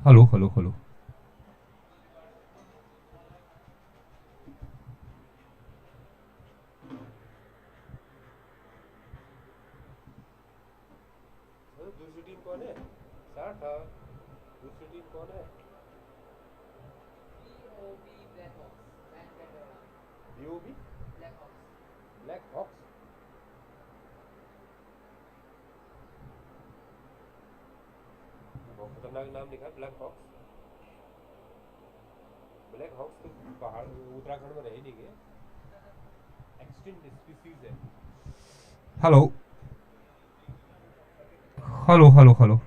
Hello hello hello. दूसरी team कौन है? 60। हाँ, दूसरी टीम कौन है? BOB Black Hawks. बहुत खतरनाक नाम लिखा है, ब्लैक हॉक्स। ब्लैक हॉक्स तो पहाड़ उत्तराखंड में रह ही नहीं गए, एक्सटिंक्ट स्पीसीज है। Hello hello hello hello.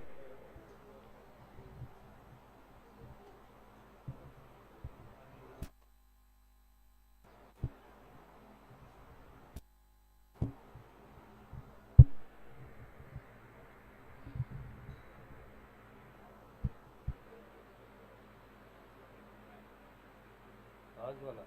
आज वाला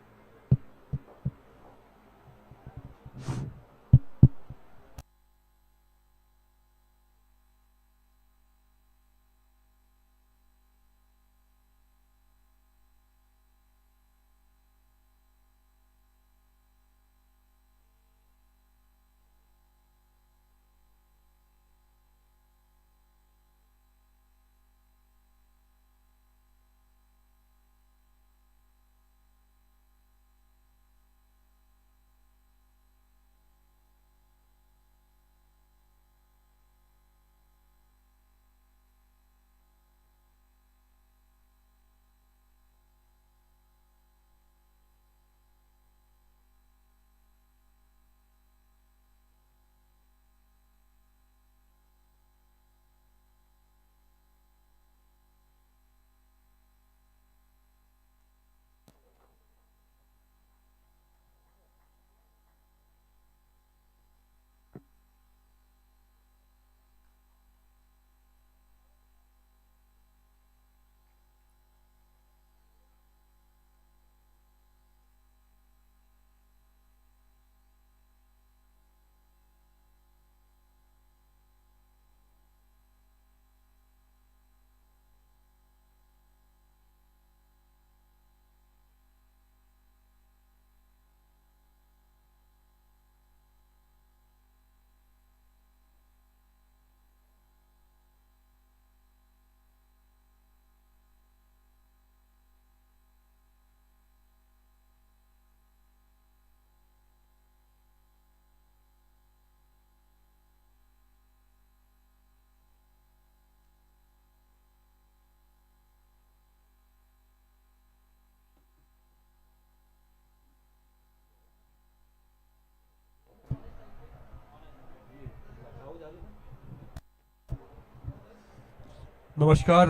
नमस्कार।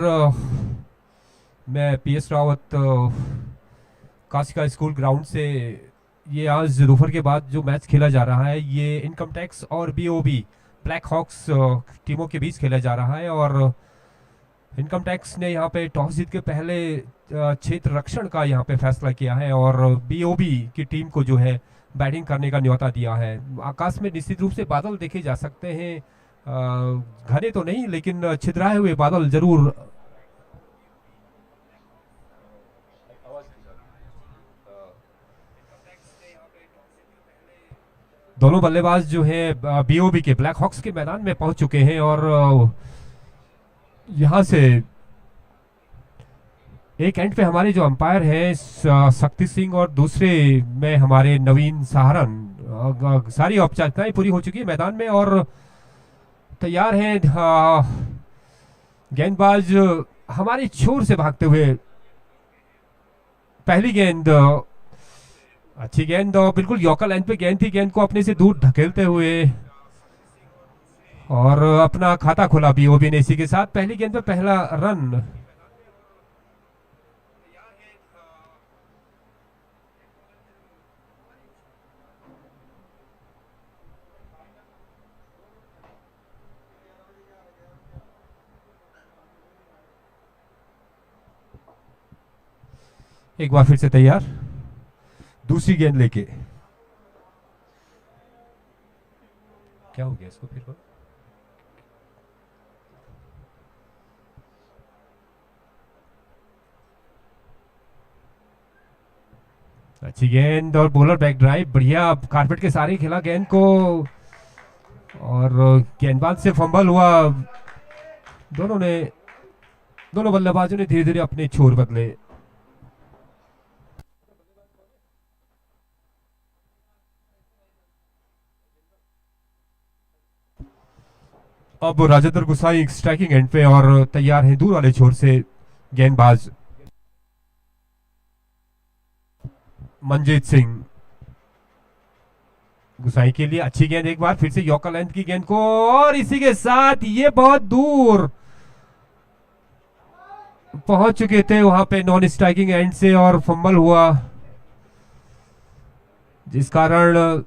मैं PS Rawat Kashika school ground से। ये आज दोपहर के बाद जो मैच खेला जा रहा है ये इनकम टैक्स और बीओबी ब्लैक हॉक्स टीमों के बीच खेला जा रहा है। और इनकम टैक्स ने यहाँ पे टॉस जीत के पहले क्षेत्र रक्षण का यहाँ पे फैसला किया है और बीओबी की टीम को जो है बैटिंग करने का न्योता दिया है। आकाश में निश्चित रूप से बादल देखे जा सकते हैं, घने तो नहीं लेकिन छितराए हुए बादल जरूर। दोनों बल्लेबाज जो है बीओबी के ब्लैक हॉक्स के मैदान में पहुंच चुके हैं और यहां से एक एंड पे हमारे जो अंपायर हैं शक्ति सिंह और दूसरे में हमारे नवीन सहारन। सारी औपचारिकताएं पूरी हो चुकी है मैदान में और तैयार हैं गेंदबाज हमारी छोर से भागते हुए। पहली गेंद अच्छी गेंद और बिल्कुल यॉर्कर लाइन पे गेंद थी, गेंद को अपने से दूर ढकेलते हुए और अपना खाता खोला बीओबी ने। इसी के साथ पहली गेंद पे पहला रन। एक बार फिर से तैयार, दूसरी गेंद लेके। क्या हो गया इसको फिर को? अच्छी गेंद और बॉलर बैक ड्राइव, बढ़िया कारपेट के सारे खेला गेंद को और गेंदबाज से फंबल हुआ। दोनों बल्लेबाजों ने धीरे धीरे अपने छोर बदले। अब राजेंद्र गुसाई स्ट्राइकिंग एंड पे और तैयार हैं दूर वाले छोर से गेंदबाज मनजीत सिंह। गुसाई के लिए अच्छी गेंद, एक बार फिर से यॉर्कर लेंथ की गेंद को और इसी के साथ ये बहुत दूर पहुंच चुके थे वहां पे नॉन स्ट्राइकिंग एंड से और फंबल हुआ, जिस कारण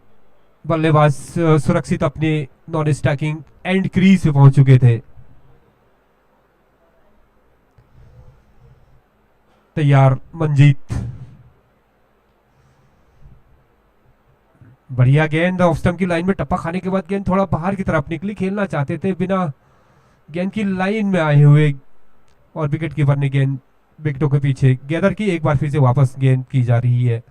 बल्लेबाज सुरक्षित अपने नॉन स्ट्राइकिंग एंड क्रीज पे पहुंच चुके थे। तैयार मंजीत, बढ़िया गेंद ऑफ स्टंप की लाइन में टप्पा खाने के बाद गेंद थोड़ा बाहर की तरफ निकली। खेलना चाहते थे बिना गेंद की लाइन में आए हुए और विकेट कीपर ने गेंद विकेटों के पीछे गैदर की। एक बार फिर से वापस गेंद की जा रही है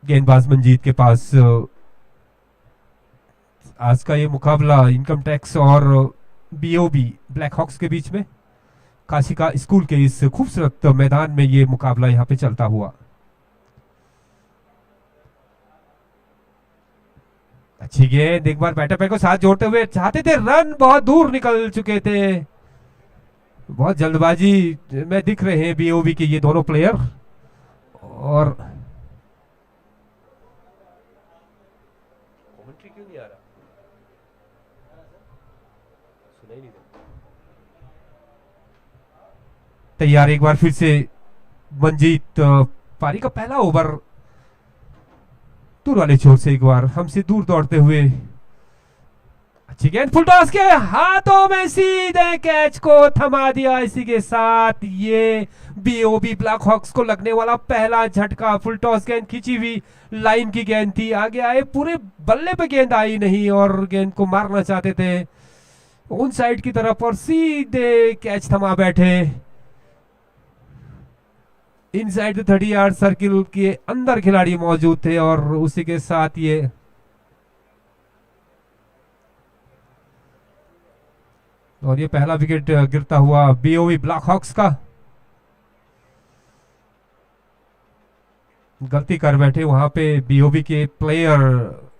गेंदबाज मंजीत के पास। आज का ये मुकाबला इनकम टैक्स और बीओबी ब्लैक हॉक्स के बीच में काशिका स्कूल के इस खूबसूरत मैदान में ये मुकाबला यहां पे चलता हुआ। अच्छी गेंद, एक बार बैटर पैर को साथ जोड़ते हुए चाहते थे रन, बहुत दूर निकल चुके थे। बहुत जल्दबाजी में दिख रहे हैं बीओबी के ये दोनों प्लेयर और क्यों नहीं आ रहा? सुनाई नहीं देता। तैयार, एक बार फिर से मंजीत। पारी का पहला ओवर दूर वाले छोर से एक बार हमसे दूर दौड़ते हुए अच्छी गेंद फुल टॉस के हाथों में सीधे कैच को थमा दिया। इसी के साथ ये बीओबी ब्लैक हॉक्स को लगने वाला पहला झटका। फुल टॉस गेंद खींची हुई लाइन की गेंद थी, आगे आए पूरे बल्ले पे गेंद आई नहीं और गेंद को मारना चाहते थे उन साइड की तरफ और सीधे कैच थमा बैठे। इनसाइड द 30 यार्ड सर्किल के अंदर खिलाड़ी मौजूद थे और उसी के साथ ये पहला विकेट गिरता हुआ बीओबी ब्लैक हॉक्स का। गलती कर बैठे वहां पे बीओबी के प्लेयर,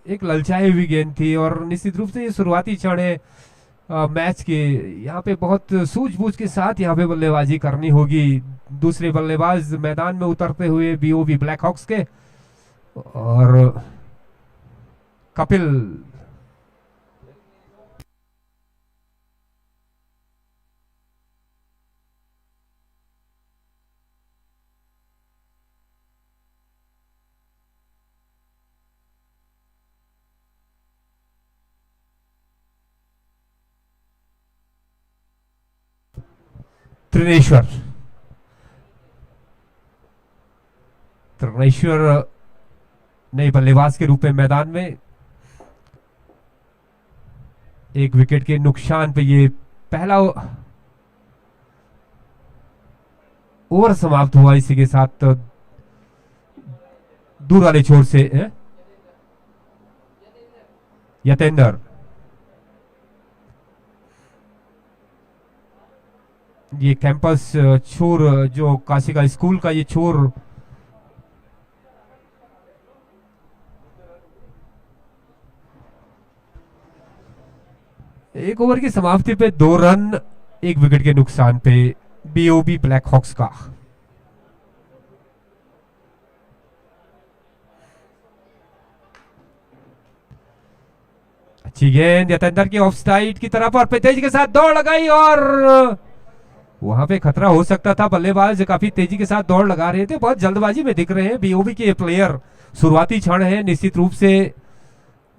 एक ललचाई हुई गेंद थी और निश्चित रूप से ये शुरुआती क्षण है मैच के। यहाँ पे बहुत सूझबूझ के साथ यहाँ पे बल्लेबाजी करनी होगी। दूसरे बल्लेबाज मैदान में उतरते हुए बीओबी ब्लैक हॉक्स के और कपिल त्रिनेश्वर नए बल्लेबाज के रूप में मैदान में। एक विकेट के नुकसान पे ये पहला ओवर समाप्त हुआ। इसी के साथ दूर वाले छोर से यतेंद्र, ये कैंपस छोर जो काशी का स्कूल का ये छोर एक ओवर की समाप्ति पे 2 रन 1 विकेट के नुकसान पे बीओबी ब्लैक हॉक्स का। अच्छी गेंद यतेंद्र की ऑफ साइड की तरफ और तेजी के साथ दौड़ लगाई और वहां पे खतरा हो सकता था। बल्लेबाज काफी तेजी के साथ दौड़ लगा रहे थे, बहुत जल्दबाजी में दिख रहे हैं बीओबी के प्लेयर। शुरुआती क्षण है निश्चित रूप से,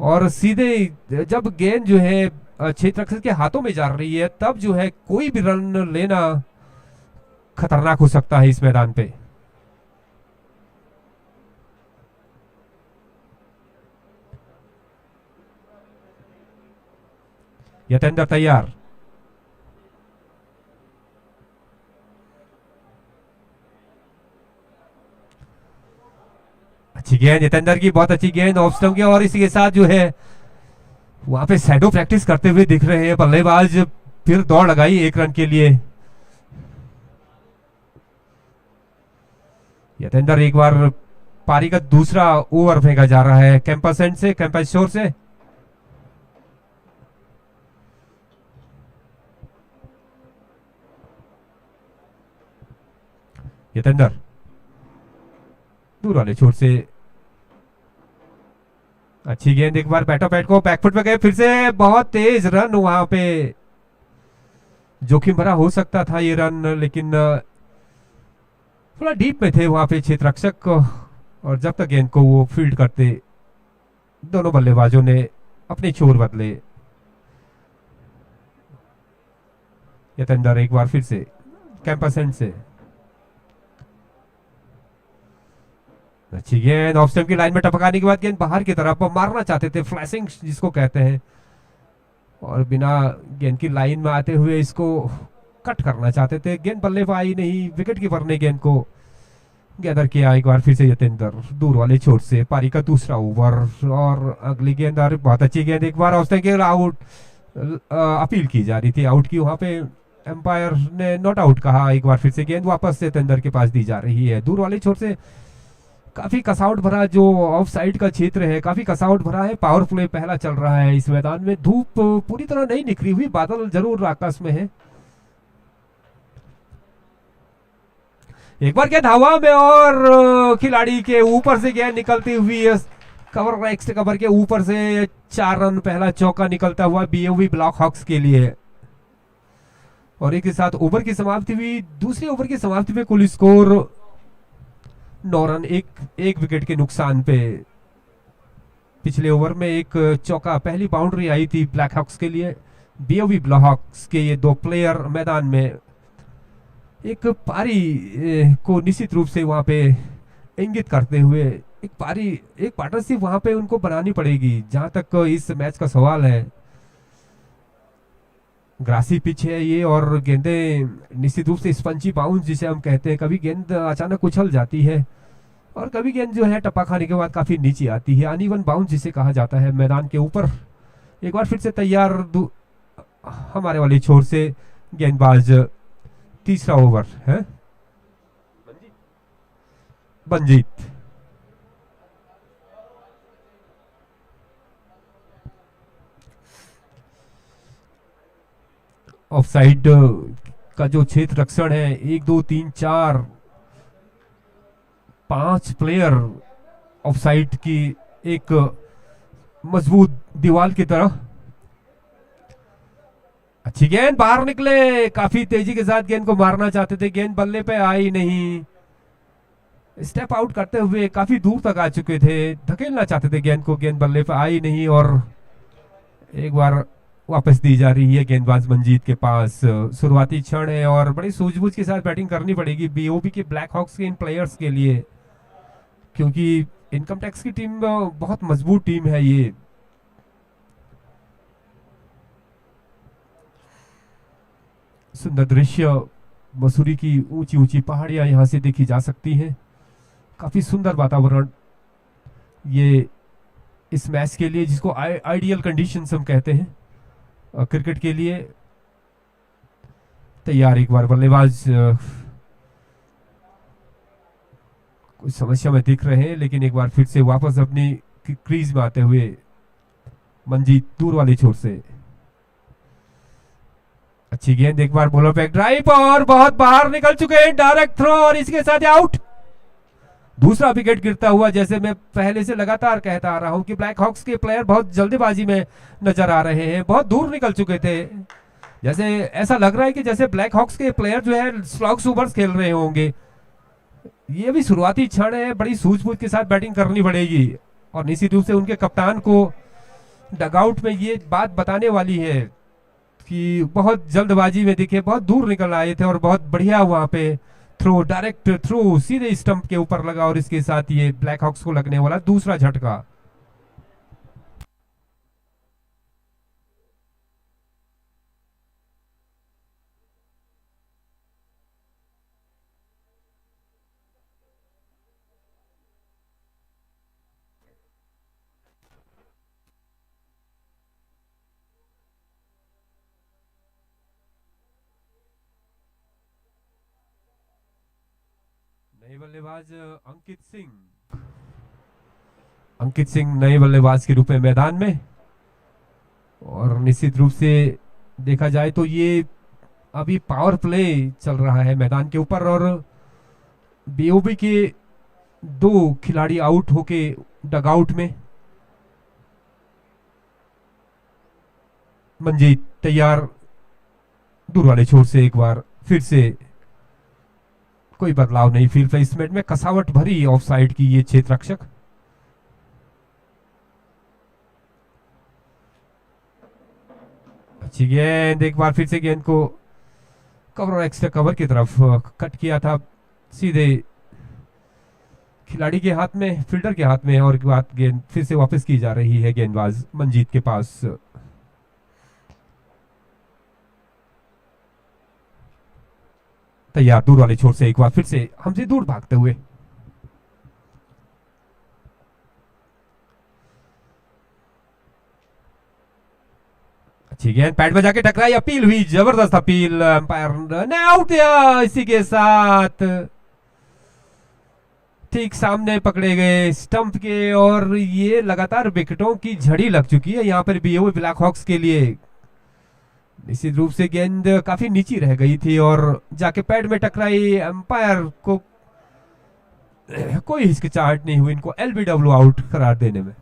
और सीधे जब गेंद जो है क्षेत्ररक्षक के हाथों में जा रही है तब जो है कोई भी रन लेना खतरनाक हो सकता है इस मैदान पे। यतेंद्र तैयार, अच्छी गेंद यतेंद्र की, बहुत अच्छी गेंद ऑफ स्टंप की, और इसी के साथ जो है वहां पे शैडो प्रैक्टिस करते हुए दिख रहे हैं बल्लेबाज। फिर दौड़ लगाई 1 रन के लिए। यतेंद्र एक बार पारी का दूसरा ओवर फेंका जा रहा है कैंपस एंड से, कैंपस शोर से। यतेंद्र दूर वाले छोर से अच्छी गेंद, एक बार बैटो बैट को बैकफुट पे गए, फिर से बहुत तेज रन। वहां पे जोखिम भरा हो सकता था ये रन, लेकिन थोड़ा डीप में थे वहां पे क्षेत्ररक्षक, और जब तक गेंद को वो फील्ड करते दोनों बल्लेबाजों ने अपने छोर बदले। यतेंद्र एक बार फिर से कैंपस एंड से, अच्छी गेंद ऑफ स्टंप की लाइन में टपकाने के बाद गेंद बाहर की तरफ मारना चाहते थे, फ्लैशिंग जिसको कहते हैं, और बिना गेंद की लाइन में आते हुए इसको कट करना चाहते थे। गेंद बल्ले पर आई नहीं, विकेट कीपर ने गेंद को गैदर किया। एक बार फिर से यतेंद्र दूर वाले छोर से, पारी का दूसरा ओवर, और अगली गेंद बहुत अच्छी गेंद, एक बार ऑफ स्टंप के आउट अपील की जा रही थी, आउट की, वहां पे एम्पायर ने नॉट आउट कहा। एक बार फिर से गेंद वापस यतेंद्र के पास दी जा रही है दूर वाले छोर से। काफी कसाउट भरा जो ऑफ साइड का क्षेत्र है, काफी कसाउट भरा है। पावर प्ले पहला चल रहा है इस मैदान में। धूप पूरी तरह नहीं निकली हुई, बादल जरूर आकाश में है। एक बार गेंद हवा में और खिलाड़ी के ऊपर से गेंद निकलती हुई कवर, एक्स्ट्रा कवर के ऊपर से 4 रन, पहला चौका निकलता हुआ बीओबी ब्लैक हॉक्स के लिए। और एक के साथ ओवर की समाप्ति हुई। दूसरे ओवर की समाप्ति में कुल स्कोर 9 रन, एक विकेट के नुकसान पे। पिछले ओवर में एक चौका, पहली बाउंड्री आई थी ब्लैक हॉक्स के लिए। बीओबी ब्लैक हॉक्स के ये 2 प्लेयर मैदान में एक पारी को निश्चित रूप से वहां पे इंगित करते हुए एक पार्टनरशिप वहां पे उनको बनानी पड़ेगी, जहां तक इस मैच का सवाल है। ग्रासी पिच है ये, और गेंदें निश्चित रूप से स्पंजी बाउंस जिसे हम कहते हैं। कभी गेंद अचानक उछल जाती है और कभी गेंद जो है टप्पा खाने के बाद काफी नीचे आती है, अनइवन बाउंस जिसे कहा जाता है मैदान के ऊपर। एक बार फिर से तैयार हमारे वाली छोर से गेंदबाज। तीसरा ओवर है बंजीत। ऑफ साइड का जो क्षेत्र रक्षण है, 1 2 3 4 5 प्लेयर ऑफ साइड की एक मजबूत दीवार की तरह। अच्छी गेंद बाहर निकले, काफी तेजी के साथ गेंद को मारना चाहते थे, गेंद बल्ले पे आई नहीं। स्टेप आउट करते हुए काफी दूर तक आ चुके थे, धकेलना चाहते थे गेंद को, गेंद बल्ले पे आई नहीं। और एक बार वापस दी जा रही है गेंदबाज मंजीत के पास। शुरुआती क्षण है और बड़ी सूझबूझ के साथ बैटिंग करनी पड़ेगी बीओबी के ब्लैक हॉक्स के इन प्लेयर्स के लिए, क्योंकि इनकम टैक्स की टीम बहुत मजबूत टीम है ये। सुंदर दृश्य, मसूरी की ऊंची ऊंची पहाड़ियां यहां से देखी जा सकती हैं। काफी सुंदर वातावरण ये इस मैच के लिए, जिसको आइडियल कंडीशंस हम कहते हैं क्रिकेट के लिए। तैयार एक बार बल्लेबाज कुछ समस्या में दिख रहे हैं, लेकिन एक बार फिर से वापस अपनी क्रीज में आते हुए मंजीत दूर वाले छोर से। अच्छी गेंद, एक बार बॉलर बैक ड्राइव और बहुत बाहर निकल चुके हैं, डायरेक्ट थ्रो और इसके साथ आउट। दूसरा विकेट गिरता हुआ, जैसे मैं पहले से लगातार कहता आ रहा हूं कि ब्लैक हॉक्स के प्लेयर बहुत जल्दबाजी में नजर आ रहे हैं, बहुत दूर निकल चुके थे। जैसे ऐसा लग रहा है कि जैसे ब्लैक हॉक्स के प्लेयर जो है स्लॉग्स ओवर्स खेल रहे होंगे। ये भी शुरुआती क्षण है, बड़ी सूझबूझ के साथ बैटिंग करनी पड़ेगी और निश्चित रूप से उनके कप्तान को डगआउट में ये बात बताने वाली है कि बहुत जल्दबाजी में दिखे, बहुत दूर निकल आए थे और बहुत बढ़िया वहां पे थ्रो, डायरेक्ट थ्रो सीधे स्टंप के ऊपर लगा और इसके साथ ये ब्लैक हॉक्स को लगने वाला दूसरा झटका। नए बल्लेबाज अंकित सिंह नए बल्लेबाज के रूप में मैदान में। और निश्चित रूप से देखा जाए तो ये अभी पावर प्ले चल रहा है मैदान के ऊपर और बीओबी के दो खिलाड़ी आउट होके डगआउट में। मंजीत तैयार दूर वाले छोर से, एक बार फिर से कोई बदलाव नहीं फील्ड प्लेसमेंट में, कसावट भरी ऑफ साइड की ये क्षेत्र रक्षक। अच्छी गेंद, एक बार फिर से गेंद को कवर और एक्स्ट्रा कवर की तरफ कट किया था, सीधे खिलाड़ी के हाथ में, फील्डर के हाथ में, और बात गेंद फिर से वापस की जा रही है गेंदबाज मंजीत के पास। तैयार दूर वाले छोर से, एक बार फिर से हमसे दूर भागते हुए। अच्छी गेंद पैड में जाके टकराई, अपील हुई, जबरदस्त अपील, अंपायर ने आउट दिया। इसी के साथ ठीक सामने पकड़े गए स्टंप के और ये लगातार विकेटों की झड़ी लग चुकी है यहाँ पर बीओबी ब्लैक हॉक्स के लिए। निश्चित रूप से गेंद काफी नीची रह गई थी और जाके पैड में टकराई, अंपायर को कोई हिचकिचाहट नहीं हुई इनको एलबीडब्ल्यू आउट करार देने में।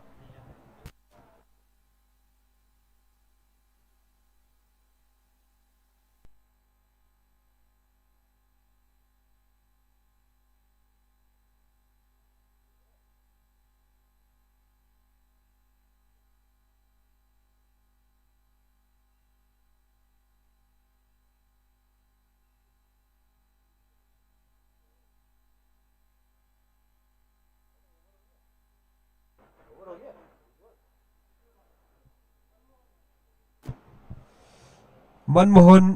मनमोहन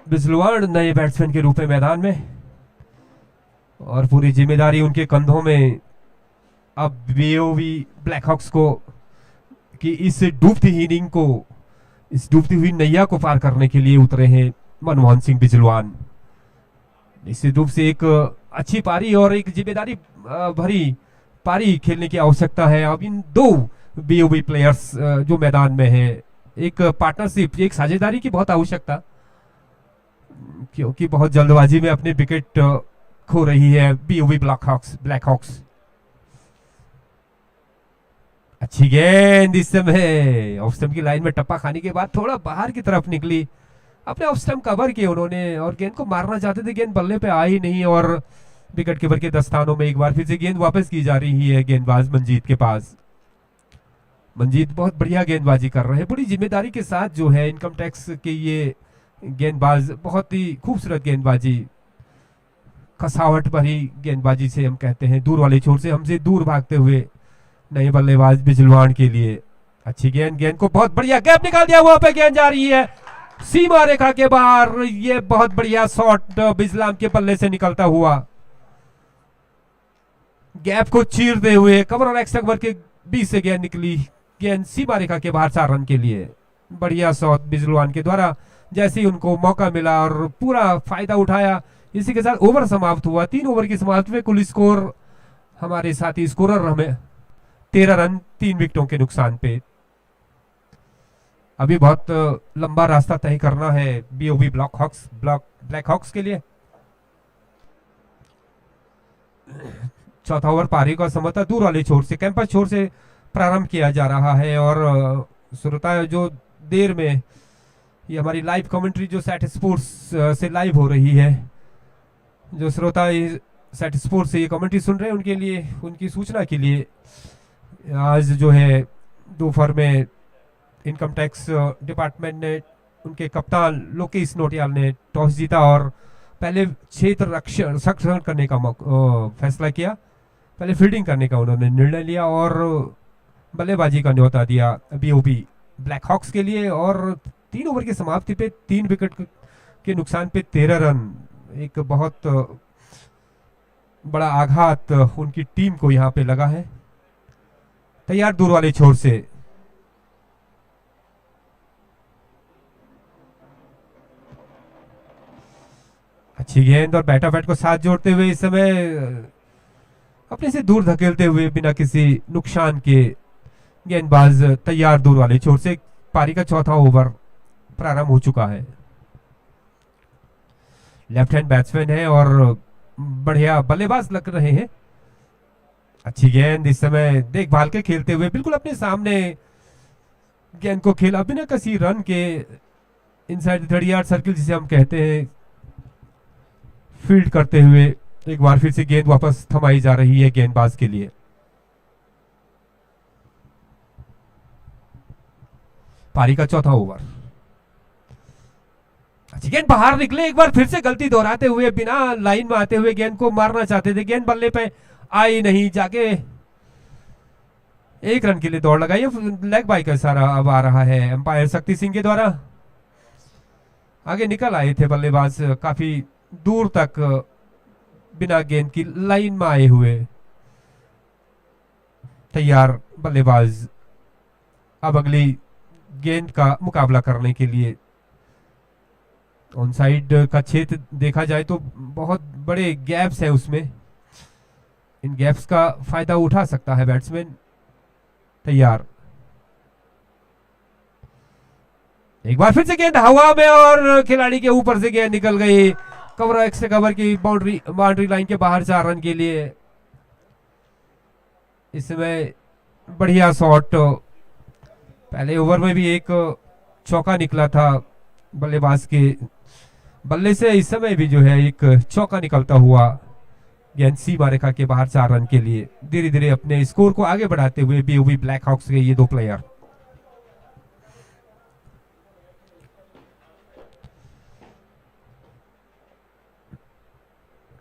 बिजलवाड़ नए बैट्समैन के रूप में मैदान में और पूरी जिम्मेदारी उनके कंधों में। अब बीओबी ब्लैक हॉक्स को कि इस डूबती इनिंग को, इस डूबती हुई नैया को पार करने के लिए उतरे हैं मनमोहन सिंह बिजलवान। निश्चित रूप से एक अच्छी पारी और एक जिम्मेदारी भरी पारी खेलने की आवश्यकता है अब इन दो बीओबी प्लेयर्स जो मैदान में है। एक पार्टनरशिप, एक साझेदारी की बहुत आवश्यकता, क्योंकि बहुत जल्दबाजी में अपने विकेट खो रही है बीओबी ब्लैक हॉक्स। अच्छी गेंद, इस समय ऑफ स्टंप की लाइन में टप्पा खाने के बाद थोड़ा बाहर की तरफ निकली, अपने ऑफ स्टंप कवर किए उन्होंने और गेंद को मारना चाहते थे, गेंद बल्ले पे आई नहीं और विकेट कीपर के दस्तानों में एक बार फिर से गेंद वापस की जा रही है गेंदबाज मंजीत के पास। मंजीत बहुत बढ़िया गेंदबाजी कर रहे हैं, बड़ी जिम्मेदारी के साथ जो है इनकम टैक्स के ये गेंदबाज, बहुत ही खूबसूरत गेंदबाजी, कसावट भरी गेंदबाजी से हम कहते हैं, दूर वाले छोर से हमसे दूर भागते हुए नए बल्लेबाज बिजलवाड़ के लिए अच्छी गेंद, गेंद को बहुत बढ़िया गैप निकाल दिया, वहां पे गेंद जा रही है सीमा रेखा के बाहर। ये बहुत बढ़िया शॉट बिजलाम के पल्ले से निकलता हुआ, गैप को चीरते हुए कवर और एक्स्ट्रा कवर के बीच से गेंद निकली, गेंद सीमा रेखा के बाहर 4 रन के लिए। बढ़िया शॉट बिजलवान के द्वारा, जैसे ही उनको मौका मिला और पूरा फायदा उठाया। इसी के साथ ओवर समाप्त हुआ, 3 ओवर की समाप्त में कुल स्कोर हमारे साथी स्कोरर हमें 13 रन 3 विकेटों के नुकसान पे। अभी बहुत लंबा रास्ता तय करना है बीओबी ब्लैक हॉक्स के लिए। चौथा ओवर पारी का समय था, दूर वाले छोर से कैंपस छोर से प्रारंभ किया जा रहा है और श्रोता जो देर में ये हमारी लाइव कमेंट्री जो सेट स्पोर्ट्स से लाइव हो रही है, जो श्रोता सेट स्पोर्ट्स से ये कमेंट्री सुन रहे हैं उनके लिए, उनकी सूचना के लिए, आज जो है दोपहर में इनकम टैक्स डिपार्टमेंट ने, उनके कप्तान लोकेश नोटियाल ने टॉस जीता और पहले क्षेत्र रक्षण करने का फैसला किया। पहले फील्डिंग करने का उन्होंने निर्णय लिया और बल्लेबाजी का न्योता दिया बीओबी ब्लैक हॉक्स के लिए। और 3 ओवर की समाप्ति पे 3 विकेट के नुकसान पे 13 रन, एक बहुत बड़ा आघात उनकी टीम को यहां पे लगा है। तैयार दूर वाले छोर से, अच्छी गेंद और बैटा बैट को साथ जोड़ते हुए इस समय अपने से दूर धकेलते हुए बिना किसी नुकसान के गेंदबाज तैयार दूर वाले छोर से। पारी का चौथा ओवर प्रारंभ हो चुका है। लेफ्ट हैंड बैट्समैन है और बढ़िया बल्लेबाज लग रहे हैं। अच्छी गेंद इस समय देखभाल के खेलते हुए, बिल्कुल अपने सामने गेंद को खेला बिना किसी रन के, इनसाइड 30 यार्ड सर्किल जिसे हम कहते हैं, फील्ड करते हुए एक बार फिर से गेंद वापस थमाई जा रही है गेंदबाज के लिए। पारी का चौथा ओवर, अच्छी गेंद बाहर निकले, एक बार फिर से गलती दोहराते हुए बिना लाइन में आते हुए गेंद को मारना चाहते थे, गेंद बल्ले पे आई नहीं, जाके 1 रन के लिए दौड़ लगाई। लेग बाई का इशारा अब आ रहा है अंपायर शक्ति सिंह के द्वारा। आगे निकल आए थे बल्लेबाज काफी दूर तक बिना गेंद की लाइन में आए हुए। तैयार बल्लेबाज अब अगली गेंद का मुकाबला करने के लिए। ऑन साइड का क्षेत्र देखा जाए तो बहुत बड़े गैप्स हैं उसमें, इन गैप्स का फायदा उठा सकता है बैट्समैन। तैयार, एक बार फिर से गेंद हवा में और खिलाड़ी के ऊपर से गेंद निकल गई, कवर एक्स्ट्रा कवर की बाउंड्री लाइन के बाहर 4 रन के लिए। इसमें बढ़िया शॉट, पहले ओवर में भी एक चौका निकला था बल्लेबाज के बल्ले से, इस समय भी जो है एक चौका निकलता हुआ, गेंद सीमा रेखा के बाहर 4 रन के लिए। धीरे धीरे अपने स्कोर को आगे बढ़ाते हुए बीओबी ब्लैक हॉक्स के ये 2 प्लेयर।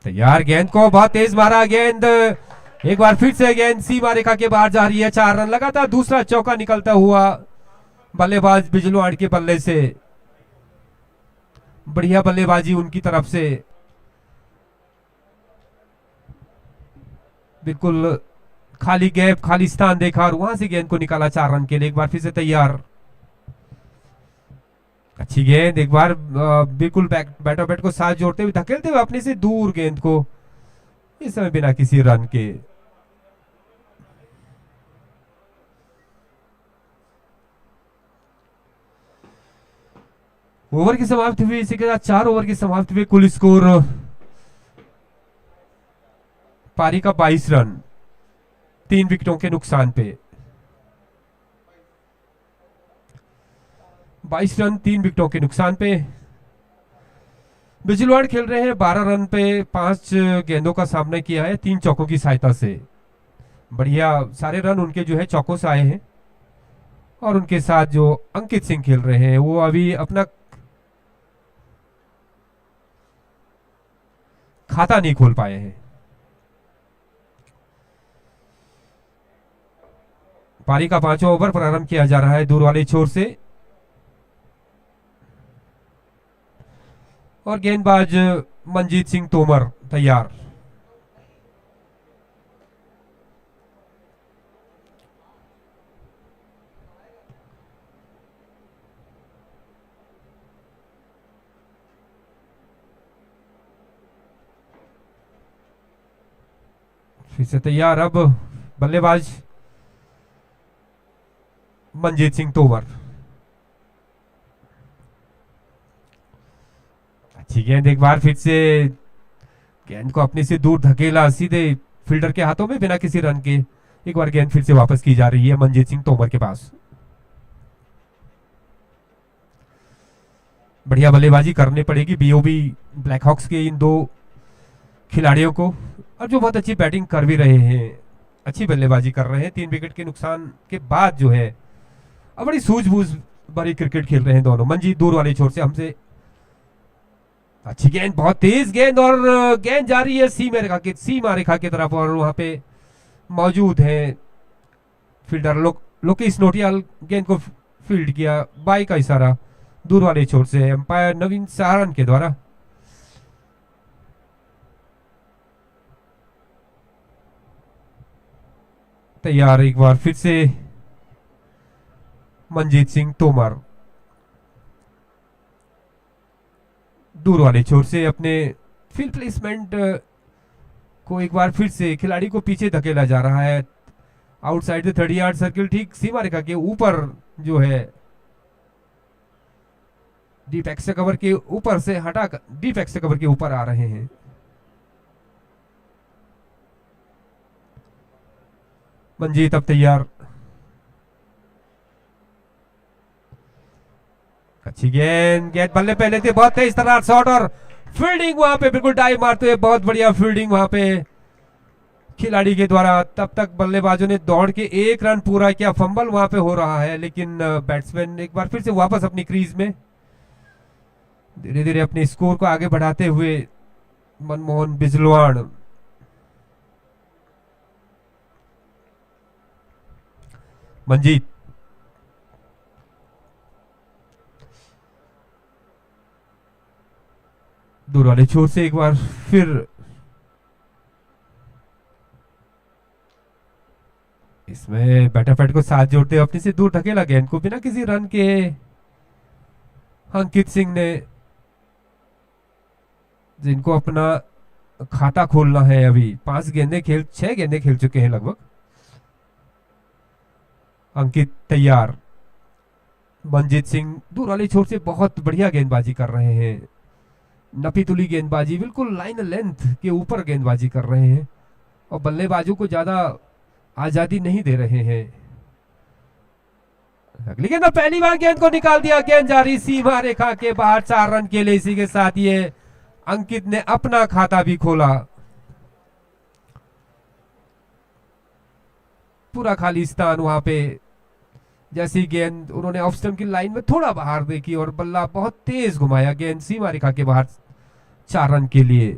तैयार, गेंद को बहुत तेज मारा, गेंद एक बार फिर से गेंद सीमा रेखा के बाहर जा रही है। 4 रन लगातार दूसरा चौका निकलता हुआ बल्लेबाज बिजलवाड़ के बल्ले से। बढ़िया बल्लेबाजी उनकी तरफ से, बिल्कुल खाली गैप, खाली स्थान देखा और वहां से गेंद को निकाला 4 रन के लिए। एक बार फिर से तैयार, अच्छी गेंद, एक बार बिल्कुल बैटर बैट को साथ जोड़ते हुए धकेलते हुए अपने से दूर गेंद को, इस समय बिना किसी रन के। ओवर की समाप्ति हुई, इसी के साथ 4 ओवर की समाप्ति हुई। कुल स्कोर पारी का 22 रन 3 विकेटों के नुकसान पे। 22 रन 3 विकेटों के नुकसान पे बिजलवाड़ खेल रहे हैं। 12 रन पे 5 गेंदों का सामना किया है 3 चौकों की सहायता से। बढ़िया सारे रन उनके जो है चौकों से आए हैं। और उनके साथ जो अंकित सिंह खेल रहे हैं वो अभी अपना खाता नहीं खोल पाए हैं। पारी का 5वां ओवर प्रारंभ किया जा रहा है दूर वाले छोर से और गेंदबाज मनजीत सिंह तोमर तैयार। फिर से तैयार अब बल्लेबाज मनजीत सिंह तोमर। अच्छी गेंद एक बार फिर से गेंद को अपने से दूर धकेला सीधे फील्डर के हाथों में बिना किसी रन के। एक बार गेंद फिर से वापस की जा रही है मनजीत सिंह तोमर के पास। बढ़िया बल्लेबाजी करनी पड़ेगी बीओबी ब्लैक हॉक्स के इन दो खिलाड़ियों को और जो बहुत अच्छी बैटिंग कर भी रहे हैं, अच्छी बल्लेबाजी कर रहे हैं। 3 विकेट के नुकसान के बाद जो है अब बड़ी सूझबूझ भरी क्रिकेट खेल रहे हैं दोनों। मंजीत दूर वाले छोर से हमसे अच्छी गेंद, बहुत तेज गेंद और गेंद जा रही है सीमा रेखा की तरफ और वहां पे मौजूद है फील्डर लोकेश नोटियाल। गेंद को फील्ड किया बाई का इशारा दूर वाले छोर से अंपायर नवीन सहारन के द्वारा। तैयार एक बार फिर से मनजीत सिंह तोमर दूर वाले छोर से अपने फील्ड प्लेसमेंट को एक बार फिर से खिलाड़ी को पीछे धकेला जा रहा है आउटसाइड द 30 यार्ड सर्किल, ठीक सीमा रेखा के ऊपर जो है डीप एक्स्ट्रा कवर के ऊपर से हटाकर डीप एक्स्ट्रा कवर के ऊपर आ रहे हैं। मंजीत अब तैयार। अच्छी गेंद बल्ले पहले थे, बहुत तेज तरार शॉट और फील्डिंग वहां पे बिल्कुल डाइव मारते हुए, बहुत बढ़िया फील्डिंग वहां पे खिलाड़ी के द्वारा। तब तक बल्लेबाजों ने दौड़ के 1 रन पूरा किया। फंबल वहां पे हो रहा है लेकिन बैट्समैन एक बार फिर से वापस अपनी क्रीज में धीरे धीरे अपने स्कोर को आगे बढ़ाते हुए मनमोहन बिजलवाड़। मंजीत दूर वाले छोर से एक बार फिर इसमें बैटर पैड को साथ जोड़ते अपने से दूर ढकेला गेंद को बिना किसी रन के अंकित सिंह ने, जिनको अपना खाता खोलना है। अभी 6 गेंदें खेल चुके हैं लगभग। अंकित तैयार। मनजीत सिंह दूर वाले छोर से बहुत बढ़िया गेंदबाजी कर रहे हैं, नपी तुली गेंदबाजी, बिल्कुल लाइन लेंथ के ऊपर गेंदबाजी कर रहे हैं और बल्लेबाजों को ज्यादा आजादी नहीं दे रहे हैं। अगली गेंद पहली बार गेंद को निकाल दिया, गेंद जारी सीमा रेखा के बाहर 4 रन के लिए। इसी के साथ ये अंकित ने अपना खाता भी खोला। पूरा खालिस्तान वहां पे जैसी गेंद उन्होंने ऑफ स्टंप की लाइन में थोड़ा बाहर देखी और बल्ला बहुत तेज घुमाया, गेंद सीमा रेखा के बाहर 4 रन के लिए।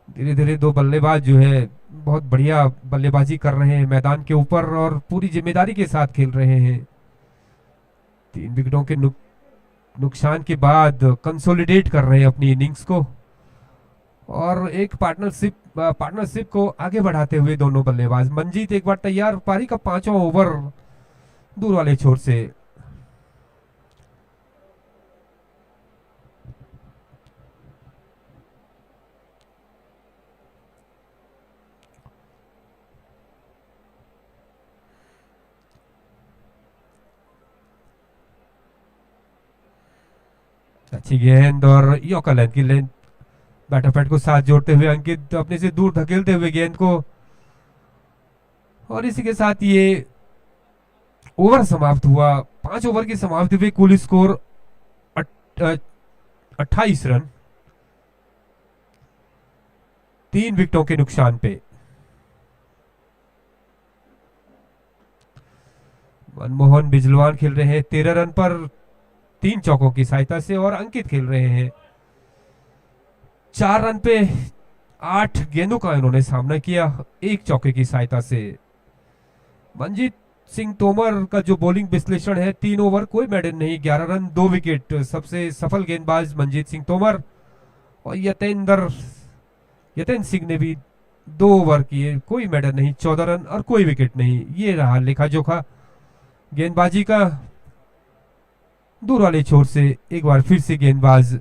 धीरे धीरे दो बल्लेबाज जो है बहुत बढ़िया बल्लेबाजी कर रहे हैं मैदान के ऊपर और पूरी जिम्मेदारी के साथ खेल रहे हैं। 3 विकेटों के नुकसान के बाद कंसोलिडेट कर रहे हैं अपनी इनिंग्स को और एक पार्टनरशिप को आगे बढ़ाते हुए दोनों बल्लेबाज। मंजीत एक बार तैयार। पारी का 5वां ओवर दूर वाले छोर से। अच्छी गेंद और यॉर्कर लेंथ की लेंथ, बैटर पैड को साथ जोड़ते हुए अंकित अपने से दूर धकेलते हुए गेंद को और इसी के साथ ये ओवर समाप्त हुआ। 5 ओवर की समाप्ति हुई, कुल स्कोर 28 रन 3 विकेटों के नुकसान पे। मनमोहन बिजलवान खेल रहे हैं 13 रन पर 3 चौकों की सहायता से, और अंकित खेल रहे हैं 4 रन पे 8 गेंदों का इन्होंने सामना किया 1 चौके की सहायता से। मनजीत सिंह तोमर का जो बॉलिंग विश्लेषण है, 3 ओवर कोई मेडन नहीं, 11 रन 2 विकेट। सबसे सफल गेंदबाज मनजीत सिंह तोमर, और यतेंद्र सिंह ने भी 2 ओवर किए, कोई मेडन नहीं, 14 रन और कोई विकेट नहीं। ये रहा लेखा जोखा गेंदबाजी का। दूर वाले छोर से एक बार फिर से गेंदबाज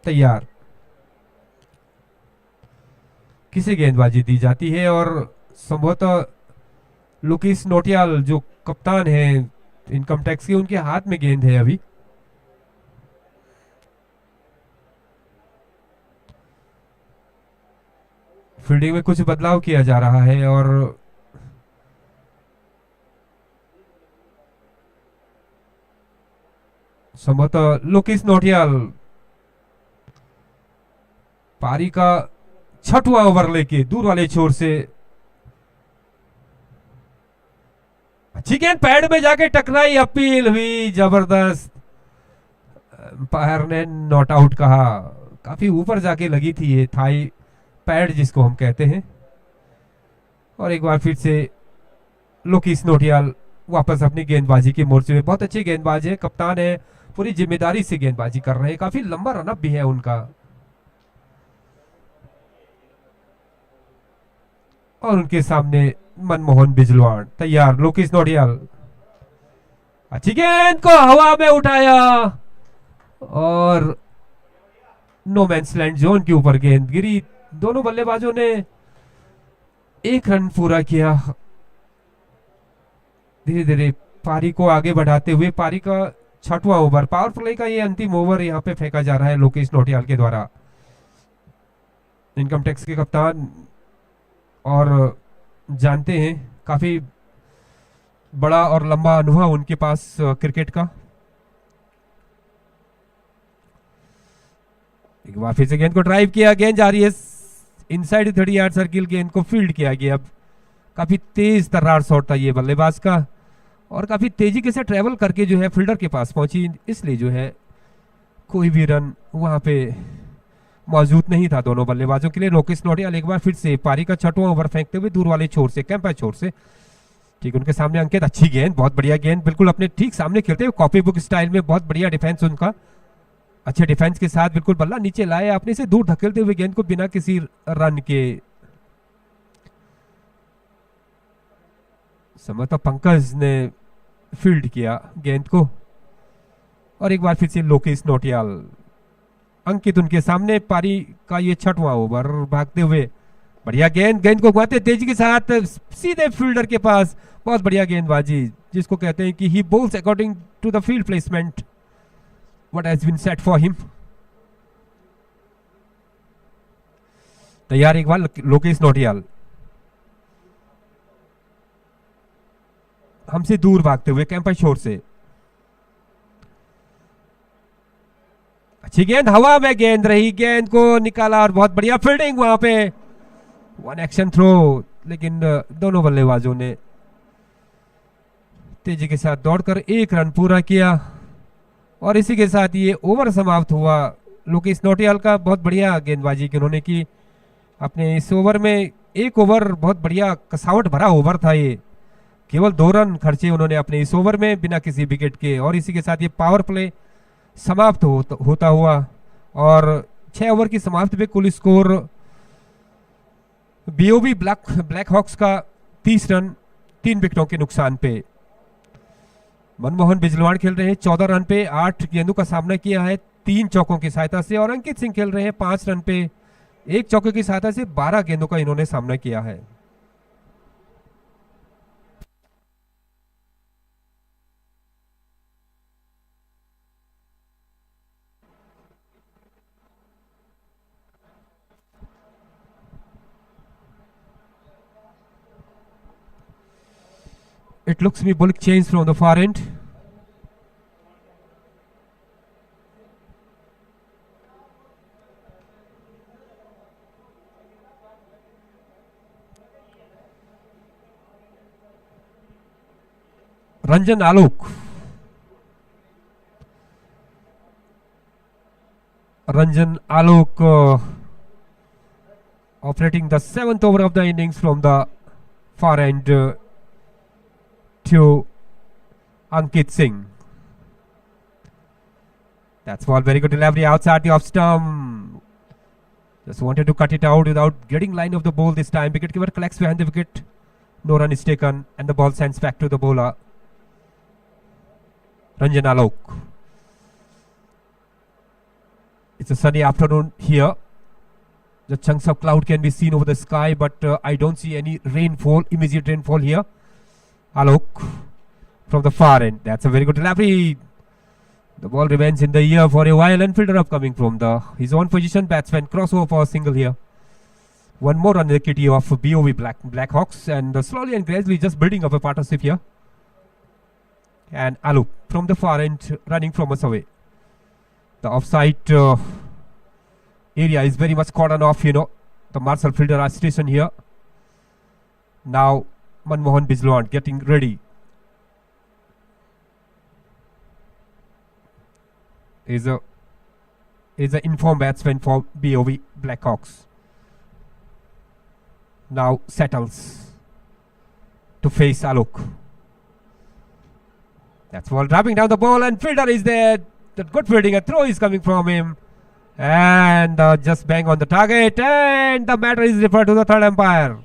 तैयार, किसे गेंदबाजी दी जाती है, और संभवतः लुकीस नोटियाल जो कप्तान है इनकम टैक्स के, उनके हाथ में गेंद है अभी। फील्डिंग में कुछ बदलाव किया जा रहा है, और संभवतः लुकीस नोटियाल पारी का 6वां ओवर लेके दूर वाले छोर से अच्छी गेंद पैड में जाके टकराई, अपील हुई जबरदस्त, अंपायर ने नॉट आउट कहा। काफी ऊपर जाके लगी थी ये थाई पैड जिसको हम कहते हैं। और एक बार फिर से लोकीस नोटियाल वापस अपनी गेंदबाजी के मोर्चे में। बहुत अच्छे गेंदबाज है, कप्तान है, पूरी जिम्मेदारी से गेंदबाजी कर रहे हैं, काफी लंबा रनअप भी है उनका। और उनके सामने मनमोहन बिजलवान तैयार। लोकेश नोटियाल अच्छी गेंद को हवा में उठाया, और नो मैंस लैंड जोन के ऊपर गेंद गिरी। दोनों बल्लेबाजों ने 1 रन पूरा किया। धीरे धीरे पारी को आगे बढ़ाते हुए पारी का 6वां ओवर, पावर प्ले का ये अंतिम ओवर यहाँ पे फेंका जा रहा है लोकेश नोटियाल के द्वारा। इनकम टैक्स के कप्तान, और जानते हैं काफी बड़ा और लंबा अनुभव उनके पास क्रिकेट का। एक बार फिर से गेंद को ड्राइव किया, गेंद जा रही है इनसाइड 30 यार्ड सर्किल, गेंद को फील्ड किया गया। अब काफी तेज तर्रार शॉट था ये बल्लेबाज का, और काफी तेजी के से ट्रेवल करके जो है फील्डर के पास पहुंची, इसलिए जो है कोई भी रन वहां पे मौजूद नहीं था दोनों बल्लेबाजों के लिए। लोकेश नोटियाल एक बार फिर से पारी का 6वां ओवर फेंकते हुए दूर वाले छोर से, कैंपा छोर से, ठीक उनके सामने अंकित। अच्छी गेंद, बहुत बढ़िया गेंद, बिल्कुल अपने ठीक सामने खेलते हुए कॉपी बुक स्टाइल में, बहुत बढ़िया डिफेंस उनका। अच्छे डिफेंस के साथ बिल्कुल बल्ला नीचे लाए, अपने से दूर धकेलते हुए गेंद को बिना किसी रन के। समता पंकज ने फील्ड किया गेंद को, और एक बार फिर से लोकेश नोटियाल। अंकित उनके सामने, पारी का ये 6वां ओवर, भागते हुए बढ़िया गेंद, गेंद को घुमाते तेजी के साथ सीधे फील्डर के पास। बहुत बढ़िया गेंदबाजी, जिसको कहते हैं कि he bowls according to the field placement what has been set for him. तैयार एक बार लोकेश नोटियाल, हमसे दूर भागते हुए कैंपस छोर से। अच्छी गेंद, हवा में गेंद रही, गेंद को निकाला, और बहुत बढ़िया फील्डिंग वहां पे। 1 एक्शन थ्रो, लेकिन दोनों बल्लेबाजों ने तेजी के साथ दौड़कर 1 रन पूरा किया, और इसी के साथ ये ओवर समाप्त हुआ। लोकेश नोटियाल का बहुत बढ़िया गेंदबाजी की उन्होंने की अपने इस ओवर में। 1 ओवर बहुत बढ़िया कसावट भरा ओवर था ये, केवल 2 रन खर्चे उन्होंने अपने इस ओवर में बिना किसी विकेट के, और इसी के साथ ये पावर प्ले समाप्त होता हुआ, और 6 ओवर की समाप्ति पे कुल स्कोर बीओबी ब्लैक हॉक्स का 30 रन 3 विकेटों के नुकसान पे। मनमोहन बिजलवान खेल रहे हैं 14 रन पे, 8 गेंदों का सामना किया है 3 चौकों की सहायता से, और अंकित सिंह खेल रहे हैं 5 रन पे 1 चौके की सहायता से 12 गेंदों का इन्होंने सामना किया है। It looks me bulk change from the far end. Ranjan Alok. Ranjan Alok operating the 7th over of the innings from the far end to Ankit Singh. That's ball, very good delivery outside the off stump. Just wanted to cut it out without getting line of the ball this time. Wicketkeeper collects behind the wicket. No run is taken and the ball sends back to the bowler. Ranjan Alok. It's a sunny afternoon here. The chunks of cloud can be seen over the sky, but I don't see any rainfall, immediate rainfall here. Alok from the far end. That's a very good delivery. The ball remains in the air for a while and fielder up coming from his own position. Batsman crossover for a single here. One more on the kitty of BOV BLACKHAWKS, and slowly and gradually just building up a partnership here. And Alok from the far end running from us away. The offside area is very much cordoned off, The Marshall fielder are stationed here. Now Manmohan Bijlwan getting ready. Is a informed batsman for BOV BLACKHAWKS. Now settles to face Alok. That's ball dropping down the ball and fielder is there. The good fielding, a throw is coming from him. And just bang on the target, and the matter is referred to the third umpire.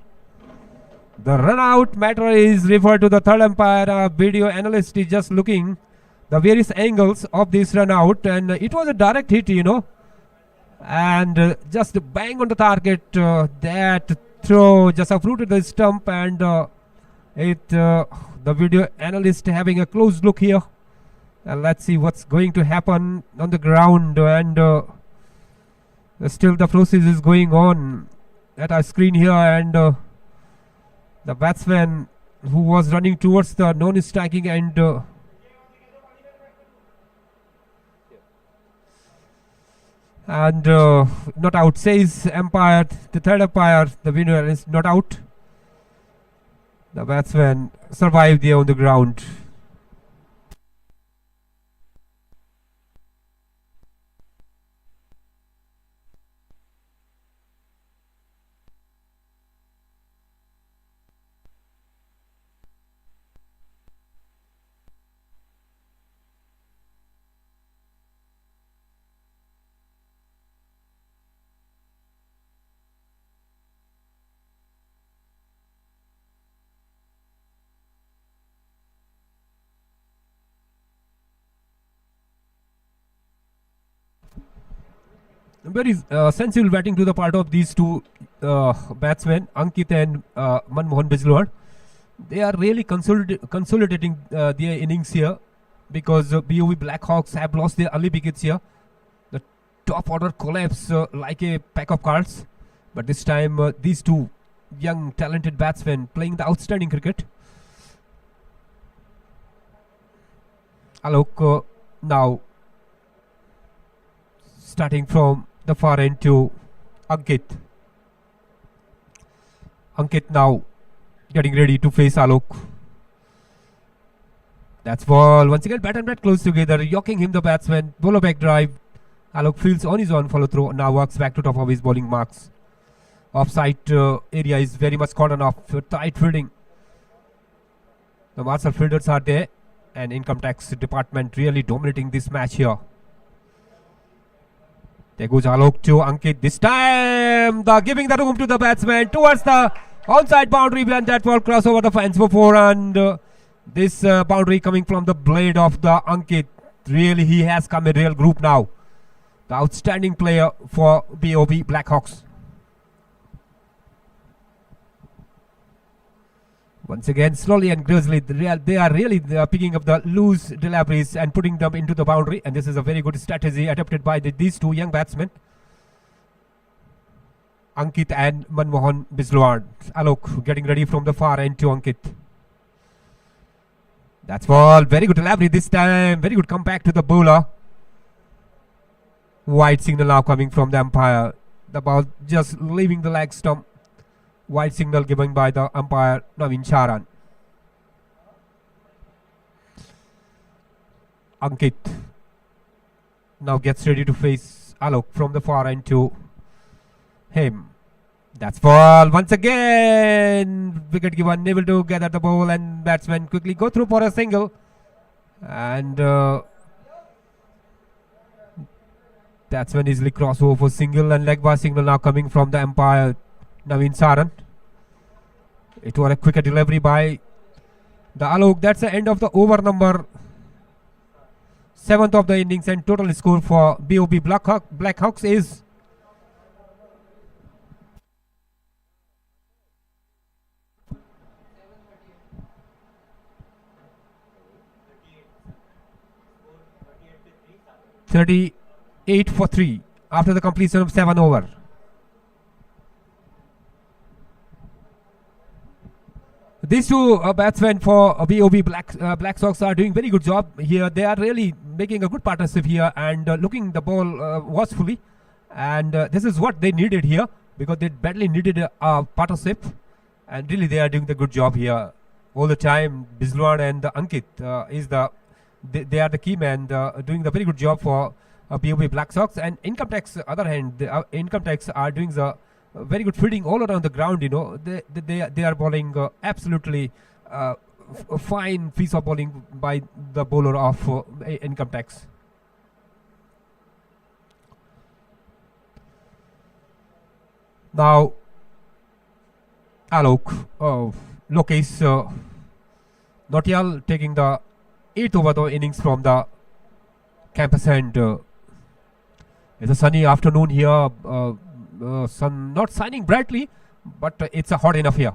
The run out matter is referred to the third umpire. A video analyst is just looking the various angles of this run out, and it was a direct hit, and just bang on the target. That throw just uprooted the stump, and the video analyst having a close look here. And let's see what's going to happen on the ground, and still the process is going on at our screen here, and the batsman who was running towards the non-striking end not out, says umpire. The third umpire, the winner, is not out. The batsman survived there on the ground. Very sensible batting to the part of these two batsmen, Ankit and Manmohan Bijlwan. They are really consolidating their innings here, because BOV BLACKHAWKS have lost their early wickets here. The top order collapse like a pack of cards. But this time these two young talented batsmen playing the outstanding cricket. Alok now starting from the far end to Ankit. Ankit now getting ready to face Alok. That's ball. Once again, bat and bat close together, yoking him the batsman. Bowler back drive. Alok fields on his own follow through. Now works back to top of his bowling marks. Offside area is very much cordoned off. Tight fielding. The Marshall fielders are there, and income tax department really dominating this match here. There goes Alok to Ankit. This time, giving the room to the batsman towards the onside boundary, and that ball cross over the fence before, and this boundary coming from the blade of the Ankit. Really, he has come a real group now. The outstanding player for BOV BLACKHAWKS. Once again, slowly and gradually, they are really picking up the loose deliveries and putting them into the boundary. And this is a very good strategy adopted by these two young batsmen, Ankit and Manmohan Bijlwan. Alok getting ready from the far end to Ankit. That's ball. Very good delivery this time. Very good comeback to the bowler. Wide signal now coming from the umpire. The ball just leaving the leg stump. Wide signal given by the umpire Navin Charan. Ankit now gets ready to face Alok from the far end to him. That's ball once again. Wicket keeper unable to gather the ball, and batsman quickly go through for a single. And batsman easily cross over for single, and leg bar signal now coming from the umpire Naveen Saran. It was a quicker delivery by the Alok. That's the end of the over number 7th of the innings, and total score for BOB Blackhawks is 38 for 3 after the completion of 7 over. These two batsmen for BOB Black Sox are doing very good job here. They are really making a good partnership here and looking the ball watchfully. And this is what they needed here, because they badly needed a partnership. And really they are doing the good job here all the time. Bizlwar and Ankit they are the key man, doing the very good job for BOB Black Sox. And Income Tax, other hand, Income Tax are doing the very good fielding all around the ground. You know, they are bowling absolutely fine piece of bowling by the bowler of Income Tax. Now Alok, Lokesh Notial taking the 8th over the innings from the campus, and it's a sunny afternoon here. Sun not shining brightly, but it's a hot enough here.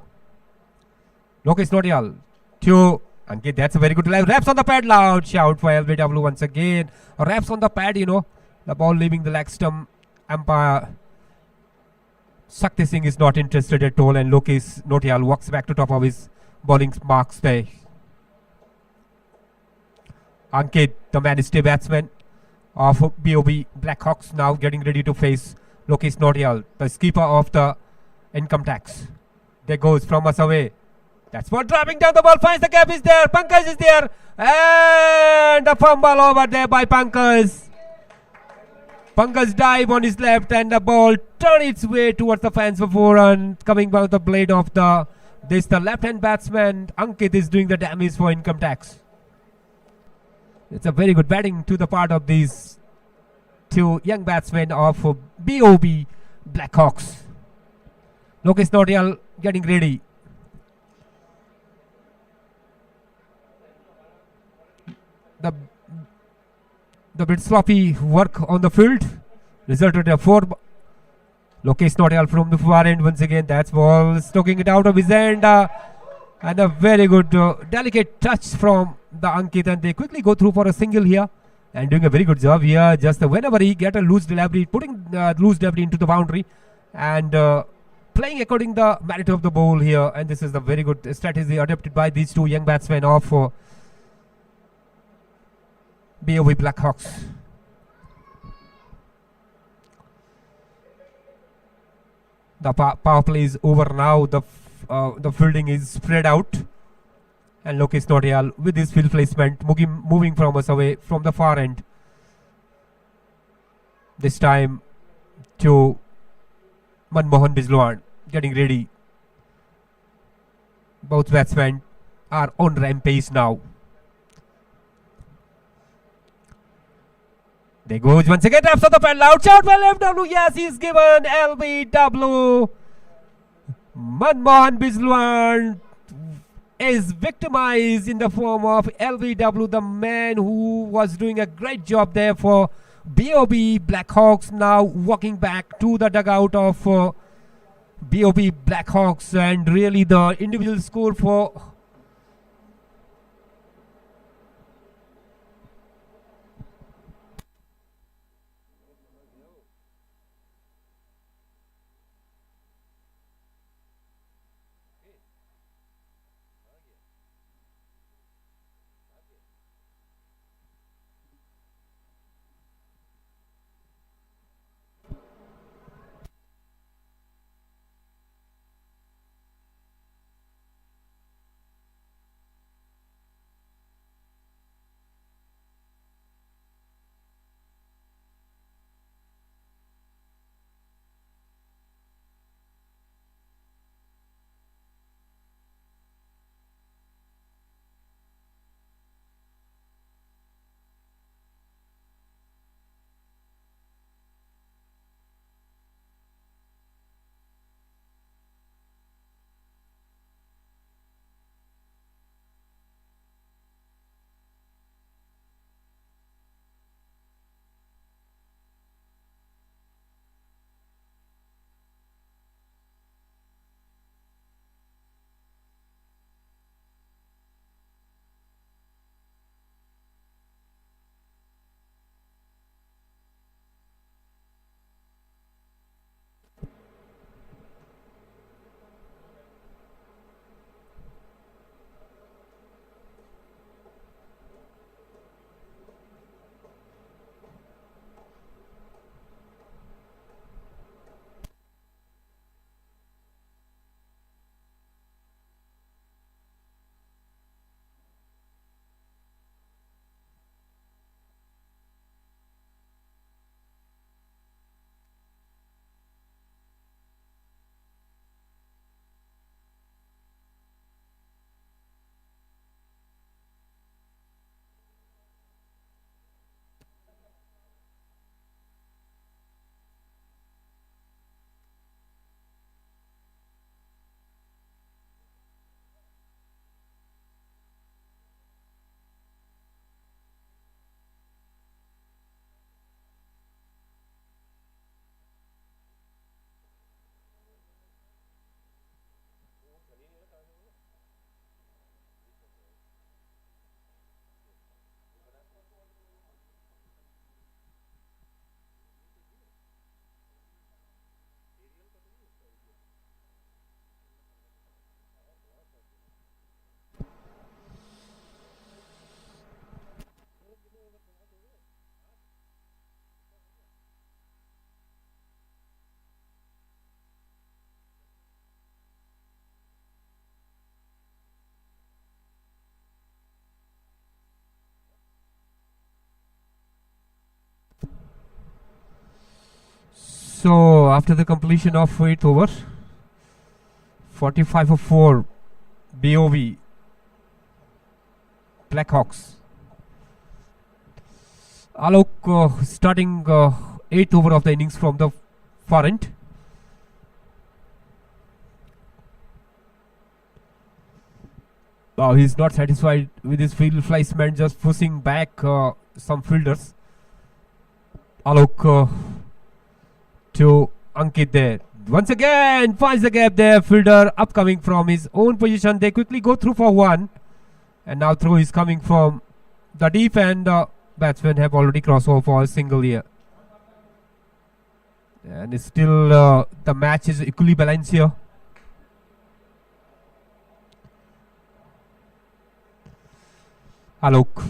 Lokesh Notial to Ankit. That's a very good live. Raps on the pad, loud shout for LBW once again. Raps on the pad, you know, the ball leaving the leg stump. Umpire Sakti Singh is not interested at all, and Lokesh Notial walks back to top of his bowling marks there. Ankit, the mainstay batsman of BOB Blackhawks, now getting ready to face Lokesh Notial, the skipper of the Income Tax. There goes from us away. That's what driving down the ball, finds the gap, is there. Pankaj is there, and a fumble over there by Pankaj. Pankaj dive on his left, and the ball turn its way towards the fence for 4 run. Coming by the blade of the left-hand batsman. Ankit is doing the damage for Income Tax. It's a very good batting to the part of these two young batsmen of BOB Blackhawks. Lokesh Notial getting ready. The bit sloppy work on the field resulted in a 4. Lokesh Notial from the far end once again. That's ball stoking it out of his end, and a very good delicate touch from the Ankit, and they quickly go through for a single here and doing a very good job here. Just whenever he get a loose delivery, putting loose delivery into the boundary and playing according the merit of the ball here. And this is the very good strategy adopted by these two young batsmen of BOB Blackhawks. The power play is over now. The fielding is spread out, and Lokesh Notial with his field placement moving from us away from the far end. This time to Manmohan Bizlwar getting ready. Both batsmen are on rampage now. There goes once again, taps on the pad, loud shout by LBW. Yes, he's given LBW. Manmohan Bizlwar is victimized in the form of LBW, the man who was doing a great job there for BOB Blackhawks, now walking back to the dugout of BOB Blackhawks, and really the individual score for So after the completion of 8th over, 45 for 4, BOV, Blackhawks. Alok starting 8th over of the innings from the far end. He's not satisfied with his field placement, just pushing back some fielders. Alok to Ankit there. Once again finds the gap there. Fielder upcoming from his own position. They quickly go through for one. And now throw is coming from the deep, and batsmen have already crossed over for a single here. And it's still the match is equally balanced here. Alok.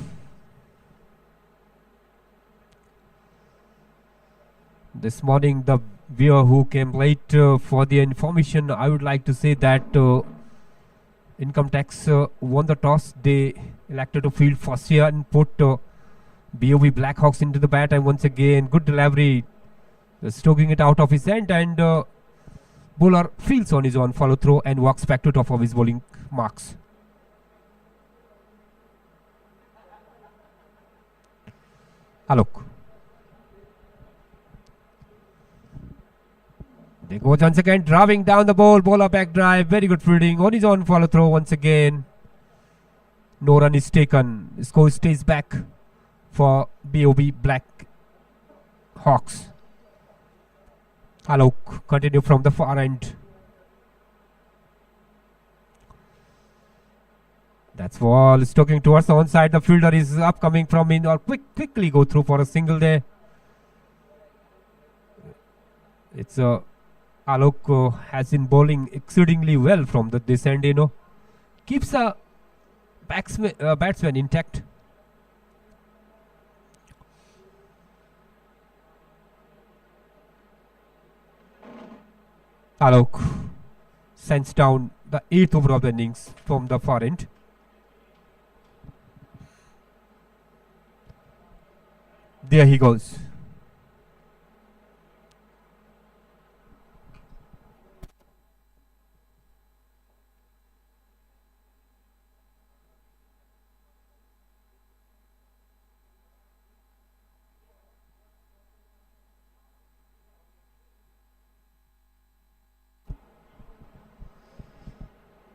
This morning, the viewer who came late for the information, I would like to say that Income Tax won the toss. They elected to field first here and put BOV Blackhawks into the bat. And once again, good delivery, stroking it out of his end, and bowler fields on his own follow through and walks back to top of his bowling marks. Alok. They go once again, driving down the ball, bowler back drive, very good fielding on his own follow through once again. No run is taken. The score stays back for BOB Blackhawks. Alok continue from the far end. That's ball stroking towards the onside. The fielder is upcoming from in, or quickly go through for a single there. It's Alok has been bowling exceedingly well from this end, keeps the batsman intact. Alok sends down the 8th over of the innings from the far end. There he goes.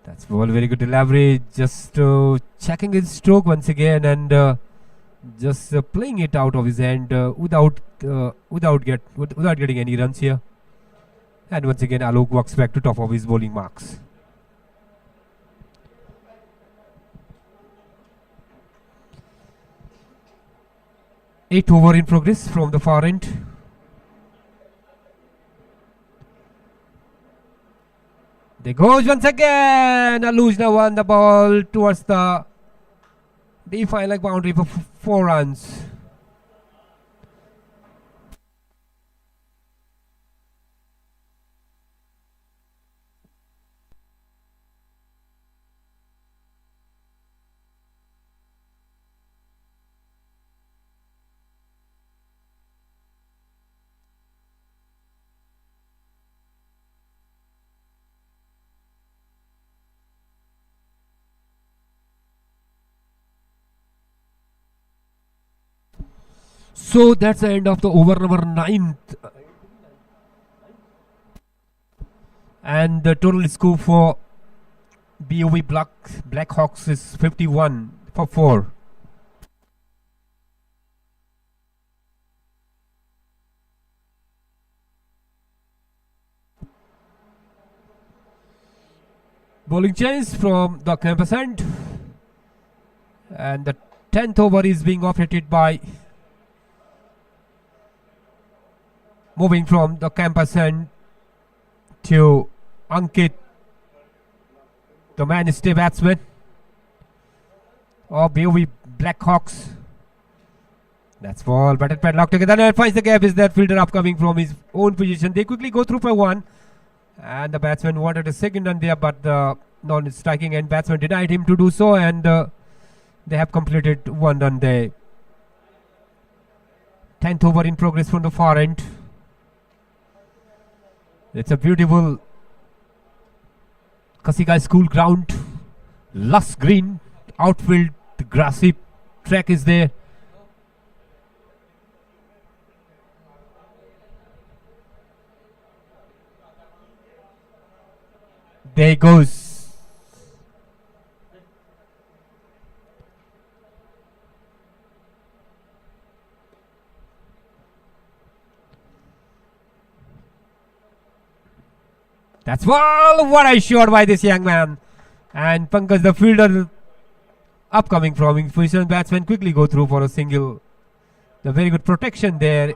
That's ball, very good delivery. Just checking his stroke once again, and just playing it out of his hand without getting any runs here. And once again, Alok walks back to top of his bowling marks. Eighth over in progress from the far end. They goes once again. Alujna won the ball towards the defined leg boundary for 4 runs. So that's the end of the over number 9th. And the total score for BOV Blackhawks is 51 for 4. Bowling change from the campus end. And the 10th over is being operated by, moving from the campus end to Ankit, the mainstay batsman of BOV Blackhawks. That's ball, batted padlock together, and finds the gap. Is that fielder upcoming from his own position? They quickly go through for 1, and the batsman wanted a second run there, but the non-striking end batsman denied him to do so, and they have completed 1 run there. 10th over in progress from the far end. It's a beautiful Kasika School ground. Lush green outfield. The grassy track is there. There goes. That's what I shot by this young man. And Pankaj, the fielder, upcoming from position batsman, quickly go through for a single. The very good protection there.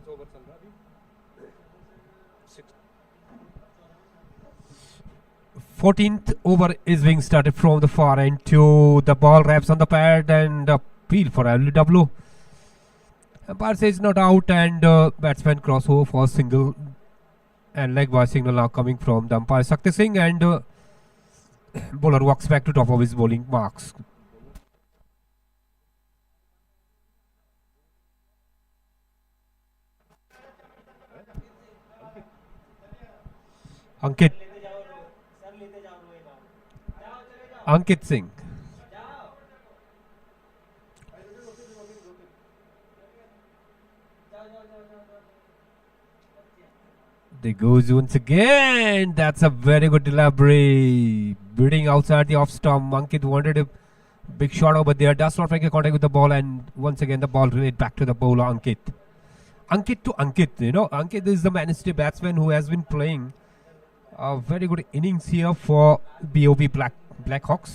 सा over चल रहा है अभी 14th over is being started from the far end to the ball wraps on the pad and appeal for LW. Umpire says not out and batsman crossover for single and leg by signal now coming from the umpire Sakti Singh and bowler walks back to top of his bowling marks. Ankit Singh. There goes once again. That's a very good delivery. Bidding outside the off stump. Ankit wanted a big shot over there. Does not make a contact with the ball, and once again the ball relayed back to the bowler Ankit. Ankit to Ankit. You know, Ankit is the Manchester batsman who has been playing a very good innings here for BOB Blackhawks.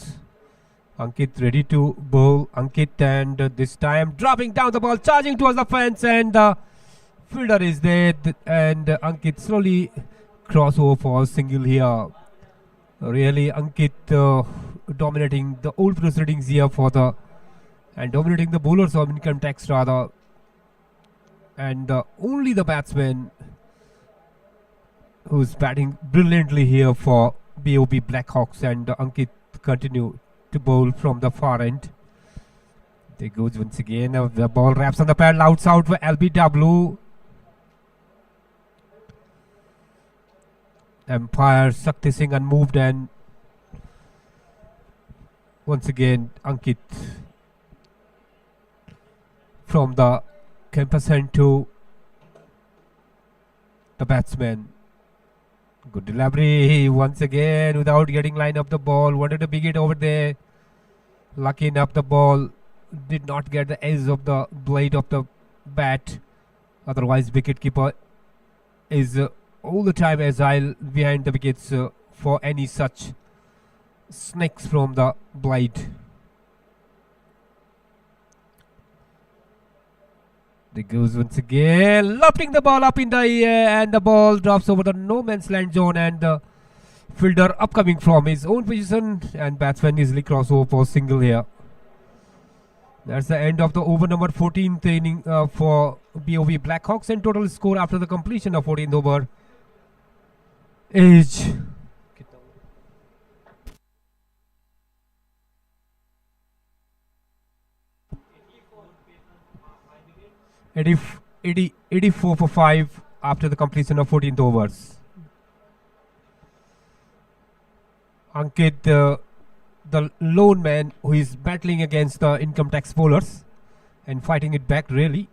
Ankit ready to bowl. Ankit and this time dropping down the ball, charging towards the fence, and the fielder is there. And Ankit slowly cross over for a single here. Really, Ankit dominating the old proceedings here for the and dominating the bowlers of income tax rather. And only the batsman who's batting brilliantly here for BOB Blackhawks, and Ankit continue to bowl from the far end. There goes once again. The ball wraps on the pad, louds out for LBW. Umpire Sakti Singh unmoved, and once again Ankit from the campus end to the batsman. Good delivery once again without getting line up the ball. Wanted to big it over there. Lucky enough the ball did not get the edge of the blade of the bat. Otherwise wicketkeeper is all the time agile behind the wickets for any such snakes from the blade. There goes once again, lofting the ball up in the air, and the ball drops over the no man's land zone, and the fielder upcoming from his own position, and batsman easily cross over for single here. That's the end of the over number 14th inning for BOV Blackhawks, and total score after the completion of 14th over is 84 for 5 after the completion of 14th overs. Ankit, the lone man who is battling against the income tax bowlers and fighting it back really,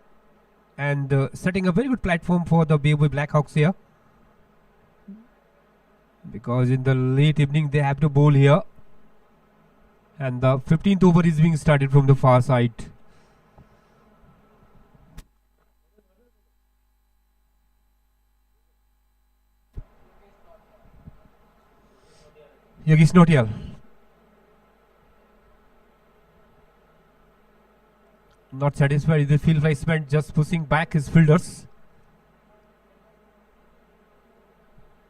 and setting a very good platform for the BOB Blackhawks here, because in the late evening they have to bowl here, and the 15th over is being started from the far side. Yogesh Notial. Not satisfied with the field placement, just pushing back his fielders.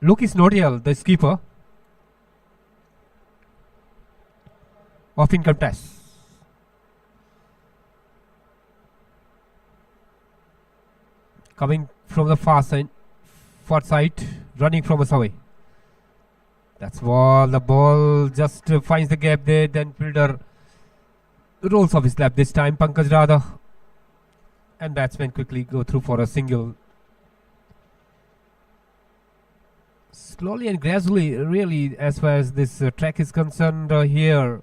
Yogesh Notial, the skipper of income tax. Coming from the far side, running from us away. That's ball. The ball just finds the gap there. Then fielder rolls off his lap. This time Pankaj Radha and batsman quickly go through for a single. Slowly and gradually, really, as far as this track is concerned here,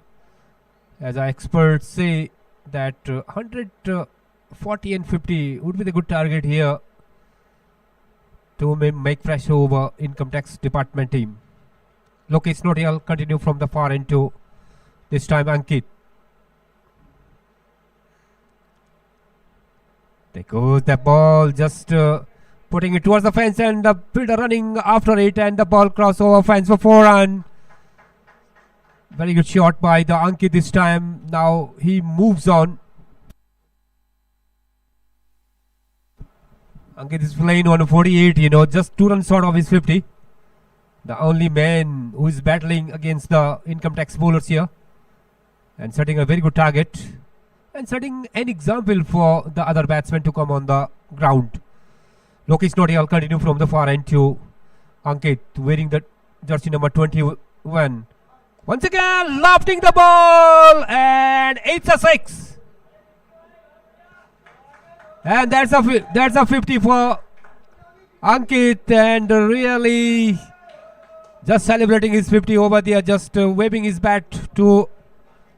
as our experts say that 140 and 50 would be the good target here to make fresh over income tax department team. Yogesh Notial continue from the far end to this time Ankit. There goes the ball, just putting it towards the fence, and the fielder running after it, and the ball cross over fence for 4 run. Very good shot by the Ankit this time. Now he moves on. Ankit is playing on 48, just 2 runs short of his 50. The only man who is battling against the income tax bowlers here. And setting a very good target. And setting an example for the other batsmen to come on the ground. Lokesh Nodial continue from the far end to Ankit wearing the jersey number 21. Once again, lofting the ball, and it's a 6. And that's a 50 for Ankit, and really just celebrating his 50 over there, just waving his bat to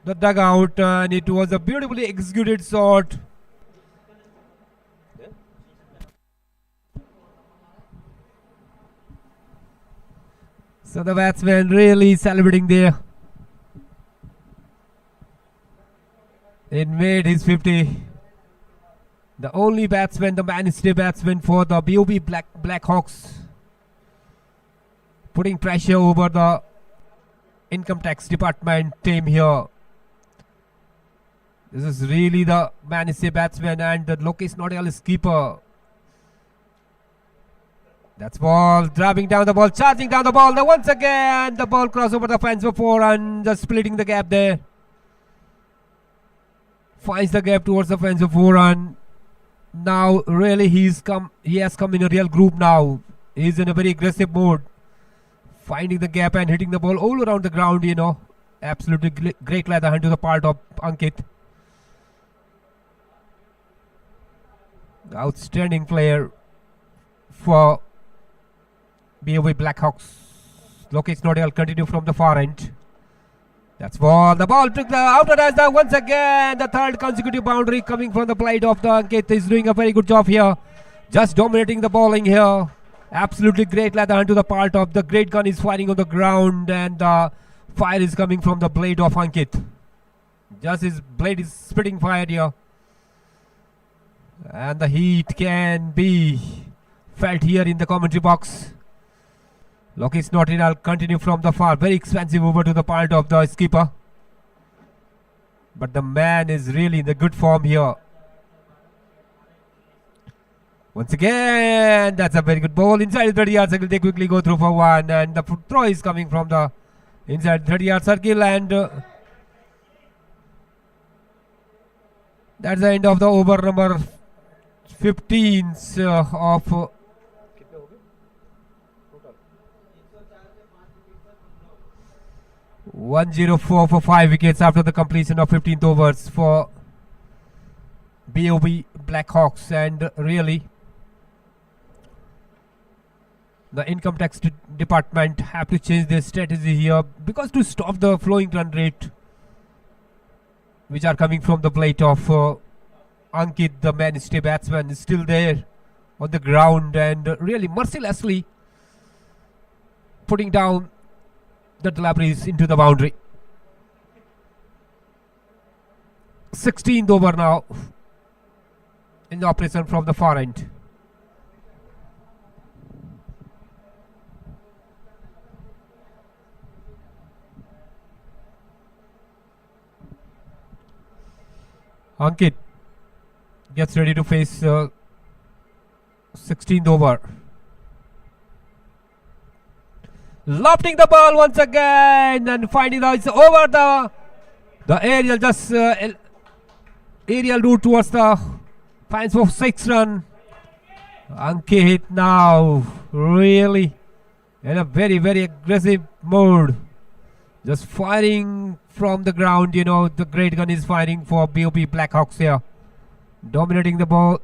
the dugout, and it was a beautifully executed shot. So the batsman really celebrating there. It made his 50. The only batsman, the mainstay batsman for the BOB BLACKHAWKS, putting pressure over the income tax department team here. This is really the mainstay batsman, and the Lokesh Nodial is keeper. That's ball, driving down the ball, charging down the ball. Now once again, the ball cross over the fence for 4 and just splitting the gap there. Finds the gap towards the fence for 4 and now really he has come in a real group now. He's in a very aggressive mode. Finding the gap and hitting the ball all around the ground, Absolutely great leather hand to the part of Ankit. The outstanding player for BOB BLACKHAWKS. Lokesh Nodial continue from the far end. That's ball. The ball took the outer edge. Once again, the third consecutive boundary coming from the plate of the Ankit. Is doing a very good job here. Just dominating the bowling here. Absolutely great leather hand to the part of the great gun is firing on the ground, and the fire is coming from the blade of Ankit. Just his blade is spitting fire here. And the heat can be felt here in the commentary box. Lokesh Nodial continue from the far. Very expensive over to the part of the skipper. But the man is really in the good form here. Once again, that's a very good ball. Inside the 30-yard circle, they quickly go through for 1. And the throw is coming from the inside 30-yard circle. And that's the end of the over number 15 of 104 for 5 wickets after the completion of 15th overs for BOB BLACKHAWKS. And really the income tax department have to change their strategy here, because to stop the flowing run rate which are coming from the plate of Ankit, the mainstay batsman, is still there on the ground and really mercilessly putting down the deliveries into the boundary. 16th over now in the operation from the far end. Ankit gets ready to face 16th over. Lofting the ball once again and finding out it's over the aerial, just aerial route towards the fans for 6 run. Ankit now really in a very, very aggressive mode. Just firing from the ground, the great gun is firing for BOB BLACKHAWKS here. Dominating the ball.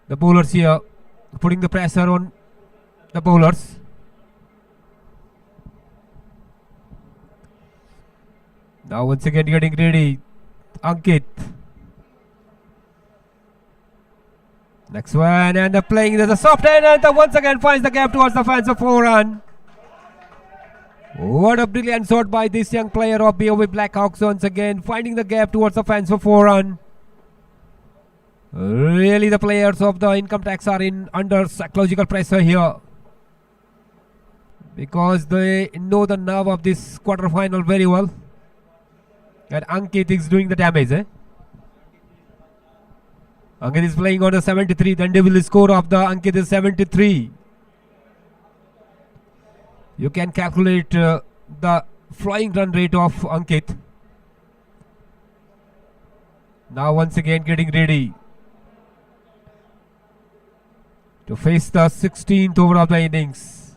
The bowlers here, putting the pressure on the bowlers. Now once again getting ready, Ankit. Next one, and the playing, there's a soft end, and once again finds the gap towards the fans of 4 run. What a brilliant shot by this young player of BOB BLACKHAWKS, once again finding the gap towards the fans for 4 run. Really the players of the income tax are under psychological pressure here, because they know the nerve of this quarterfinal very well. And Ankit is doing the damage. Ankit is playing on a 73. The individual score of the Ankit is 73. You can calculate the flying run rate of Ankit. Now once again getting ready to face the 16th over of the innings.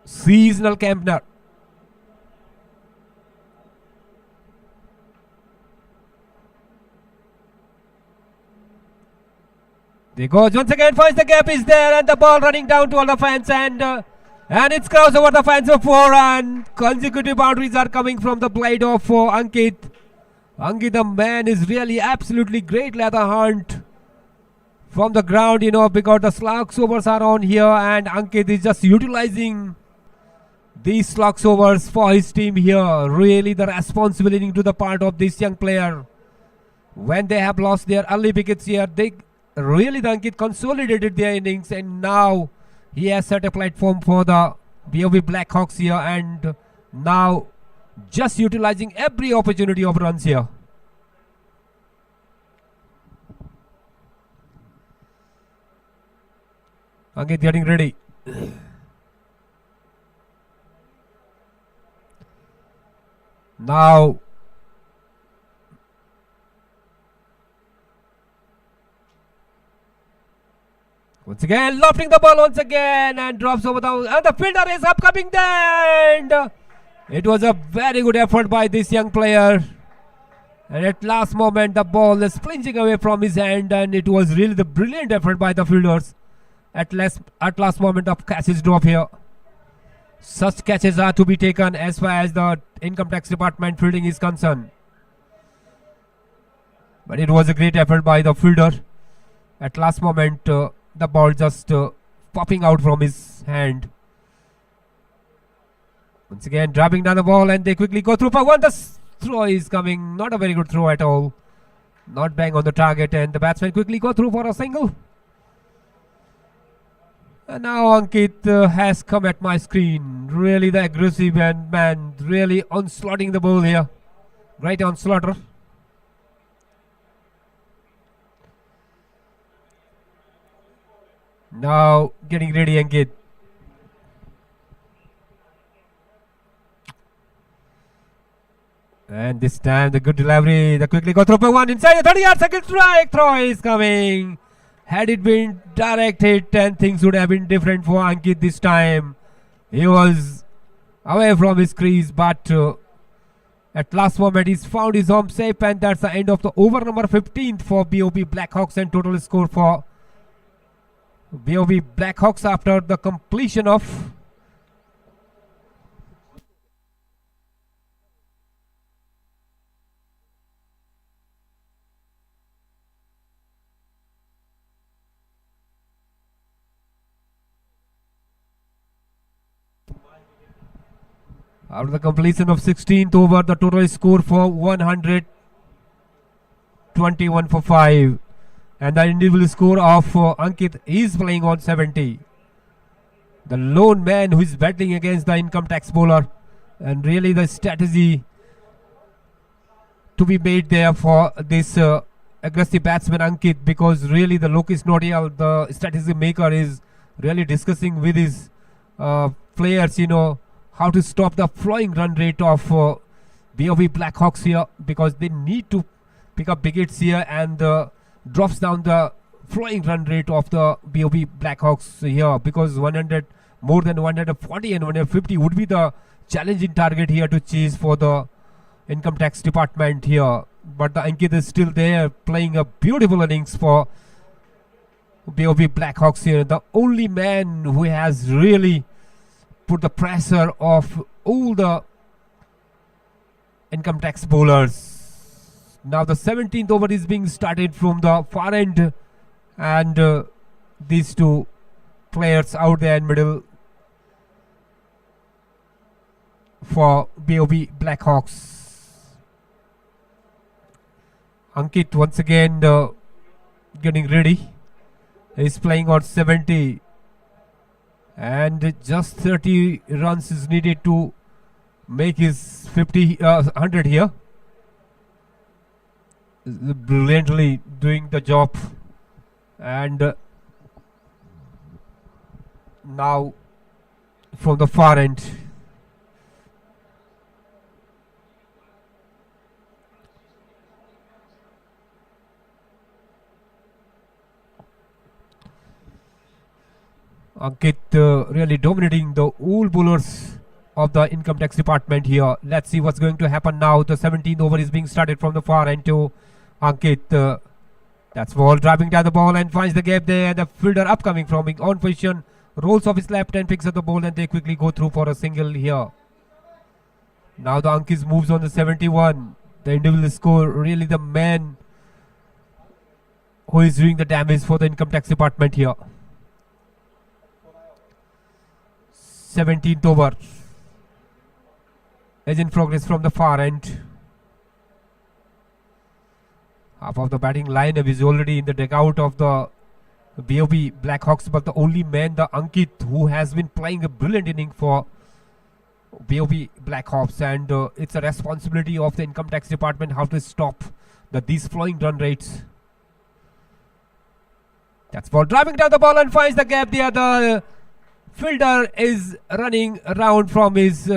Seasonal Campner. They go once again, finds the gap is there, and the ball running down to all the fans, and it's crossed over the fans of 4, and consecutive boundaries are coming from the blade of Ankit. Ankit, the man, is really absolutely great leather hunt from the ground, because the slugs overs are on here, and Ankit is just utilizing these slugs overs for his team here. Really the responsibility to the part of this young player. When they have lost their early wickets here, the Ankit consolidated their innings, and now he has set a platform for the BOB Blackhawks here, and now just utilizing every opportunity of runs here. Ankit getting ready. Now once again lofting the ball once again, and drops over the fielder is upcoming there, and it was a very good effort by this young player, and at last moment the ball is flinching away from his hand, and it was really the brilliant effort by the fielders at last moment of catches drop here. Such catches are to be taken as far as the income tax department fielding is concerned, but it was a great effort by the fielder. At last moment the ball just popping out from his hand. Once again dropping down the ball, and they quickly go through for one. The throw is coming, not a very good throw at all, not bang on the target, and the batsman quickly go through for a single. And now Ankit has come at my screen. Really the aggressive man, really onslaughting the ball here. Great onslaughter. Now getting ready Ankit. And this time the good delivery. The quickly go through for one inside the 30-yard second strike. Throw is coming. Had it been direct hit, and things would have been different for Ankit this time. He was away from his crease, but at last moment he's found his home safe, and that's the end of the over number 15th for BOB Blackhawks, and total score for BOB Blackhawks after the completion of after the completion of 16th over, the total score for 121 for 5, and the individual score of Ankit is playing on 70. The lone man who is battling against the income tax bowler, and really the strategy to be made there for this aggressive batsman Ankit, because really the Lokis Nodial, the strategy maker, is really discussing with his players, how to stop the flying run rate of BOB Blackhawks here, because they need to pick up wickets here, and drops down the flying run rate of the BOB Blackhawks here, because more than 140 and 150 would be the challenging target here to chase for the income tax department here. But the Ankit is still there, playing a beautiful innings for BOB Blackhawks here. The only man who has really put the pressure of all the income tax bowlers. Now the 17th over is being started from the far end, and these two players out there in middle for BOB Blackhawks. Ankit once again getting ready. He's playing on 70, and just 30 runs is needed to make his 100 here. brilliantly doing the job. And now from the far end, Ankit really dominating the all bowlers of the income tax department here. Let's see what's going to happen now. The 17th over is being started from the far end to Ankit. That's ball driving down the ball and finds the gap there. The fielder upcoming from on position rolls off his left and picks up the ball, and they quickly go through for a single here. Now the Ankit moves on the 71. The individual score really the man who is doing the damage for the income tax department here. 17th over is in progress from the far end. Half of the batting lineup is already in the dugout of the BOB Blackhawks, but the only man, the Ankit, who has been playing a brilliant inning for BOB Blackhawks, and it's a responsibility of the income tax department how to stop these flowing run rates. That's ball driving down the ball and finds the gap. The other fielder is running around from his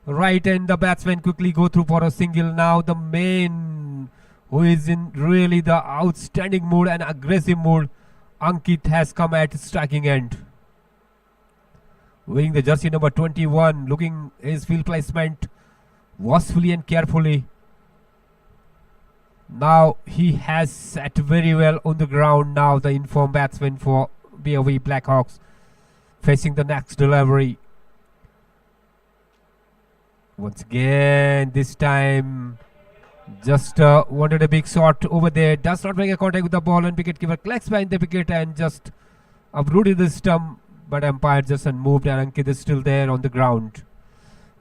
right, and the batsman quickly go through for a single. Now the man who is in really the outstanding mood and aggressive mood, Ankit, has come at striking end. Wearing the jersey number 21, looking his field placement watchfully and carefully. Now he has sat very well on the ground. Now the informed batsman for BOV Blackhawks facing the next delivery. Once again, this time just wanted a big shot over there. Does not make a contact with the ball, and wicketkeeper collects behind the wicket and just uprooted the stump. But umpire just unmoved, and Ankit is still there on the ground.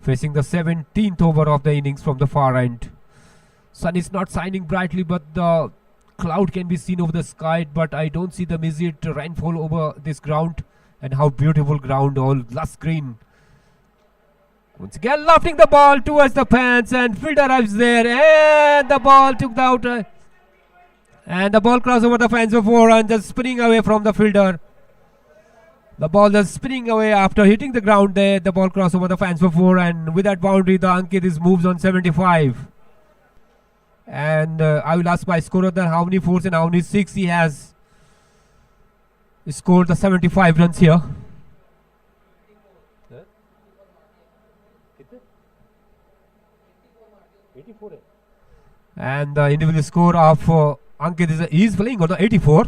Facing the 17th over of the innings from the far end. Sun is not shining brightly, but the cloud can be seen over the sky. But I don't see the immediate rainfall over this ground. And how beautiful ground, all lush green. Once again, lofting the ball towards the fence, and fielder arrives there, and the ball took the outer, and the ball crossed over the fence before and just spinning away from the fielder. The ball just spinning away after hitting the ground there. The ball crossed over the fence before, and with that boundary, the Ankit is moves on 75. And I will ask my scorer that how many fours and how many six he has scored the 75 runs here. And the individual score of Ankit is playing on the 84.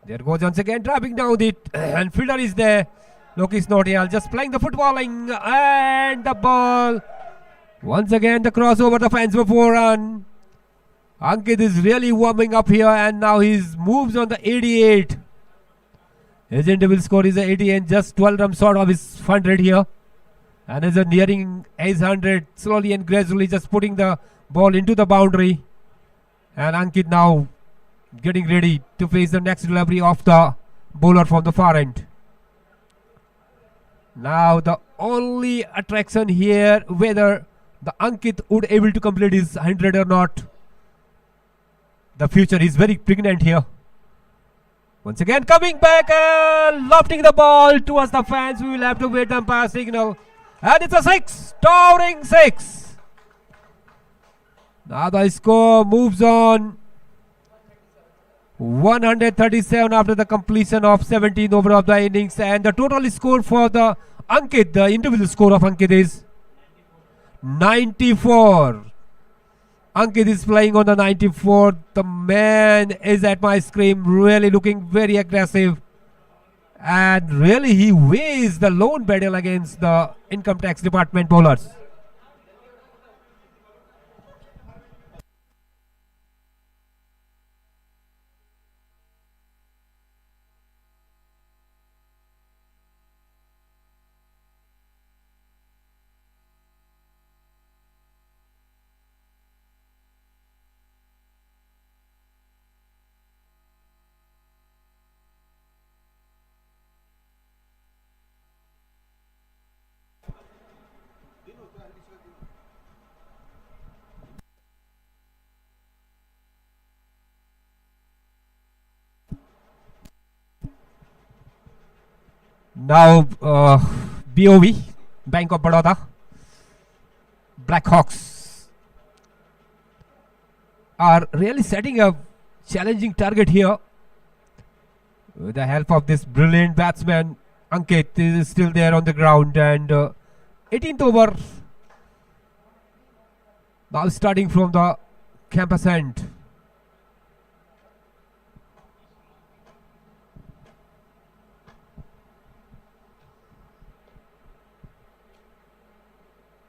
There goes once again driving down it, and fielder is there. Look, is not here, just playing the footballing, and the ball once again the crossover the fence before, and Ankit is really warming up here, and now he moves on the 88. His individual score is 80 and just 12 runs short of his 100 here. And is nearing his 100 slowly and gradually, just putting the ball into the boundary. And Ankit now getting ready to face the next delivery of the bowler from the far end. Now the only attraction here, whether the Ankit would able to complete his 100 or not. The future is very pregnant here. Once again coming back and lofting the ball towards the fans. We will have to wait the umpire signal. And it's a 6, towering 6. Now the score moves on 137 after the completion of 17 over of the innings, and the total score for the Ankit, the individual score of Ankit, is 94. Ankit is playing on the 94. The man is at my screen, really looking very aggressive. And really he weighs the lone battle against the income tax department bowlers. Now, BOB, Bank of Baroda, BLACKHAWKS are really setting a challenging target here. With the help of this brilliant batsman, Ankit is still there on the ground, and 18th over. Now starting from the campus end.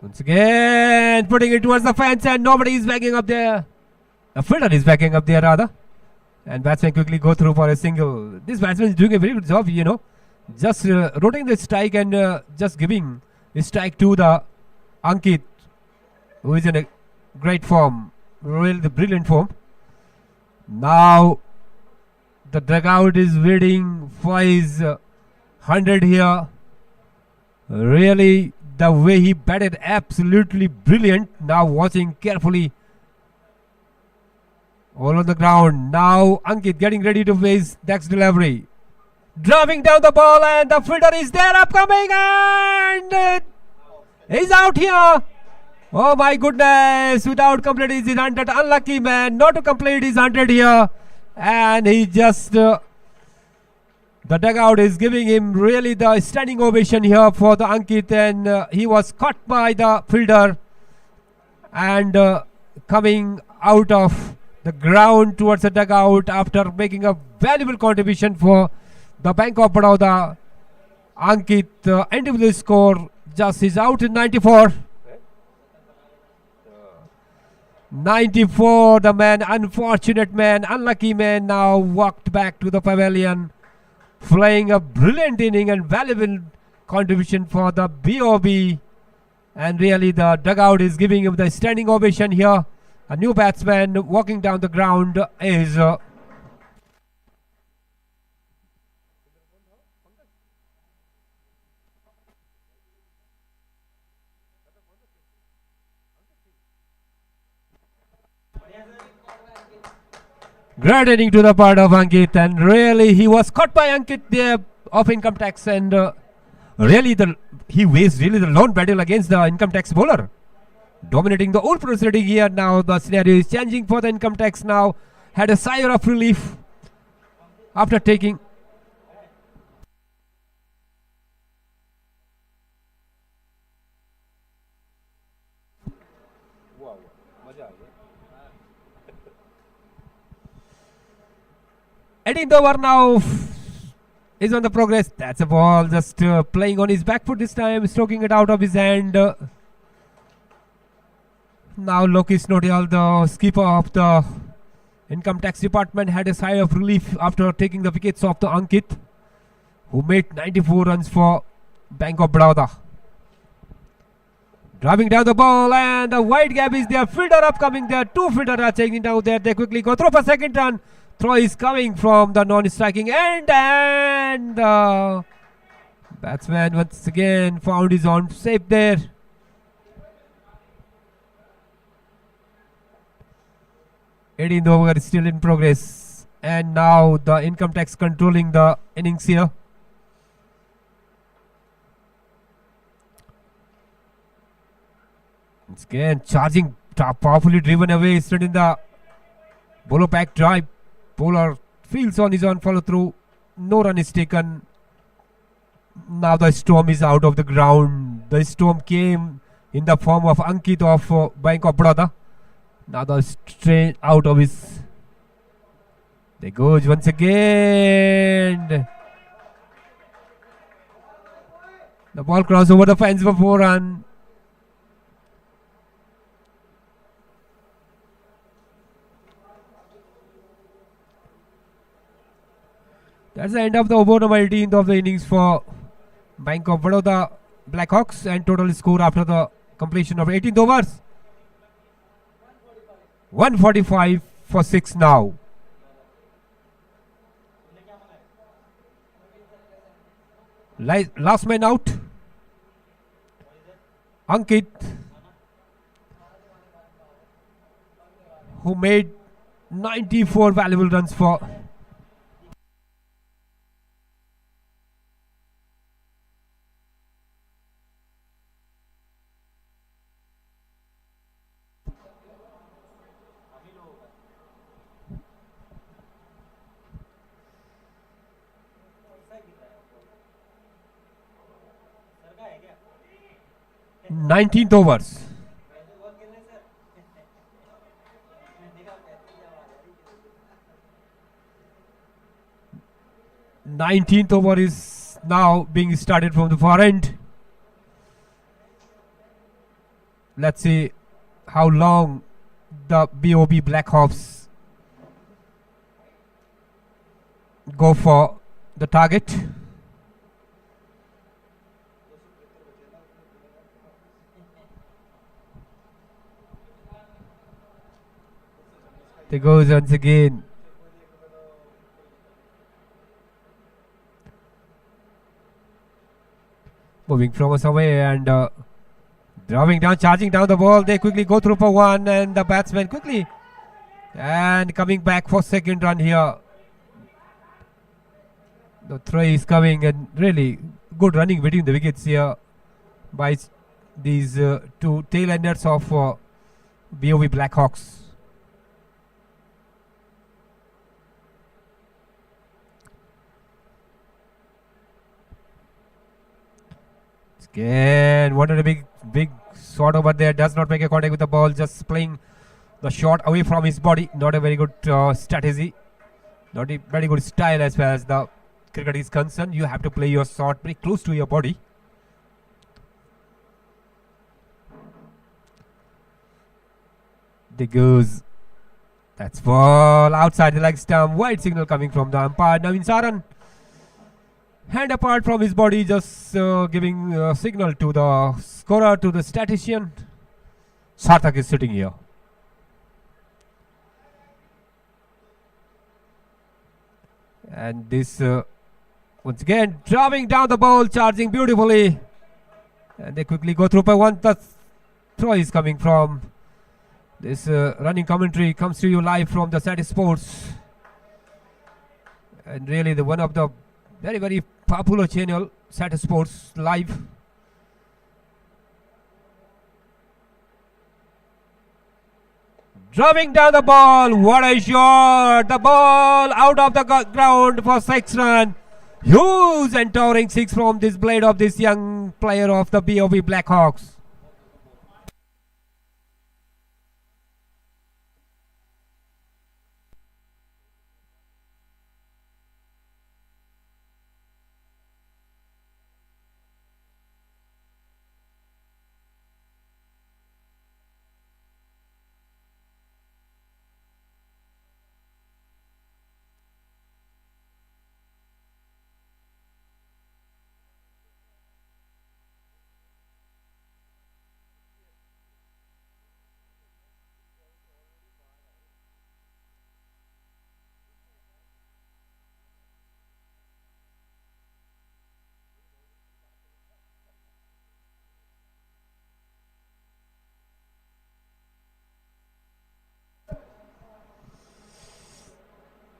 Once again, putting it towards the fence, and nobody is backing up there. The fielder is backing up there rather. And batsman quickly go through for a single. This batsman is doing a very good job, just rotating the strike and just giving a strike to the Ankit, who is in a great form, really brilliant form. Now the dugout is waiting for his 100 here. Really, the way he batted, absolutely brilliant. Now watching carefully. All on the ground. Now Ankit getting ready to face next delivery. Driving down the ball, and the fielder is there upcoming, and he's out here. Oh my goodness, without completing his 100. Unlucky man not to complete his 100 here. And he just, the dugout is giving him really the standing ovation here for the Ankit, and he was caught by the fielder and coming out of the ground towards the dugout after making a valuable contribution for the Bank of Baroda. Ankit, individual score, just is out in 94. 94, the man, unfortunate man, unlucky man, now walked back to the pavilion, playing a brilliant inning and valuable contribution for the BOB. And really the dugout is giving him the standing ovation here. A new batsman walking down the ground is great inning to the part of Ankit, and really he was caught by Ankit there of income tax, and really he waged really the lone battle against the income tax bowler, dominating the whole proceeding here. Now the scenario is changing for the income tax. Now had a sigh of relief after taking मजा आ गया. 18th over now is on the progress. That's a ball just playing on his back foot this time, stroking it out of his hand. Now Lokesh Notial, the skipper of the income tax department, had a sigh of relief after taking the wickets of the Ankit, who made 94 runs for Bank of Baroda. Driving down the ball, and the wide gap is there. Fielder upcoming there. Two fielders are changing down there. They quickly go through for second run. Throw is coming from the non-striking end, and the batsman once again found his own safe there. The over is still in progress, and now the income tax controlling the innings here. Once again charging, powerfully driven away, straight in the bowler back drive. Bowler feels on his own follow through. No run is taken. Now the storm is out of the ground. The storm came in the form of Ankit of Bank of Baroda. Now the strain out of his. There goes once again. The ball crossed over the fence for 4 runs. That's the end of the over number 18th of the innings for Bank of Baroda BLACKHAWKS, and total score after the completion of 18th overs 145 for 6 now. Last man out, Ankit, who made 94 valuable runs for 19th overs. 19th over is now being started from the far end. Let's see how long the BOB BLACKHAWKS go for the target. There goes once again. Moving from us away and driving down, charging down the ball. They quickly go through for one, and the batsman quickly and coming back for second run here. The throw is coming, and really good running between the wickets here by these two tail enders of BOB BLACKHAWKS. Again, wanted a big shot over there. Does not make a contact with the ball. Just playing the shot away from his body. Not a very good strategy. Not a very good style as far as the cricket is concerned. You have to play your shot very close to your body. There goes. That's ball outside the leg stump. Wide signal coming from the umpire. Navin Saran. Hand apart from his body, just giving a signal to the scorer, to the statistician. Sarthak is sitting here. And this, once again, driving down the ball, charging beautifully. And they quickly go through by one. The throw is coming from this running commentary. Comes to you live from the Satis Sports. And really the one of the very, very popular channel, Satis Sports Live. Driving down the ball. What a shot! The ball out of the ground for 6 runs. Huge and towering 6 from this blade of this young player of the BOB BLACKHAWKS.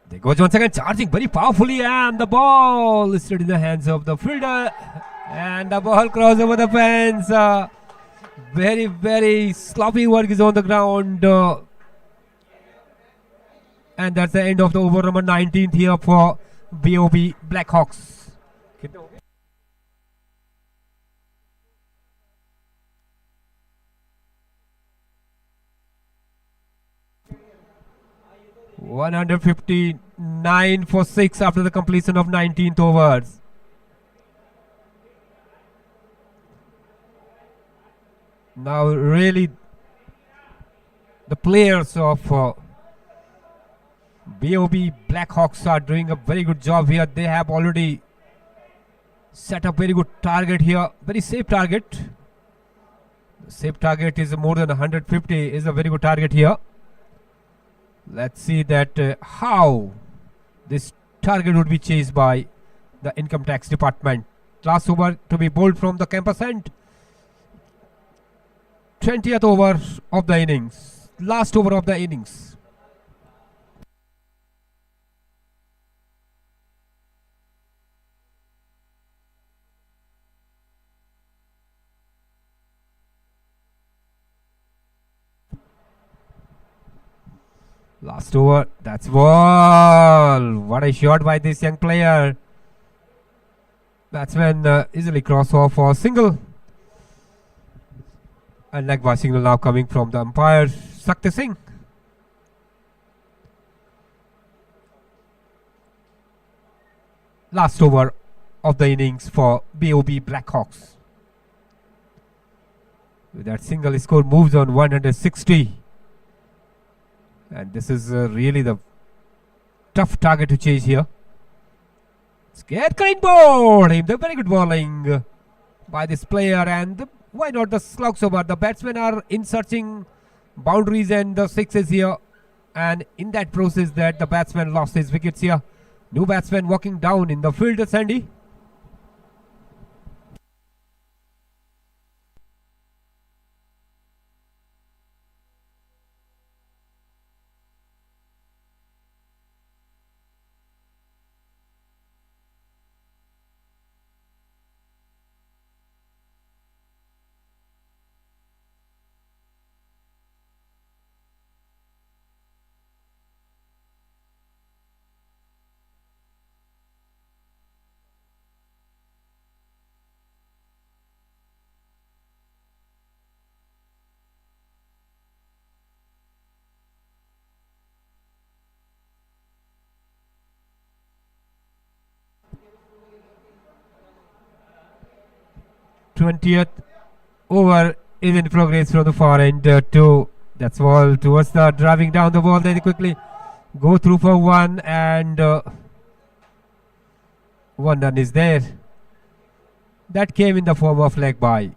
They go once again, charging very powerfully, and the ball is still in the hands of the fielder, and the ball crosses over the fence. Very, very sloppy work is on the ground, and that's the end of the over number 19th here for BOB BLACKHAWKS. $159 for 6 after the completion of 19th overs. Now really the players of BOB BLACKHAWKS are doing a very good job here. They have already set up very good target here. Very safe target. The safe target is more than 150, is a very good target here. Let's see that how this target would be chased by the income tax department. Last over to be bowled from the campus end. 20th over of the innings. Last over of the innings. Last over, that's ball. What a shot by this young player. Batsman easily cross off for a single. And leg by signal now coming from the umpire, Sakti Singh. Last over of the innings for BOB Blackhawks. With that single score moves on 160. And this is really the tough target to chase here. Scared clean board. The very good bowling by this player, and why not the slugs over? The batsmen are in searching boundaries and the sixes here, and in that process that the batsman lost his wickets here. New batsman walking down in the field, Sandy. Twentieth over is in progress from the far end. That's ball towards the driving down the ball. Then quickly go through for one, and one run is there. That came in the form of leg by.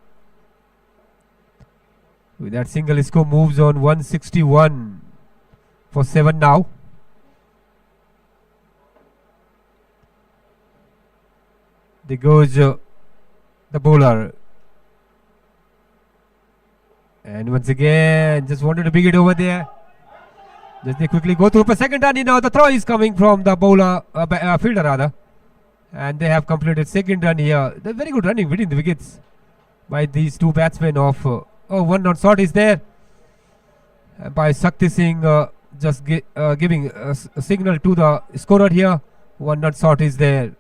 With that single score moves on 161 for 7 now. There goes the bowler. And once again, just wanted to big it over there. Just they quickly go through for second run. Now the throw is coming from the bowler, fielder rather. And they have completed second run here. They're very good running between the wickets by these two batsmen of... one run shot is there. By Sakti Singh just giving a signal to the scorer here. One run shot is there.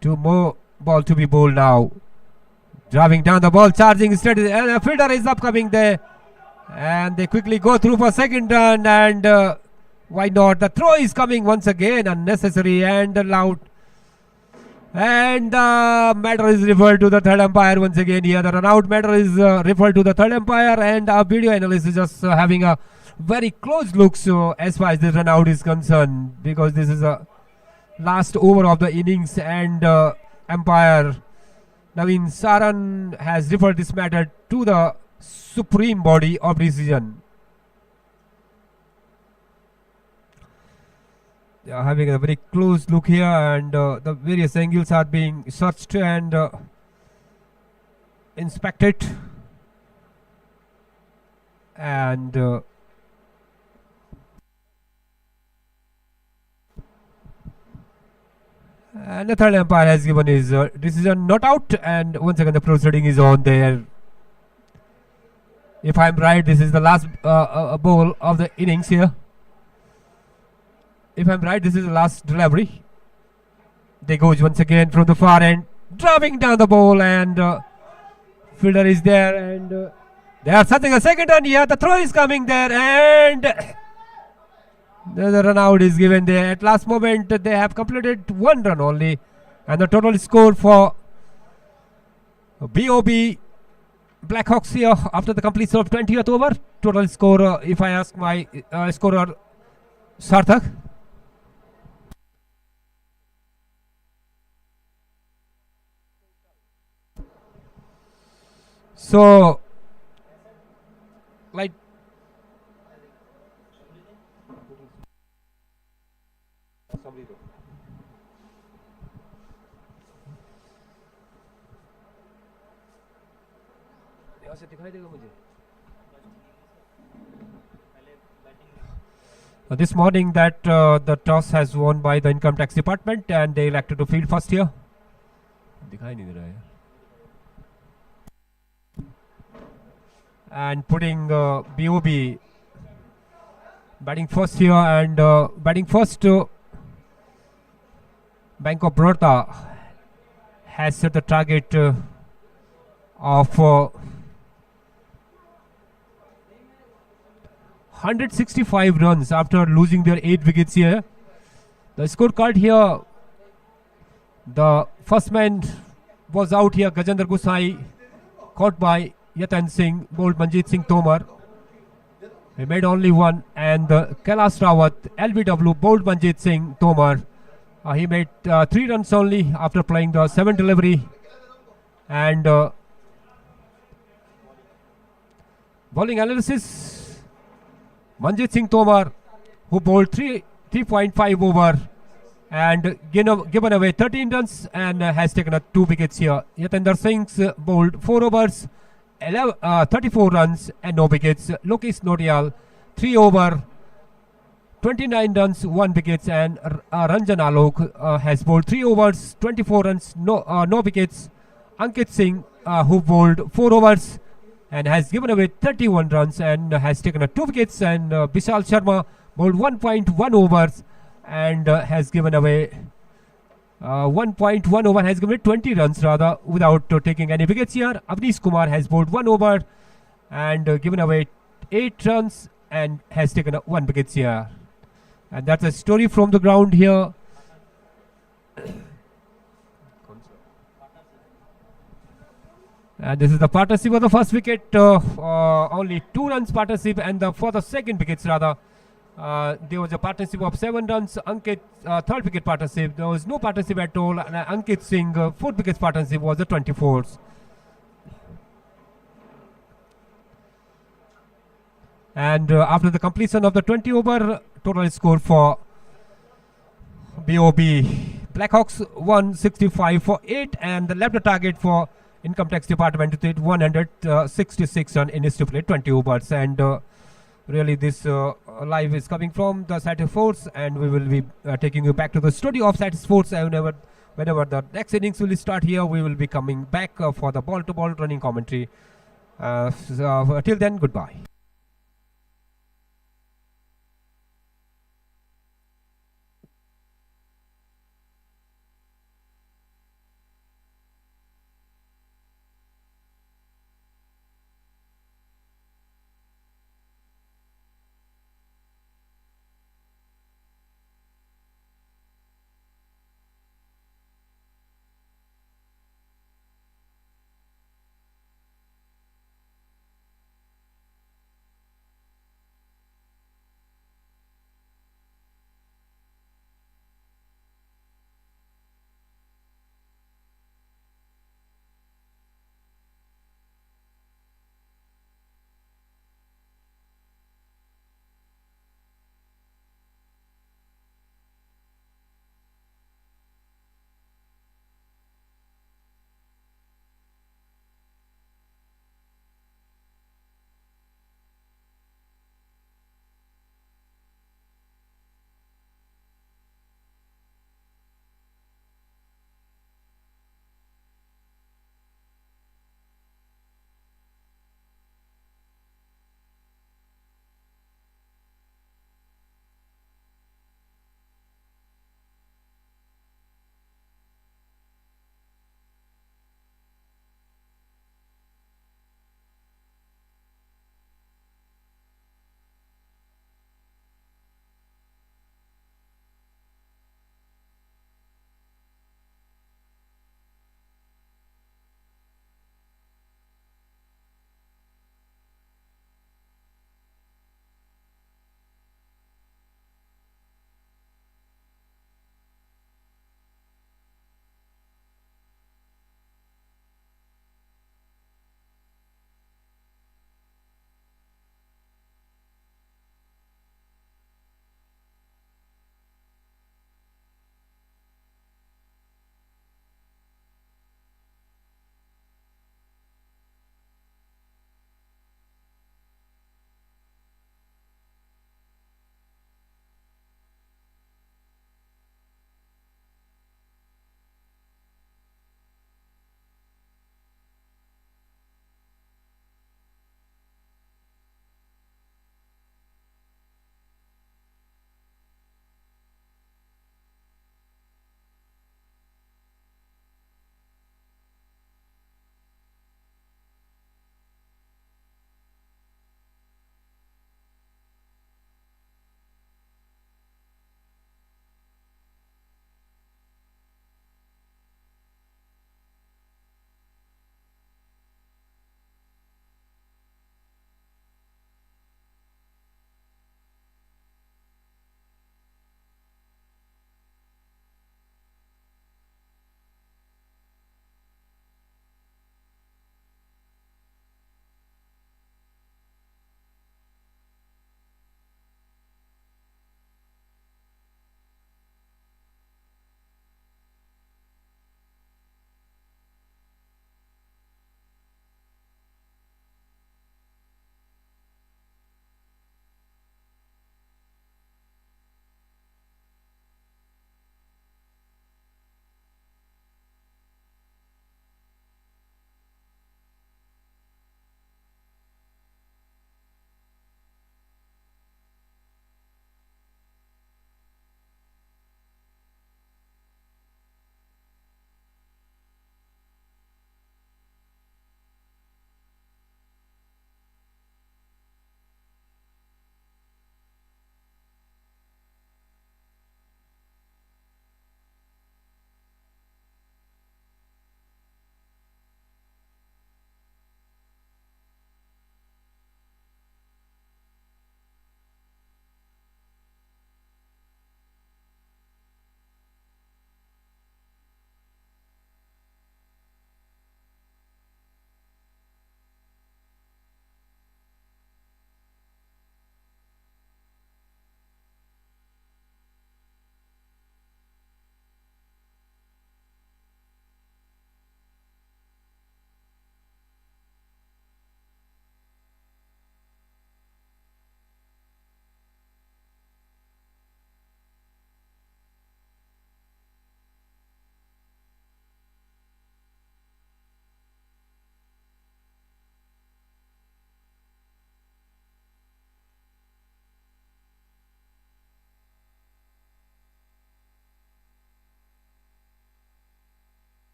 Two more ball to be bowled now. Driving down the ball, charging straight. And the fielder is upcoming there. And they quickly go through for second run. And why not? The throw is coming once again. Unnecessary and allowed. And the matter is referred to the third umpire once again here. The run out matter is referred to the third umpire. And our video analyst is just having a very close look as far as the run out is concerned. Because this is a last over of the innings, and umpire Naveen Saran has referred this matter to the supreme body of decision. They are having a very close look here, and the various angles are being searched and inspected. And and the third umpire has given his decision not out, and once again the proceeding is on there. If I'm right, this is the last ball of the innings here. If I'm right, this is the last delivery. They goes once again from the far end, driving down the ball, and fielder is there, and they are setting a second run here. The throw is coming there, and the run out is given there. At last moment, they have completed one run only, and the total score for BOB Blackhawks here after the completion of 20th over. Total score, if I ask my scorer Sarthak. So, like, this morning that the toss has won by the income tax department, and they elected to field first here. And putting BOB batting first here, and batting first Bank of Baroda has set the target of 165 runs after losing their 8 wickets here. The scorecard here, the first man was out here, Gajendra Gusai, caught by Yatan Singh, bowled Manjeet Singh Tomar. He made only one, and Kailash Rawat, LBW, bowled Manjeet Singh Tomar. He made 3 runs only after playing the 7th delivery. And bowling analysis, Manjeet Singh Tomar, who bowled 3.5 over and given away 13 runs and has taken 2 wickets here. Yatendra Singh's bowled 4 overs, 34 runs and no wickets. Lokesh Notial 3 over, 29 runs, 1 wickets, and Ranjan Alok has bowled 3 overs, 24 runs, no wickets. Ankit Singh, who bowled 4 overs and has given away 31 runs and has taken 2 wickets, and Vishal Sharma bowled 1.1 overs and has given away 1.1 over, has given away 20 runs rather without taking any wickets here. Avnish Kumar has bowled 1 over and given away 8 runs and has taken 1 wicket here. And that's a story from the ground here. And this is the partnership of the first wicket. Only 2 runs partnership, and for the second wickets rather, there was a partnership of 7 runs. Ankit, 3rd wicket partnership, there was no partnership at all. And Ankit Singh, 4th wicket partnership was the 24th. And after the completion of the 20 over, total score for BOB Blackhawks 165 for 8, and left the target for Income Tax Department to 166 run in his to play 20 overs. And really this live is coming from the Saturday Force, and we will be taking you back to the studio of Saturday Force whenever the next innings will start here. We will be coming back for the ball-to-ball running commentary. Till then, goodbye.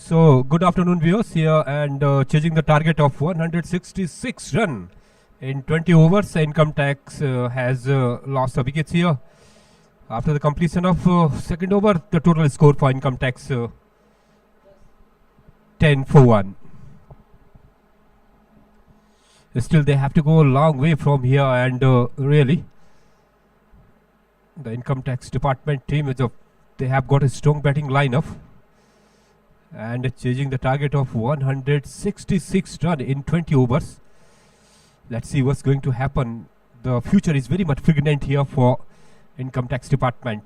So, good afternoon, viewers here, and chasing the target of 166 run in 20 overs. Income Tax has lost the wickets here. After the completion of second over, the total score for Income Tax 10 for 1. Still, they have to go a long way from here, and really, the Income Tax Department team they have got a strong batting lineup, and chasing the target of 166 run in 20 overs. Let's see what's going to happen. The future is very much pregnant here for Income Tax Department.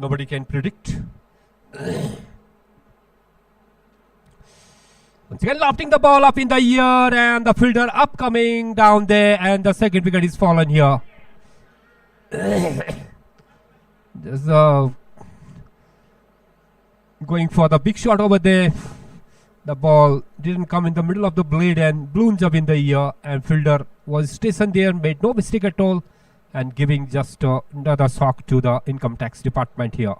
Nobody can predict. Once again, lofting the ball up in the air, and the fielder upcoming down there, and the second wicket is fallen here. There's going for the big shot over there. The ball didn't come in the middle of the blade and balloons up in the air, and fielder was stationed there, made no mistake at all, and giving just another shock to the Income Tax Department here.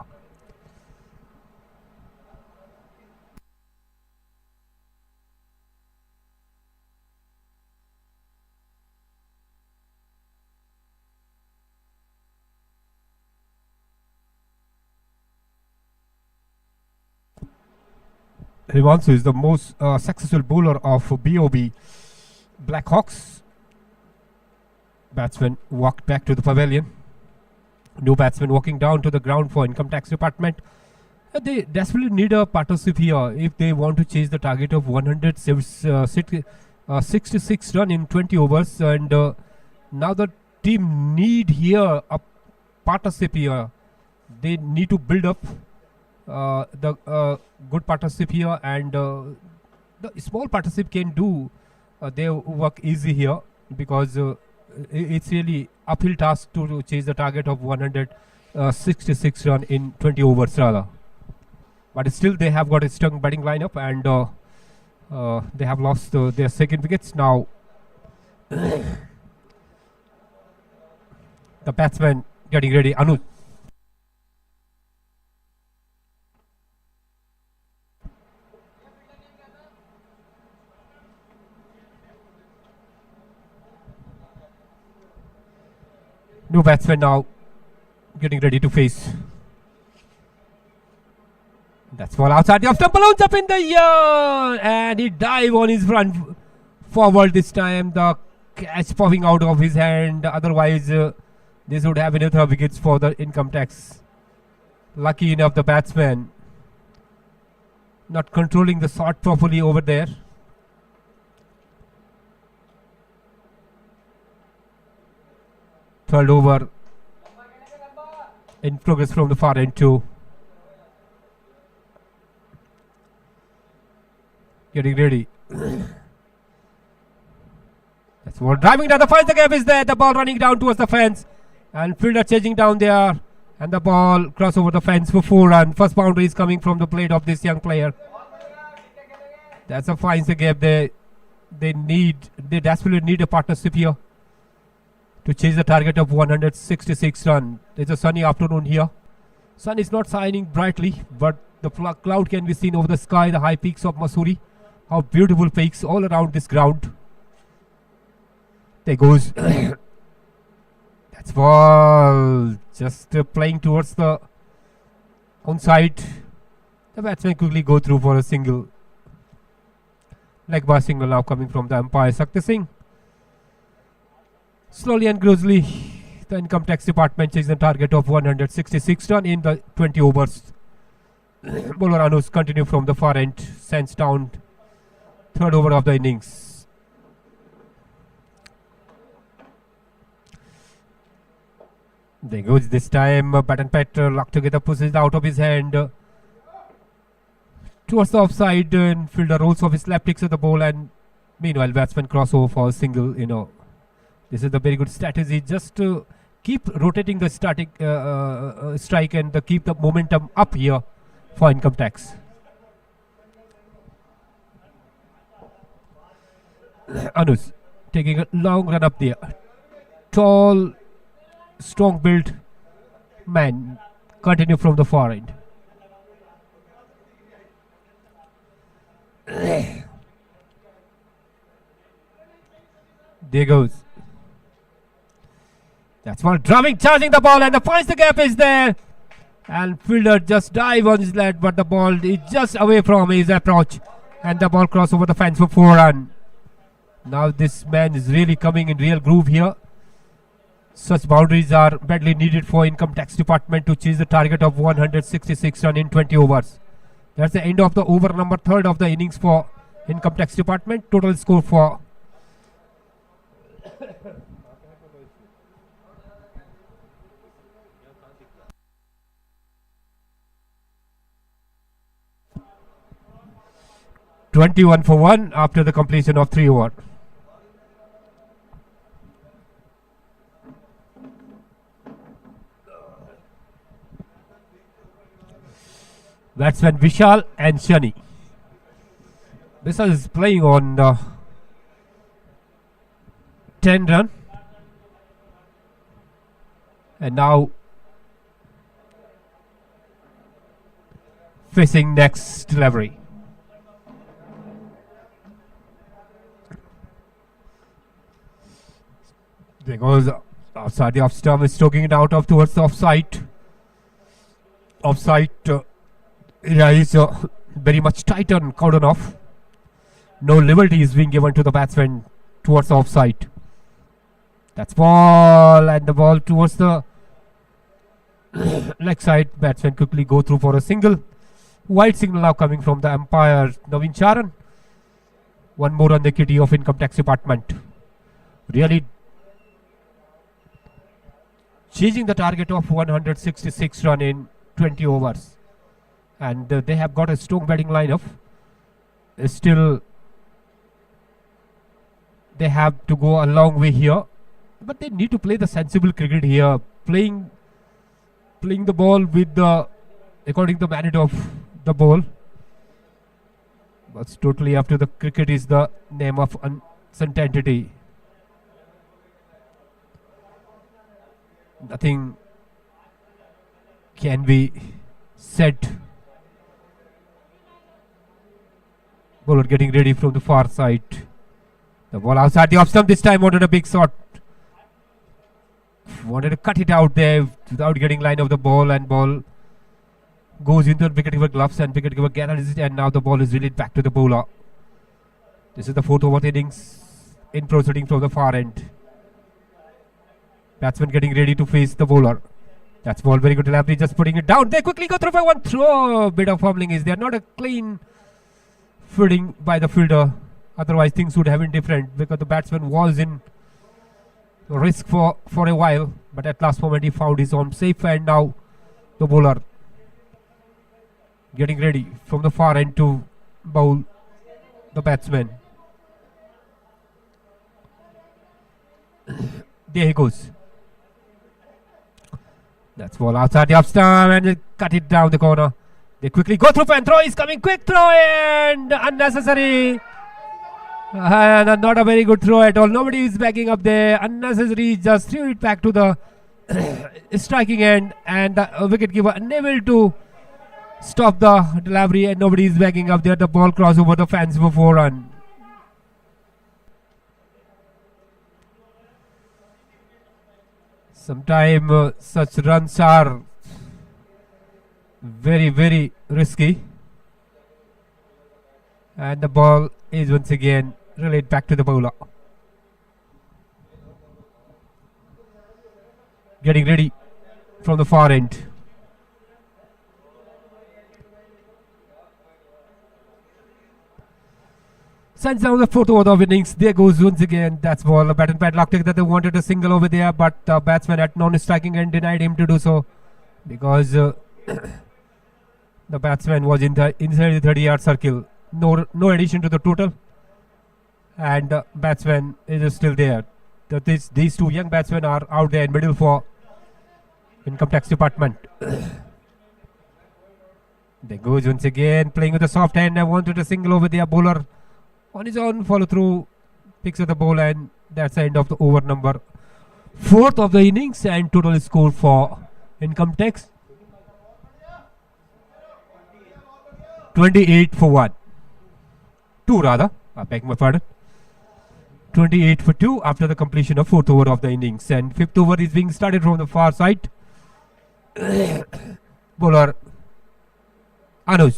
Himanshu is the most successful bowler of BOB BLACKHAWKS. Batsman walked back to the pavilion. New batsman walking down to the ground for Income Tax Department. They desperately need a partnership here if they want to chase the target of 166 run in 20 overs. And now the team need here a partnership here. They need to build up the good partnership here, and the small partnership can do their work easy here, because it's really uphill task to chase the target of 166 run in 20 overs rather. But still, they have got a strong batting lineup, and they have lost their second wickets now. The batsman getting ready. Anuj. New batsman now getting ready to face. That's ball outside the off stump, balloons up in the air, and he dive on his run forward this time. The catch popping out of his hand. Otherwise, this would have another wickets for the Income Tax. Lucky enough, the batsman not controlling the shot properly over there. Third over in progress from the far end too. Getting ready. That's what driving down the fence. The gap is there. The ball running down towards the fence, and fielder chasing down there, and the ball cross over the fence for 4 runs. First boundary is coming from the plate of this young player. That's a fine gap there. They desperately need a partnership here to chase the target of 166 run. It's a sunny afternoon here. Sun is not shining brightly, but the cloud can be seen over the sky, the high peaks of Mussoorie. How beautiful peaks all around this ground. There goes. That's ball. Just playing towards the onside. The batsman quickly go through for a single. Leg bar single now coming from the umpire, Sakti Singh. Slowly and grossly, the Income Tax Department chases the target of 166 run in the 20 overs. Bowler Anuj continue from the far end, sends down third over of the innings. There goes this time, bat and pet locked together, pushes it out of his hand towards the offside, and fielder rolls off his left, takes at the ball, and meanwhile batsman cross over for a single. This is the very good strategy, just to keep rotating the static strike and keep the momentum up here for Income Tax. Anuj taking a long run up there. Tall, strong built man. Continue from the far end. There goes. That's one drumming, charging the ball, and the finds the gap is there. And fielder just dive on his leg, but the ball is just away from his approach. And the ball cross over the fence for 4 run. Now this man is really coming in real groove here. Such boundaries are badly needed for income tax department to chase the target of 166 run in 20 overs. That's the end of the over number 3rd of the innings for income tax department. Total score for 21 for 1 after the completion of 3 overs. Batsman Vishal and Shani. Vishal is playing on 10 run. And now facing next delivery. There goes outside the off stump, is stroking it out of towards the offside. Offside area is very much tight on cordon off. No liberty is being given to the batsman towards the offside. That's ball, and the ball towards the leg side. Batsman quickly go through for a single. Wide signal now coming from the umpire Naveen Charan. One more on the kitty of income tax department. Really chasing the target of 166 run in 20 overs. And they have got a strong batting lineup. Still, they have to go a long way here. But they need to play the sensible cricket here. Playing the ball with the, according to the merit of the ball. But totally after the cricket is the name of uncertainty. Nothing can be said. Bowler getting ready from the far side. The ball outside the off stump. This time wanted a big shot. Wanted to cut it out there without getting line of the ball, and ball goes into the wicketkeeper gloves, and wicketkeeper gathers it, and now the ball is released back to the bowler. This is the 4th over innings in proceeding from the far end. Batsman getting ready to face the bowler. That's ball, very good delivery, just putting it down. They quickly go through for one throw. Bit of fumbling is there. Not a clean fielding by the fielder. Otherwise things would have been different, because the batsman was in risk for a while. But at last moment he found his arm safe, and now the bowler getting ready from the far end to bowl the batsman. There he goes. That's ball outside the off stump, and they cut it down the corner. They quickly go through, and throw is coming. Quick throw, and unnecessary. And not a very good throw at all. Nobody is backing up there. Unnecessary, just threw it back to the striking end, and the wicketkeeper unable to stop the delivery, and nobody is backing up there. The ball crossed over the fence for 4 run. Sometimes such runs are very, very risky. And the ball is once again relayed back to the bowler. Getting ready from the far end. Sends down the 4th over of innings. There goes once again. That's ball. A bat and padlock take that they wanted a single over there, but the batsman at non-striking end denied him to do so, because the batsman was inside the 30-yard circle. No addition to the total, and the batsman is still there. These 2 young batsmen are out there in middle for income tax department. There goes once again, playing with the soft hand. I wanted a single over there. Bowler on his own follow through, picks up the ball, and that's the end of the over number 4th of the innings, and total score for income tax 28 for 1. 2 rather. I beg my pardon. 28 for 2 after the completion of 4th over of the innings. And 5th over is being started from the far side. Bowler Anuj.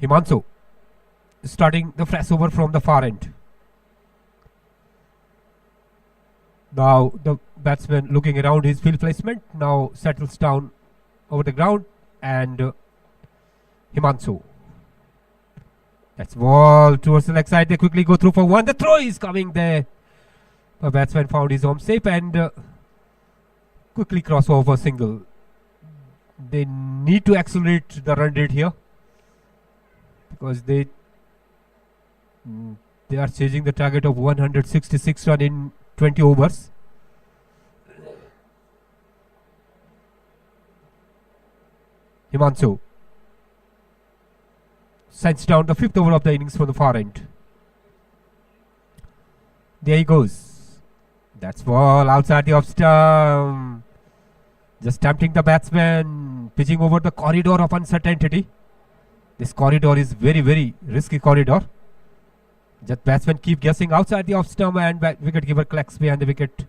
Himanshu starting the fresh over from the far end. Now the batsman looking around his field placement now settles down over the ground, and Himanshu. That's ball towards the leg side. They quickly go through for one. The throw is coming there. The batsman found his home safe and quickly cross over single. They need to accelerate the run rate here because they are chasing the target of 166 run in 20 overs. Himanshu sends down the 5th over of the innings from the far end. There he goes. That's ball outside the off stump. Just tempting the batsman, pitching over the corridor of uncertainty. This corridor is very, very risky corridor. Just batsmen keep guessing outside the off stump, and wicketkeeper collects behind the wicket.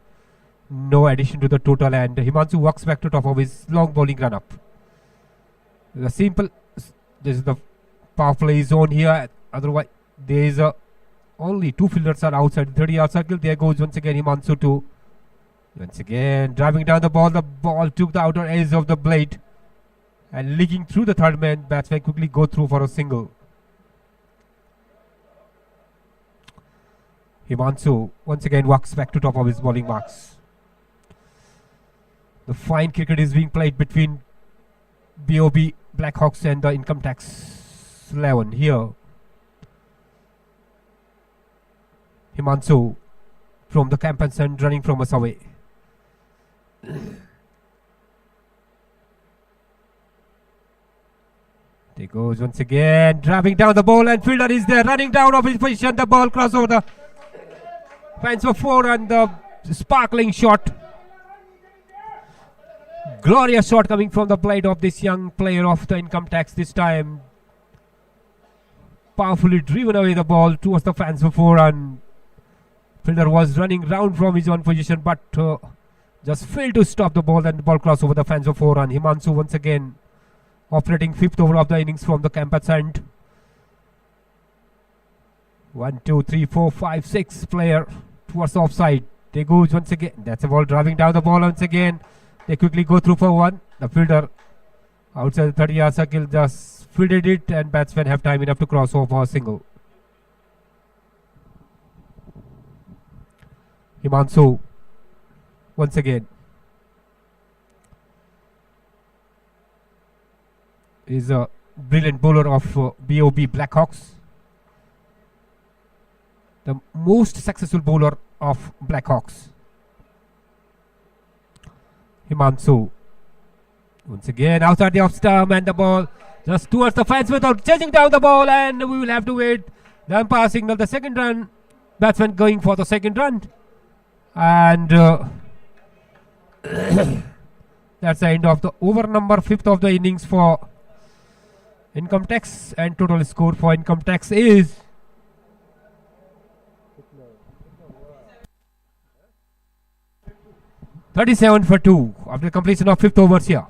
No addition to the total, and Himanshu walks back to top of his long bowling run up. The simple, this is the power play zone here. Otherwise, there is only 2 fielders are outside the 30-yard circle. There goes once again Himanshu to once again driving down the ball. The ball took the outer edge of the blade and leaking through the third man. Batsman quickly go through for a single. Himanshu once again walks back to top of his bowling marks. The fine cricket is being played between BOB Blackhawks and the Income Tax 11 here. Himanshu from the camp and running from us away. There goes once again, driving down the ball, and fielder is there, running down of his position. The ball cross over the fence for 4, and the sparkling shot. Glorious shot coming from the plate of this young player of the Income Tax this time. Powerfully driven away the ball towards the fence for 4, and fielder was running round from his own position, but just failed to stop the ball, and the ball crossed over the fence for 4, and Himanshu once again operating 5th over of the innings from the campus end. 1, 2, 3, 4, 5, 6 player towards the offside. They goes once again. That's a ball driving down the ball once again. They quickly go through for 1. The fielder outside the 30-yard circle just fielded it, and batsmen have time enough to cross over for a single. Himanshu once again is a brilliant bowler of BOB Blackhawks. The most successful bowler of Blackhawks. Himanshu once again outside the off stump, and the ball just towards the fence without chasing down the ball, and we will have to wait. The umpire signal the second run. Batsman going for the second run, and that's the end of the over number 5th of the innings for Income Tax, and total score for Income Tax is 37 for 2 after completion of 5th overs here.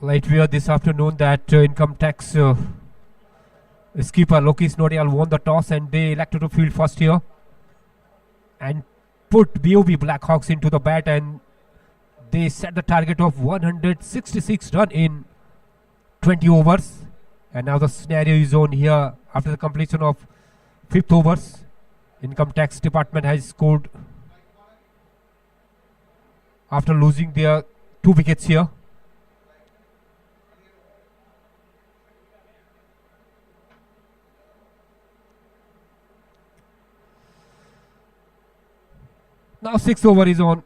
Light we this afternoon that Income Tax skipper Lokis Nodial won the toss, and they elected to field first here and put BOB Blackhawks into the bat, and they set the target of 166 run in 20 overs. And now the scenario is on here after the completion of 5th overs. Income Tax department has scored after losing their 2 wickets here. Now 6th over is on.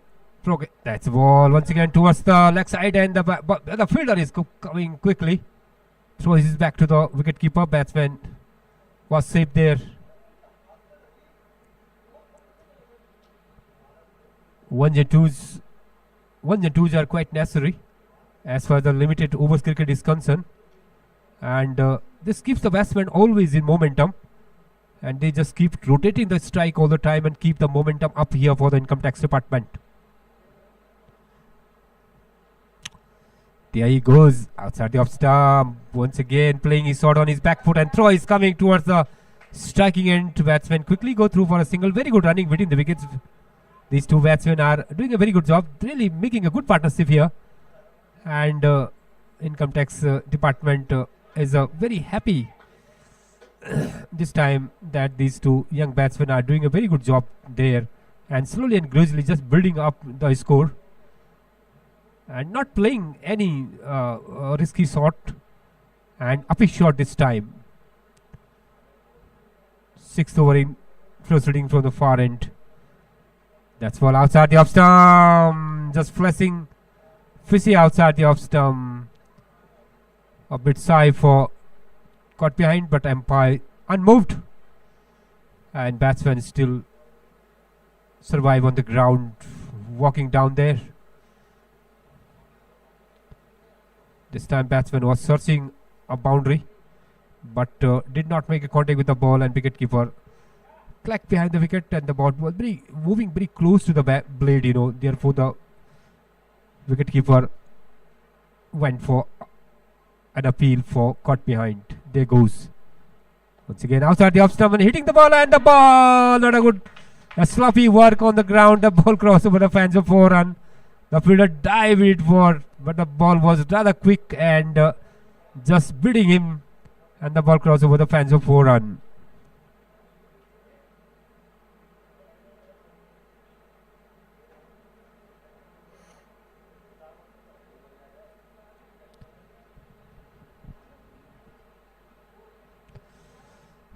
That's ball once again towards the leg side, and the fielder is coming quickly. Throws his back to the wicket keeper. Batsman was safe there. Ones and twos are quite necessary as far as the limited overs cricket is concerned, and this keeps the batsman always in momentum, and they just keep rotating the strike all the time and keep the momentum up here for the income tax department. There he goes outside the off stump, once again playing his shot on his back foot, and throw is coming towards the striking end. Batsmen quickly go through for a single. Very good running between the wickets. These two batsmen are doing a very good job, really making a good partnership here, and income tax department is very happy this time that these two young batsmen are doing a very good job there, and slowly and gradually just building up the score and not playing any risky shot, and up his shot this time. 6th over in proceeding from the far end. That's ball outside the off stump, just flashing fishy outside the off stump. A bit shy for caught behind, but umpire unmoved, and batsman still survive on the ground, walking down there. This time batsman was searching a boundary, but did not make a contact with the ball, and wicketkeeper clacked behind the wicket, and the ball was moving very close to the blade, therefore the wicketkeeper went for an appeal for caught behind. There goes once again outside the off stump and hitting the ball, and the ball not a good, a sloppy work on the ground. The ball crossed over the fence of 4 run. The fielder dived it for, but the ball was rather quick and just beating him, and the ball crossed over the fence of 4 run.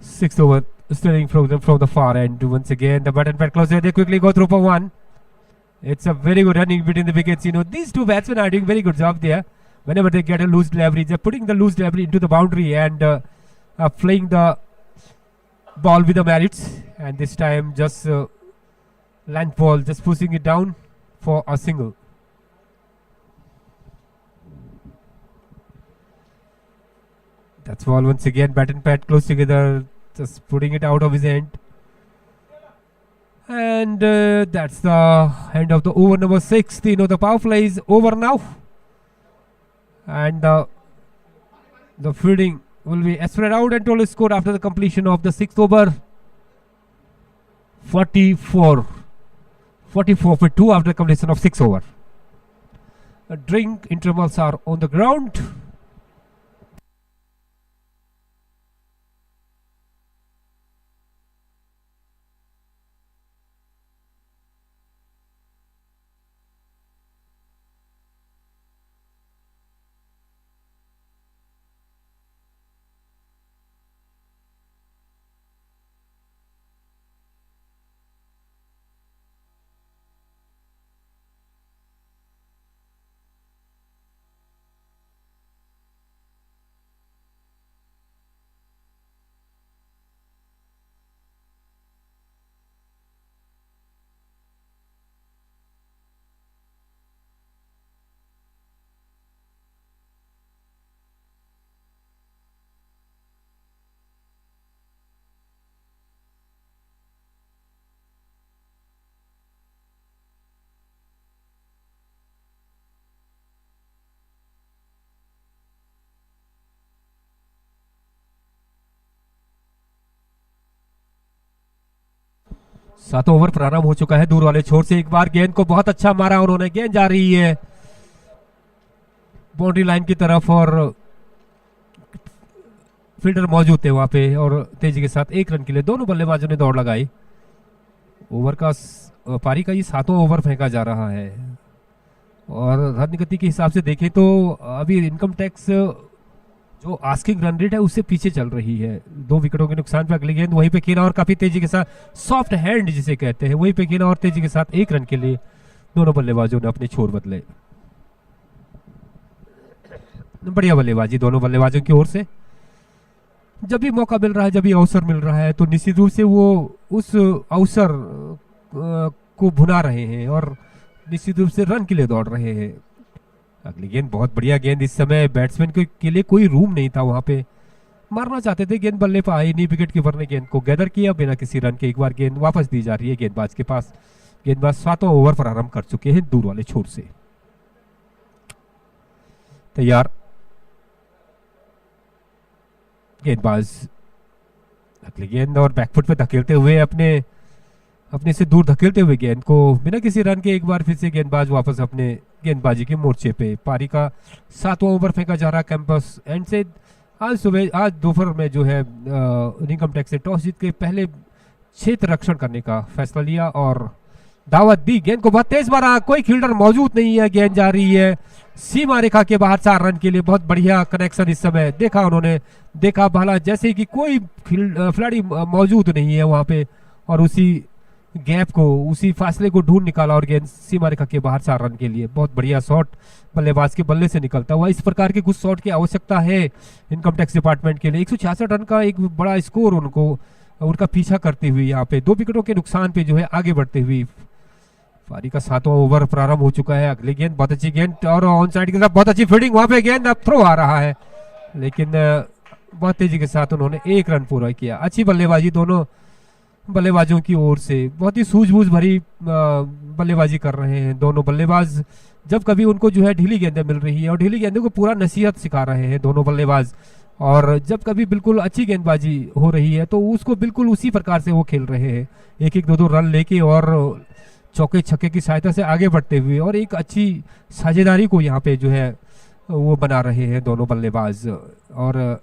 Sixth over, stealing from the far end. Once again, the button pad closer. They quickly go through for 1. It's a very good running between the wickets. These two batsmen are doing very good job there. Whenever they get a loose delivery, they're putting the loose delivery into the boundary and playing the ball with the merits. And this time, just length ball, just pushing it down for a single. That's ball once again. Bat and pad close together, just putting it out of his hand. And that's the end of the over number 6. The power play is over now, and the fielding will be spread out and total score after the completion of the 6th over. 44 for 2 after the completion of 6 over. Drink intervals are on the ground. सातों over प्रारंभ हो चुका है। दूर वाले छोर से एक बार गेंद को बहुत अच्छा मारा उन्होंने। गेंद जा रही है बाउंड्री लाइन की तरफ और फील्डर मौजूद थे वहां पे और तेजी के साथ 1 रन के लिए दोनों बल्लेबाजों ने दौड़ लगाई। ओवर का पारी का ये 7वां ओवर फेंका जा रहा है और रन गति के हिसाब से देखें तो अभी इनकम टैक्स जो आस्किंग रन रेट है उससे पीछे चल रही है। 2 विकेटों के नुकसान पे अगली गेंद वहीं पे खेला और काफी तेजी के साथ सॉफ्ट हैंड जिसे कहते हैं वहीं पे खेला और तेजी के साथ 1 रन के लिए दोनों बल्लेबाजों ने अपने छोर बदले। बढ़िया बल्लेबाजी दोनों बल्लेबाजों की ओर से। जब भी मौका मिल रहा है, जब भी अवसर मिल रहा है तो निश्चित रूप से वो उस अवसर को भुना रहे हैं और निश्चित रूप से रन के लिए दौड़ रहे हैं। अगली गेंद बहुत बढ़िया गेंद। इस समय बैट्समैन के लिए कोई रूम नहीं था वहां पे, मारना चाहते थे, गेंद बल्ले पर आई नहीं। विकेट कीपर ने गेंद को गैदर किया बिना किसी रन के। एक बार गेंद वापस दी जा रही है गेंदबाज के पास। गेंदबाज 7वां ओवर प्रारंभ कर चुके हैं दूर वाले छोर से। तैयार गेंदबाज अगली गेंद और बैकफुट पे धकेलते हुए अपने से दूर धकेलते हुए गेंद को बिना किसी रन के एक बार फिर से गेंदबाज वापस अपने गेंदबाजी के मोर्चे पे। पारी का 7वां ओवर फेंका जा रहा कैंपस एंड से। आज दोपहर में जो है इनकम टैक्स से टॉस जीत के पहले क्षेत्र रक्षण करने का फैसला लिया और दावत दी। गेंद को बहुत तेज मारा, कोई फील्डर मौजूद नहीं है। गेंद जा रही है सीमा रेखा के बाहर 4 रन के लिए। बहुत बढ़िया कनेक्शन इस समय देखा उन्होंने, देखा भाला जैसे कि कोई खिलाड़ी मौजूद नहीं है वहां पे और उसी गैप को, उसी फासले को ढूंढ निकाला और गेंद सीमा रेखा के बाहर 4 रन के लिए। बहुत बढ़िया शॉट बल्लेबाज के बल्ले से निकलता हुआ। इस प्रकार के कुछ शॉट की आवश्यकता है इनकम टैक्स डिपार्टमेंट के लिए। 166 रन का एक बड़ा स्कोर उनका पीछा करते हुए यहाँ पे 2 विकेटों के नुकसान पे जो है आगे बढ़ते हुए पारी का 7वां ओवर प्रारंभ हो चुका है। अगली गेंद बहुत अच्छी गेंद और ऑन साइड की तरफ बहुत अच्छी फील्डिंग। वहां पे गेंद अब थ्रो आ रहा है लेकिन बहुत तेजी के साथ उन्होंने 1 रन पूरा किया। अच्छी बल्लेबाजी दोनों बल्लेबाजों की ओर से। बहुत ही सूझबूझ भरी बल्लेबाजी कर रहे हैं दोनों बल्लेबाज। जब कभी उनको जो है ढीली गेंदें मिल रही है और ढीली गेंदों को पूरा नसीहत सिखा रहे हैं दोनों बल्लेबाज, और जब कभी बिल्कुल अच्छी गेंदबाजी हो रही है तो उसको बिल्कुल उसी प्रकार से वो खेल रहे हैं। 1-1, 2-2 रन लेके और चौके छक्के की सहायता से आगे बढ़ते हुए और एक अच्छी साझेदारी को यहाँ पे जो है वो बना रहे हैं दोनों बल्लेबाज। और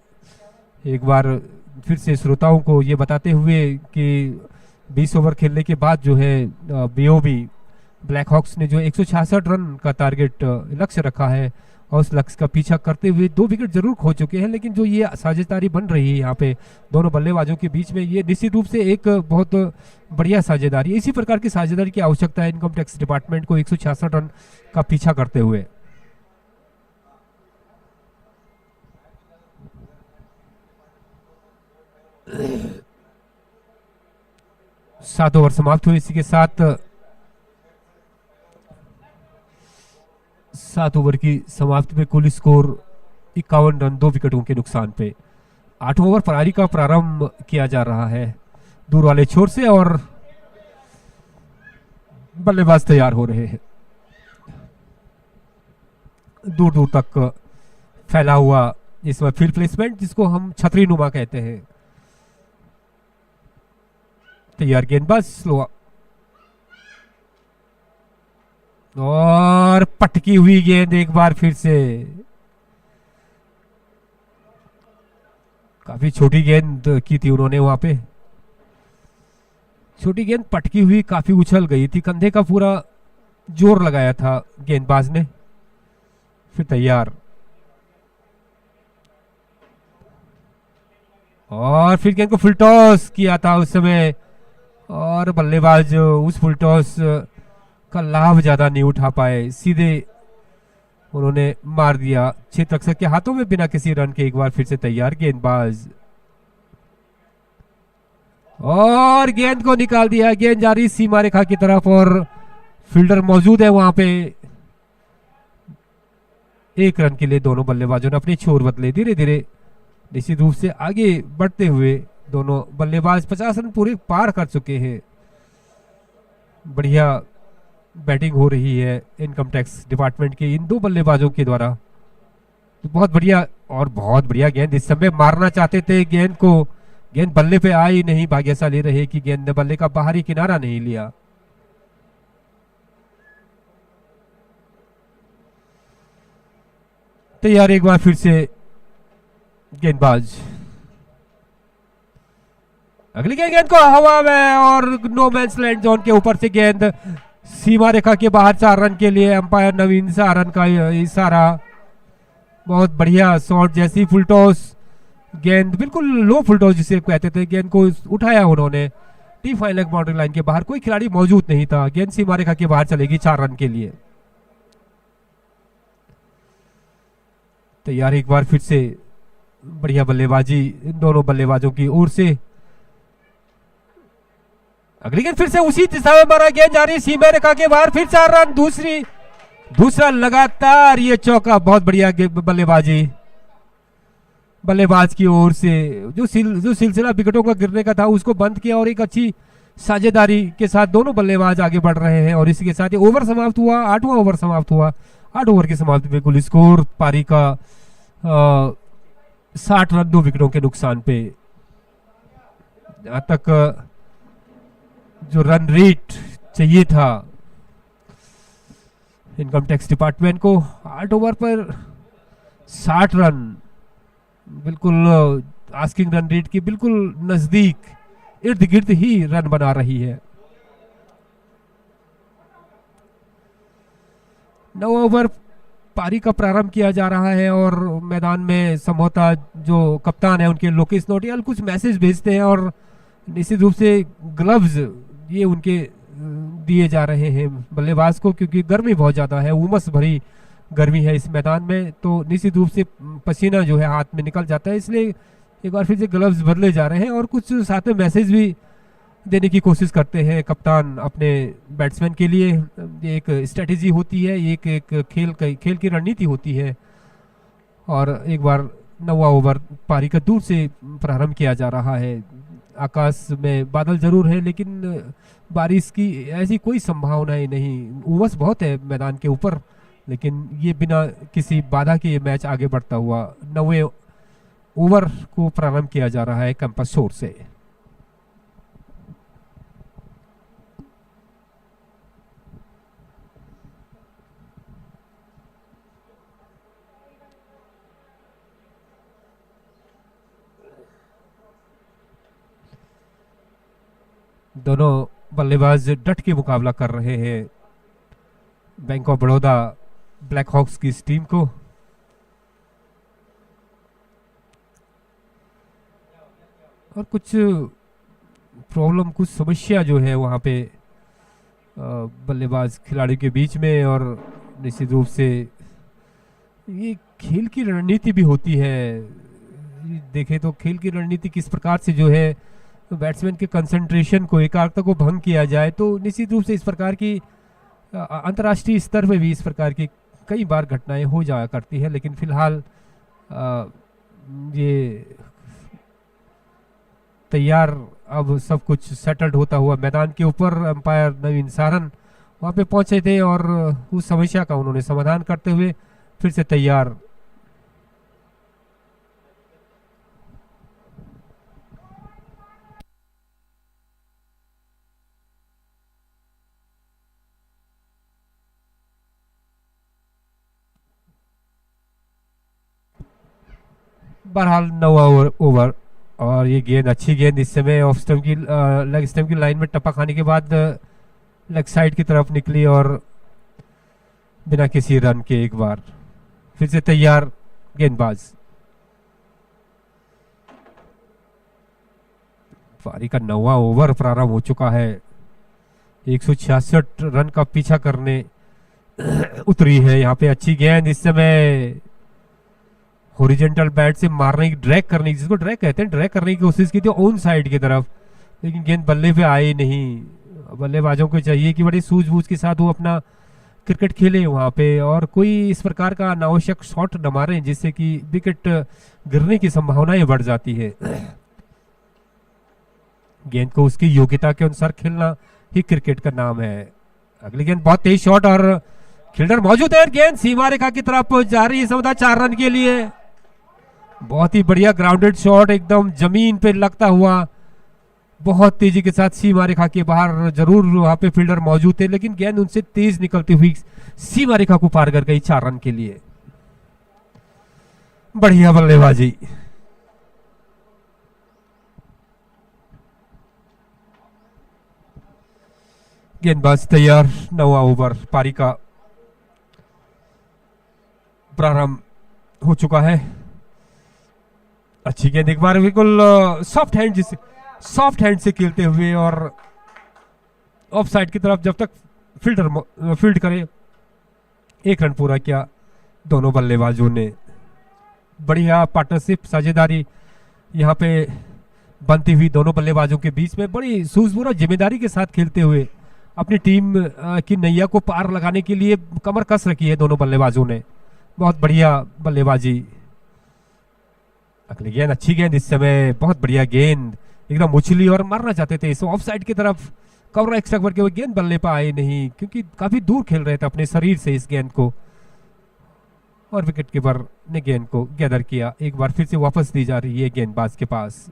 एक बार फिर से श्रोताओं को ये बताते हुए कि 20 ओवर खेलने के बाद जो है बीओबी ब्लैक हॉक्स ने जो 166 रन का टारगेट लक्ष्य रखा है और उस लक्ष्य का पीछा करते हुए 2 विकेट जरूर खो चुके हैं, लेकिन जो ये साझेदारी बन रही है यहाँ पे दोनों बल्लेबाजों के बीच में, ये निश्चित रूप से एक बहुत बढ़िया साझेदारी है। इसी प्रकार की साझेदारी की आवश्यकता है इनकम टैक्स डिपार्टमेंट को 166 रन का पीछा करते हुए। सात ओवर समाप्त हुए। इसी के साथ 7 ओवर की समाप्ति में कुल स्कोर 51 रन 2 विकेटों के नुकसान पे। 8वां ओवर पारी का प्रारंभ किया जा रहा है दूर वाले छोर से और बल्लेबाज तैयार हो रहे हैं। दूर दूर तक फैला हुआ इसमें फील्ड प्लेसमेंट जिसको हम छतरी नुमा कहते हैं। तैयार गेंदबाज स्लो और पटकी हुई गेंद एक बार फिर से। काफी छोटी गेंद की थी उन्होंने वहां पे। छोटी गेंद पटकी हुई काफी उछल गई थी, कंधे का पूरा जोर लगाया था गेंदबाज ने। फिर तैयार और फिर गेंद को फुल टॉस किया था उस समय और बल्लेबाज उस फुल टॉस का लाभ ज्यादा नहीं उठा पाए, सीधे उन्होंने मार दिया क्षेत्र रक्षक के हाथों में बिना किसी रन के। एक बार फिर से तैयार गेंदबाज और गेंद को निकाल दिया। गेंद जा रही सीमा रेखा की तरफ और फील्डर मौजूद है वहां पे। 1 रन के लिए दोनों बल्लेबाजों ने अपने छोर बदले। धीरे धीरे निश्चित रूप से आगे बढ़ते हुए दोनों बल्लेबाज 50 रन पूरे पार कर चुके हैं। बढ़िया बैटिंग हो रही है इनकम टैक्स डिपार्टमेंट के इन 2 बल्लेबाजों के द्वारा। तो बहुत बढ़िया और बहुत बढ़िया गेंद इस समय मारना चाहते थे गेंद को, गेंद बल्ले पे आई नहीं। भाग्यशाली रहे कि गेंद ने बल्ले का बाहरी किनारा नहीं लिया। तैयार एक बार फिर से गेंदबाज। अगली गेंद को हवा में और नो मैंस लैंड जोन के ऊपर से गेंद सीमा रेखा के बाहर 4 रन के लिए। अंपायर नवीन सारन का इशारा बहुत बढ़िया शॉट, जैसी फुल टॉस, गेंद बिल्कुल लो फुल टॉस जिसे कहते थे, गेंद को उठाया उन्होंने टी फाइनल बाउंड्री लाइन के बाहर, कोई खिलाड़ी मौजूद नहीं था, गेंद सीमा रेखा के बाहर चलेगी 4 रन के लिए। तैयार एक बार फिर से, बढ़िया बल्लेबाजी इन दोनों बल्लेबाजों की ओर से। अगली गेंद फिर से उसी दिशा में मारा, गेंद जा रही सीमा रेखा के बाहर, फिर 4 रन, दूसरा लगातार ये चौका, बहुत बढ़िया बल्लेबाजी बल्लेबाज की ओर से। जो सिलसिला विकेटों का गिरने का था उसको बंद किया और एक अच्छी साझेदारी के साथ दोनों बल्लेबाज आगे बढ़ रहे हैं। और इसी के साथ ओवर समाप्त हुआ, 8वां ओवर समाप्त हुआ। 8 ओवर की समाप्ति में कुल स्कोर पारी का 60 रन 2 विकेटों के नुकसान पे। जहां तक जो रन रेट चाहिए था इनकम टैक्स डिपार्टमेंट को, 8 ओवर पर 60 रन, बिल्कुल आस्किंग रन रेट की बिल्कुल नजदीक, इर्द गिर्द ही रन बना रही है। 9 ओवर पारी का प्रारंभ किया जा रहा है और मैदान में संभवतः जो कप्तान है उनके लोकेश नोटियाल कुछ मैसेज भेजते हैं और निश्चित रूप से ग्लव्स ये उनके दिए जा रहे हैं बल्लेबाज को, क्योंकि गर्मी बहुत ज़्यादा है, उमस भरी गर्मी है इस मैदान में, तो निश्चित रूप से पसीना जो है हाथ में निकल जाता है, इसलिए एक बार फिर से ग्लव्स बदले जा रहे हैं और कुछ साथ में मैसेज भी देने की कोशिश करते हैं कप्तान अपने बैट्समैन के लिए। ये एक स्ट्रेटेजी होती है, एक खेल की रणनीति होती है। और एक बार 9वां ओवर पारी का दूर से प्रारंभ किया जा रहा है। आकाश में बादल जरूर है लेकिन बारिश की ऐसी कोई संभावनाएं नहीं, उमस बहुत है मैदान के ऊपर, लेकिन ये बिना किसी बाधा के ये मैच आगे बढ़ता हुआ 9वें ओवर को प्रारंभ किया जा रहा है कैंपस शोर से। दोनों बल्लेबाज डट के मुकाबला कर रहे हैं Bank of Baroda Black Hawks की इस टीम को। और कुछ प्रॉब्लम, कुछ समस्या जो है वहाँ पे बल्लेबाज खिलाड़ी के बीच में, और निश्चित रूप से ये खेल की रणनीति भी होती है। देखें तो खेल की रणनीति किस प्रकार से जो है बैट्समैन के कंसंट्रेशन को, एकाग्रता को भंग किया जाए, तो निश्चित रूप से इस प्रकार की अंतर्राष्ट्रीय स्तर पे भी इस प्रकार की कई बार घटनाएं हो जाया करती है। लेकिन फिलहाल ये तैयार, अब सब कुछ सेटल्ड होता हुआ मैदान के ऊपर अंपायर नवीन सारन वहाँ पे पहुंचे थे और उस समस्या का उन्होंने समाधान करते हुए फिर से तैयार। बहरहाल 9वां ओवर और ये गेंद, अच्छी गेंद इस समय ऑफ स्टंप की, लेग स्टंप की लाइन में टप्पा खाने के बाद लेग साइड की तरफ निकली और बिना किसी रन के एक बार फिर से तैयार गेंदबाज। पारी का 9वां ओवर प्रारंभ हो चुका है। 166 रन का पीछा करने उतरी है यहाँ पे। अच्छी गेंद इस समय हॉरिजॉन्टल बैट से मारने की, ड्रैग करने की, जिसको ड्रैग कहते हैं, ड्रैग करने की कोशिश की थी ऑन साइड की तरफ, लेकिन गेंद बल्ले पे आई नहीं। बल्लेबाजों को चाहिए कि बड़ी सूझबूझ के साथ वो अपना क्रिकेट खेले वहां पे और कोई इस प्रकार का अनावश्यक शॉट न मारे जिससे कि विकेट गिरने की संभावनाएं बढ़ जाती है। गेंद को उसकी योग्यता के अनुसार खेलना ही क्रिकेट का नाम है। अगली गेंद बहुत तेज शॉट और फील्डर मौजूद है। गेंद सीमा रेखा की तरफ जा रही है, समझा 4 रन के लिए। बहुत ही बढ़िया ग्राउंडेड शॉट, एकदम जमीन पे लगता हुआ, बहुत तेजी के साथ सीमा रेखा के बाहर। जरूर वहां पे फील्डर मौजूद थे लेकिन गेंद उनसे तेज निकलती हुई सीमा रेखा को पार कर गई 4 रन के लिए। बढ़िया बल्लेबाजी। गेंदबाज तैयार। 9वां ओवर पारी का प्रारंभ हो चुका है। अच्छी गेंद, एक बार बिल्कुल सॉफ्ट हैंड से खेलते हुए और ऑफ साइड की तरफ जब तक फील्ड करे। 1 रन पूरा किया दोनों बल्लेबाजों ने। बढ़िया पार्टनरशिप, साझेदारी यहाँ पे बनती हुई दोनों बल्लेबाजों के बीच में, बड़ी सूझबूझ और जिम्मेदारी के साथ खेलते हुए अपनी टीम की नैया को पार लगाने के लिए कमर कस रखी है दोनों बल्लेबाजों ने। बहुत बढ़िया बल्लेबाजी। अगली गेंद, अच्छी गेंद इस समय, बहुत बढ़िया गेंद, एकदम उछली और मारना चाहते थे इस ऑफ साइड की तरफ। कवर एक्स्ट्रा करके वो गेंद बल्ले पर आई नहीं, क्योंकि काफी दूर खेल रहे थे अपने शरीर से इस गेंद को, और विकेट कीपर ने गेंद को गैदर किया। एक बार फिर से वापस दी जा रही है गेंदबाज के पास।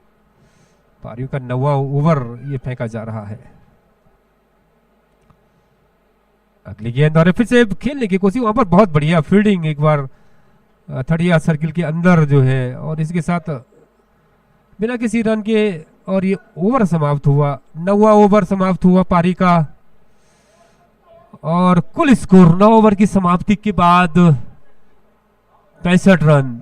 पारियों का 9वां ओवर ये फेंका जा रहा है। अगली गेंद और फिर से खेलने की कोशिश, वहां पर बहुत बढ़िया फील्डिंग, एक बार 30 सर्किल के अंदर जो है, और इसके साथ बिना किसी रन के, और ये ओवर समाप्त हुआ। 9वां ओवर समाप्त हुआ पारी का, और कुल स्कोर 9 ओवर की समाप्ति के बाद 65 run.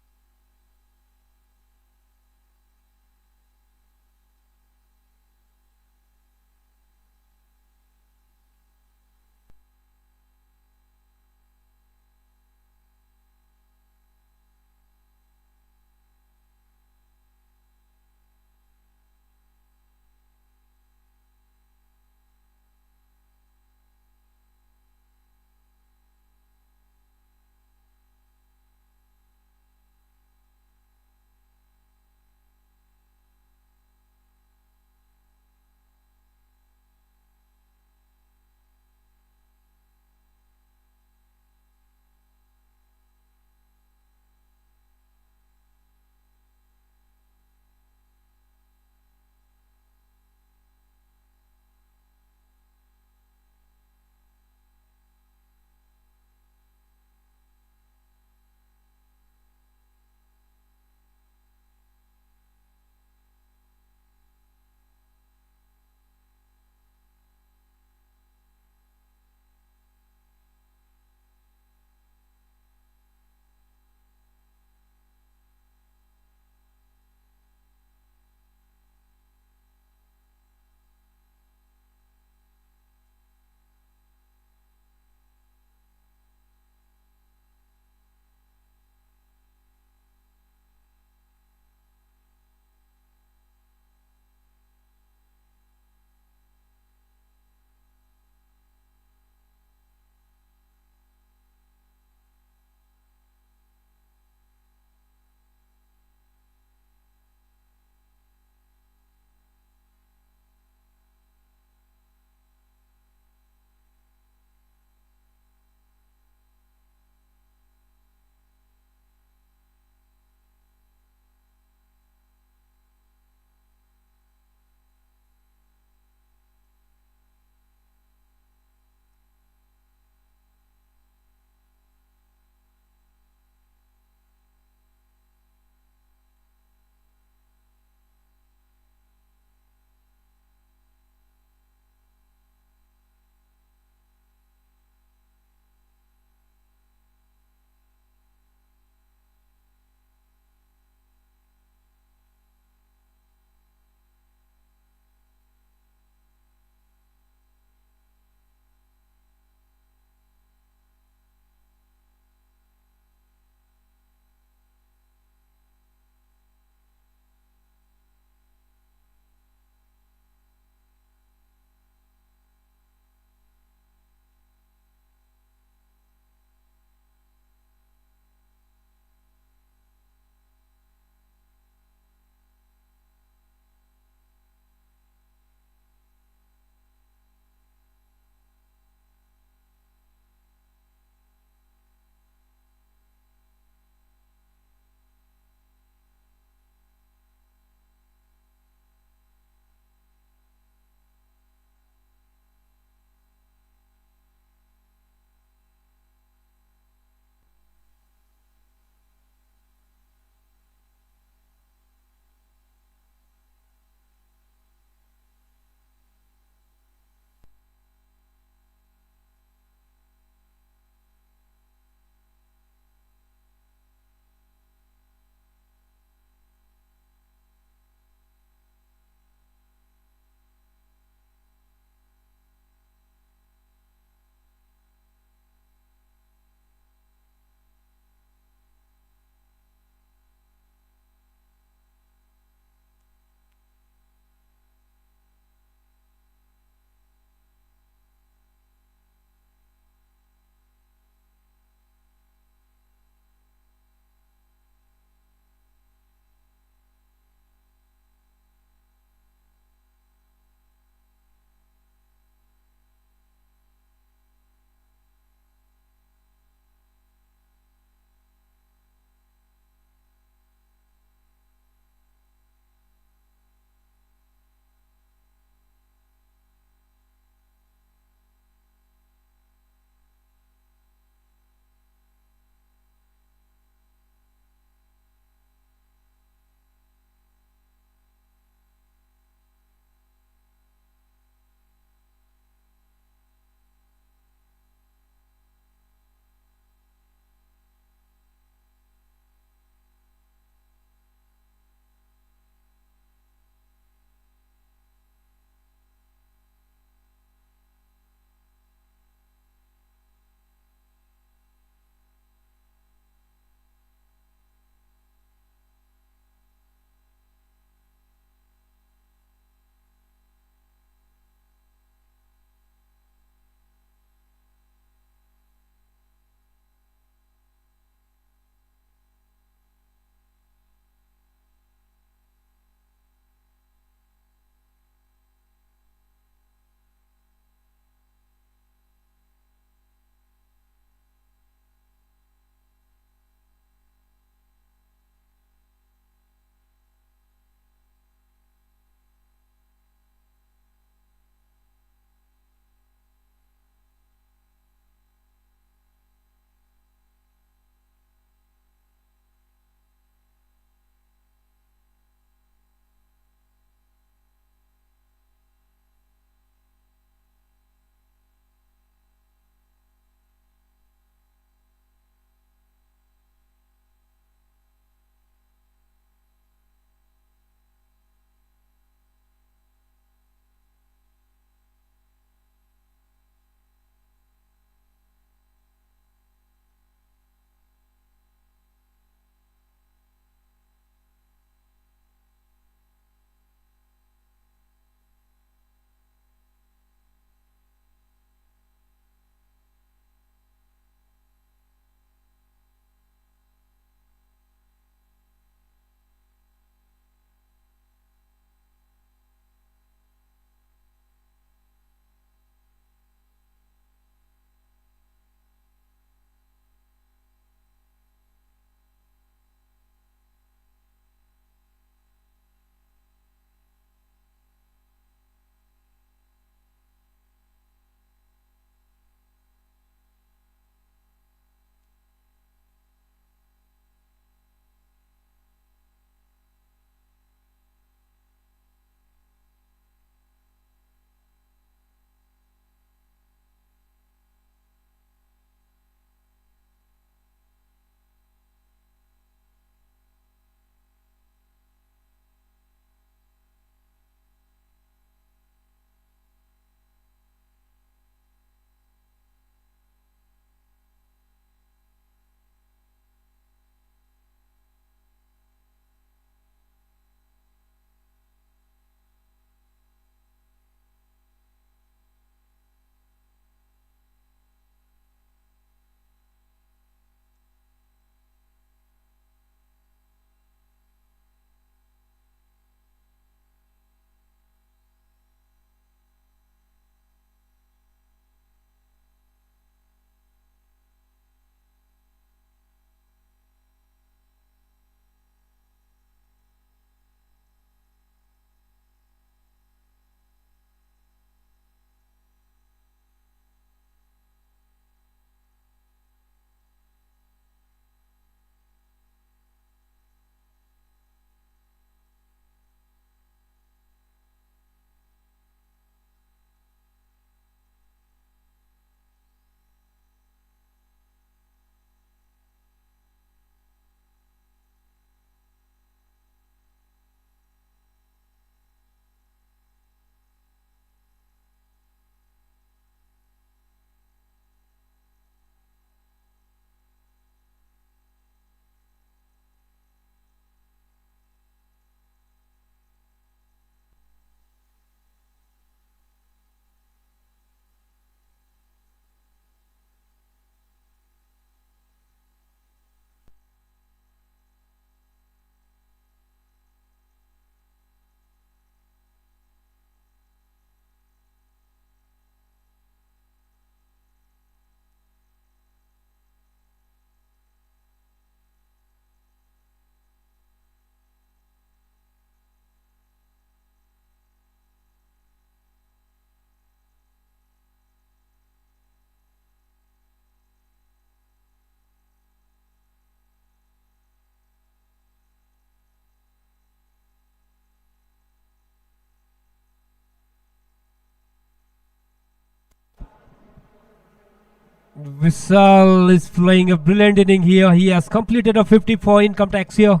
Vishal is playing a brilliant inning here. He has completed a 50 for income tax here.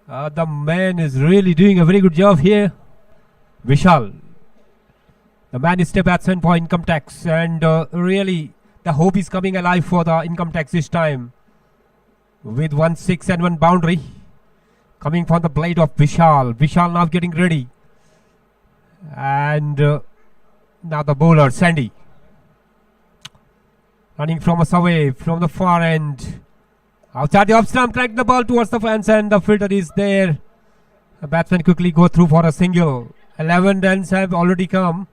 The man is really doing a very good job here. Vishal, the man is step batsman for income tax, and really the hope is coming alive for the income tax this time. With 1 6 and 1 boundary coming from the blade of Vishal. Vishal now getting ready. And now the bowler, Sandy. Running from us away from the far end. Outside the off stump, track the ball towards the fence, and the fielder is there. The batsman quickly go through for a single. 11 runs have already come.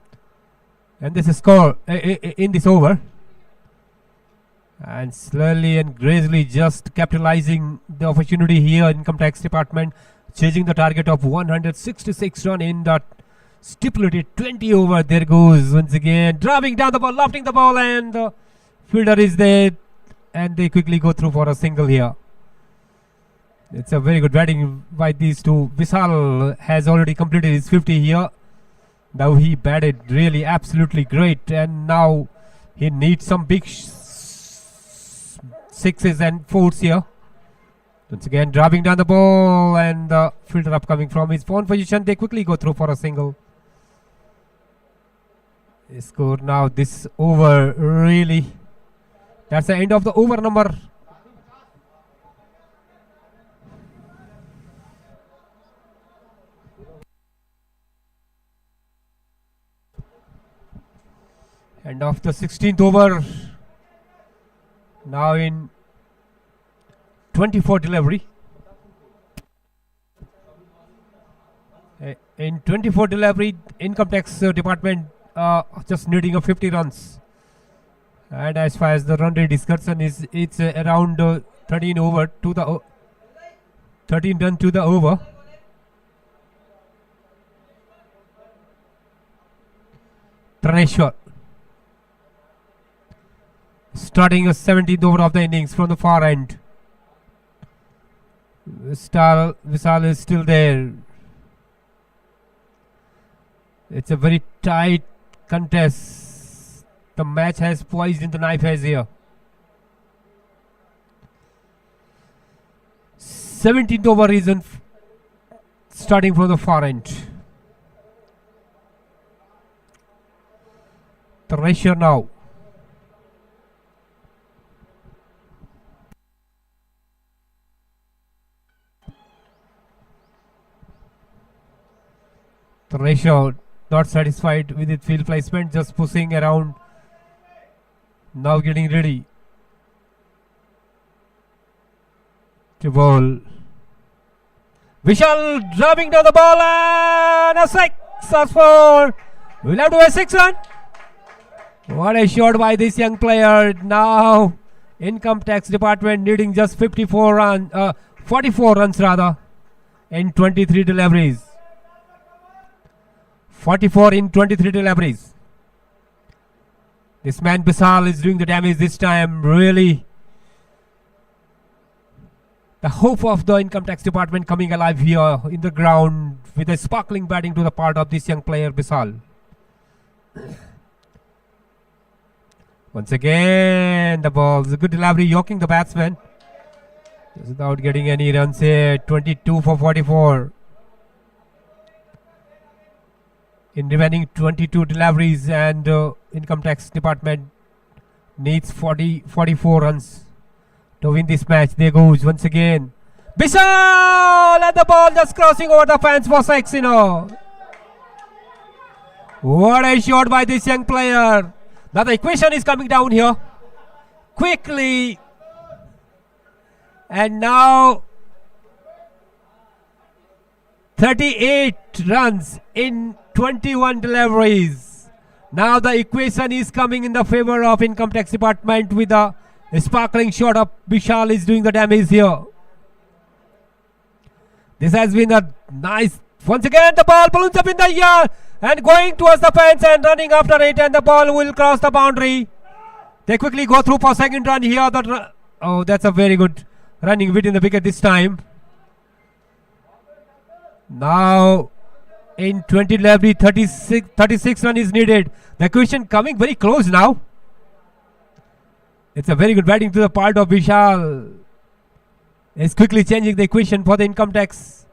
And this is score in this over. And slowly and gracefully just capitalizing the opportunity here, income tax department chasing the target of 166 run in that stipulated 20 over. There goes once again, driving down the ball, lofting the ball, and the fielder is there, and they quickly go through for a single here. It's a very good batting by these two. Vishal has already completed his 50 here. Now he batted really absolutely great, and now he needs some big sixes and fours here. Once again driving down the ball, and the fielder up coming from his own position. They quickly go through for a single. They score now this over, really. That's the end of the over number. End of the 16th over. Now in 24 delivery. In 24 delivery, income tax department just needing a 50 runs. And as far as the run rate is concerned, it's around 13 over to the 13 run to the over. Traneshwar starting a 17th over of the innings from the far end. Vishal is still there. It's a very tight contest. The match has poised in the knife edge here. 17th over is starting from the far end. The pressure now. The ratio not satisfied with its field placement, just pushing around. Now getting ready to bowl. Vishal driving down the ball, and a six for. We'll have to a 6 run. What a shot by this young player. Now income tax department needing just 44 runs, 44 runs rather, in 23 deliveries. 44 in 23 deliveries. This man Vishal is doing the damage this time. Really, the hope of the income tax department coming alive here in the ground with a sparkling batting to the part of this young player Vishal. Once again, the ball is a good delivery, yoking the batsman without getting any runs here. 22 for 44. In remaining 22 deliveries, and income tax department needs 44 runs to win this match. There goes once again Vishal, and the ball just crossing over the fence for 6. What a shot by this young player. Now the equation is coming down here quickly, and now 38 runs in 21 deliveries. Now the equation is coming in the favor of income tax department with a sparkling shot of Vishal is doing the damage here. This has been a nice. Once again the ball balloons up in the air and going towards the fence and running after it, and the ball will cross the boundary. They quickly go through for second run here. Oh, that's a very good running within the wicket this time. Now in 20 delivery, 36 run is needed. The equation coming very close now. It's a very good batting to the part of Vishal. Is quickly changing the equation for the income tax.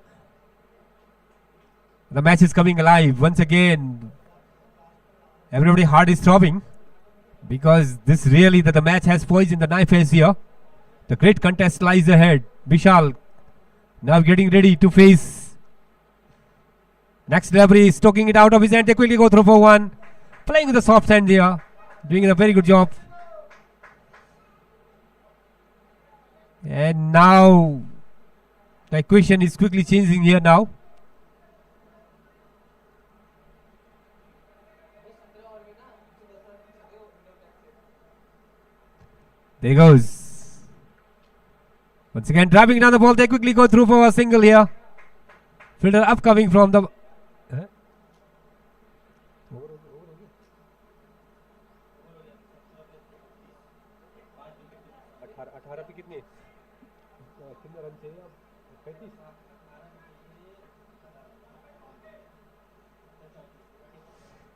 The match is coming alive once again. Everybody heart is throbbing because this really the match has poised in the knife edge here. The great contest lies ahead. Vishal now getting ready to face. Next delivery, stoking it out of his hand. They quickly go through for one. Playing with the soft hand here. Doing a very good job. And now the equation is quickly changing here now. There goes. Once again driving down the ball. They quickly go through for a single here. Fielder upcoming from the... 18 पे कितने run चाहिए अब 35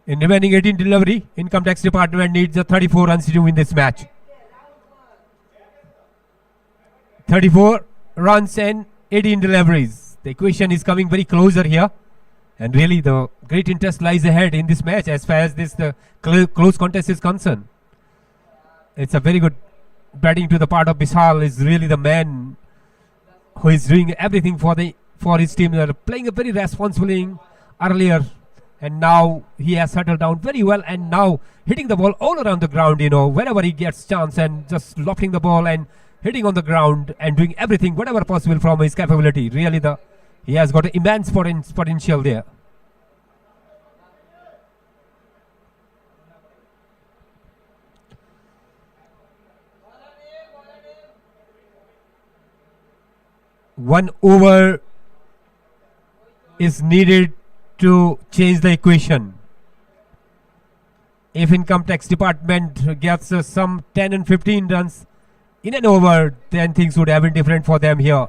In remaining 18 delivery, Income Tax Department needs a 34 runs to win this match. 34 runs and 18 deliveries. The equation is coming very closer here. And really the great interest lies ahead in this match as far as this the close contest is concerned. It's a very good batting to the part of Vishal. Is really the man who is doing everything for his team. They're playing a very responsible inning earlier. And now he has settled down very well and now hitting the ball all around the ground, wherever he gets chance and just lofting the ball and hitting on the ground and doing everything, whatever possible from his capability. Really he has got immense potential there. One over is needed to change the equation. If Income Tax Department gets some 10 and 15 runs in an over, then things would have been different for them here.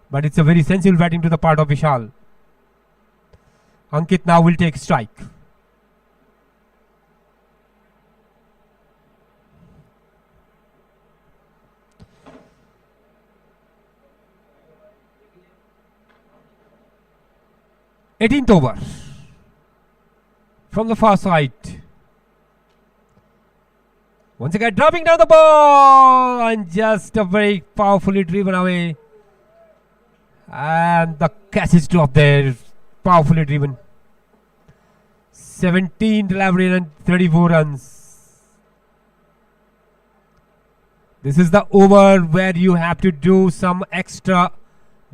But it's a very sensible batting to the part of Vishal. Ankit now will take strike. Eighteenth over from the far side. Once again dropping down the ball and just a very powerfully driven away. And the catch is dropped there. Powerfully driven. 17 delivery and 34 runs. This is the over where you have to do some extra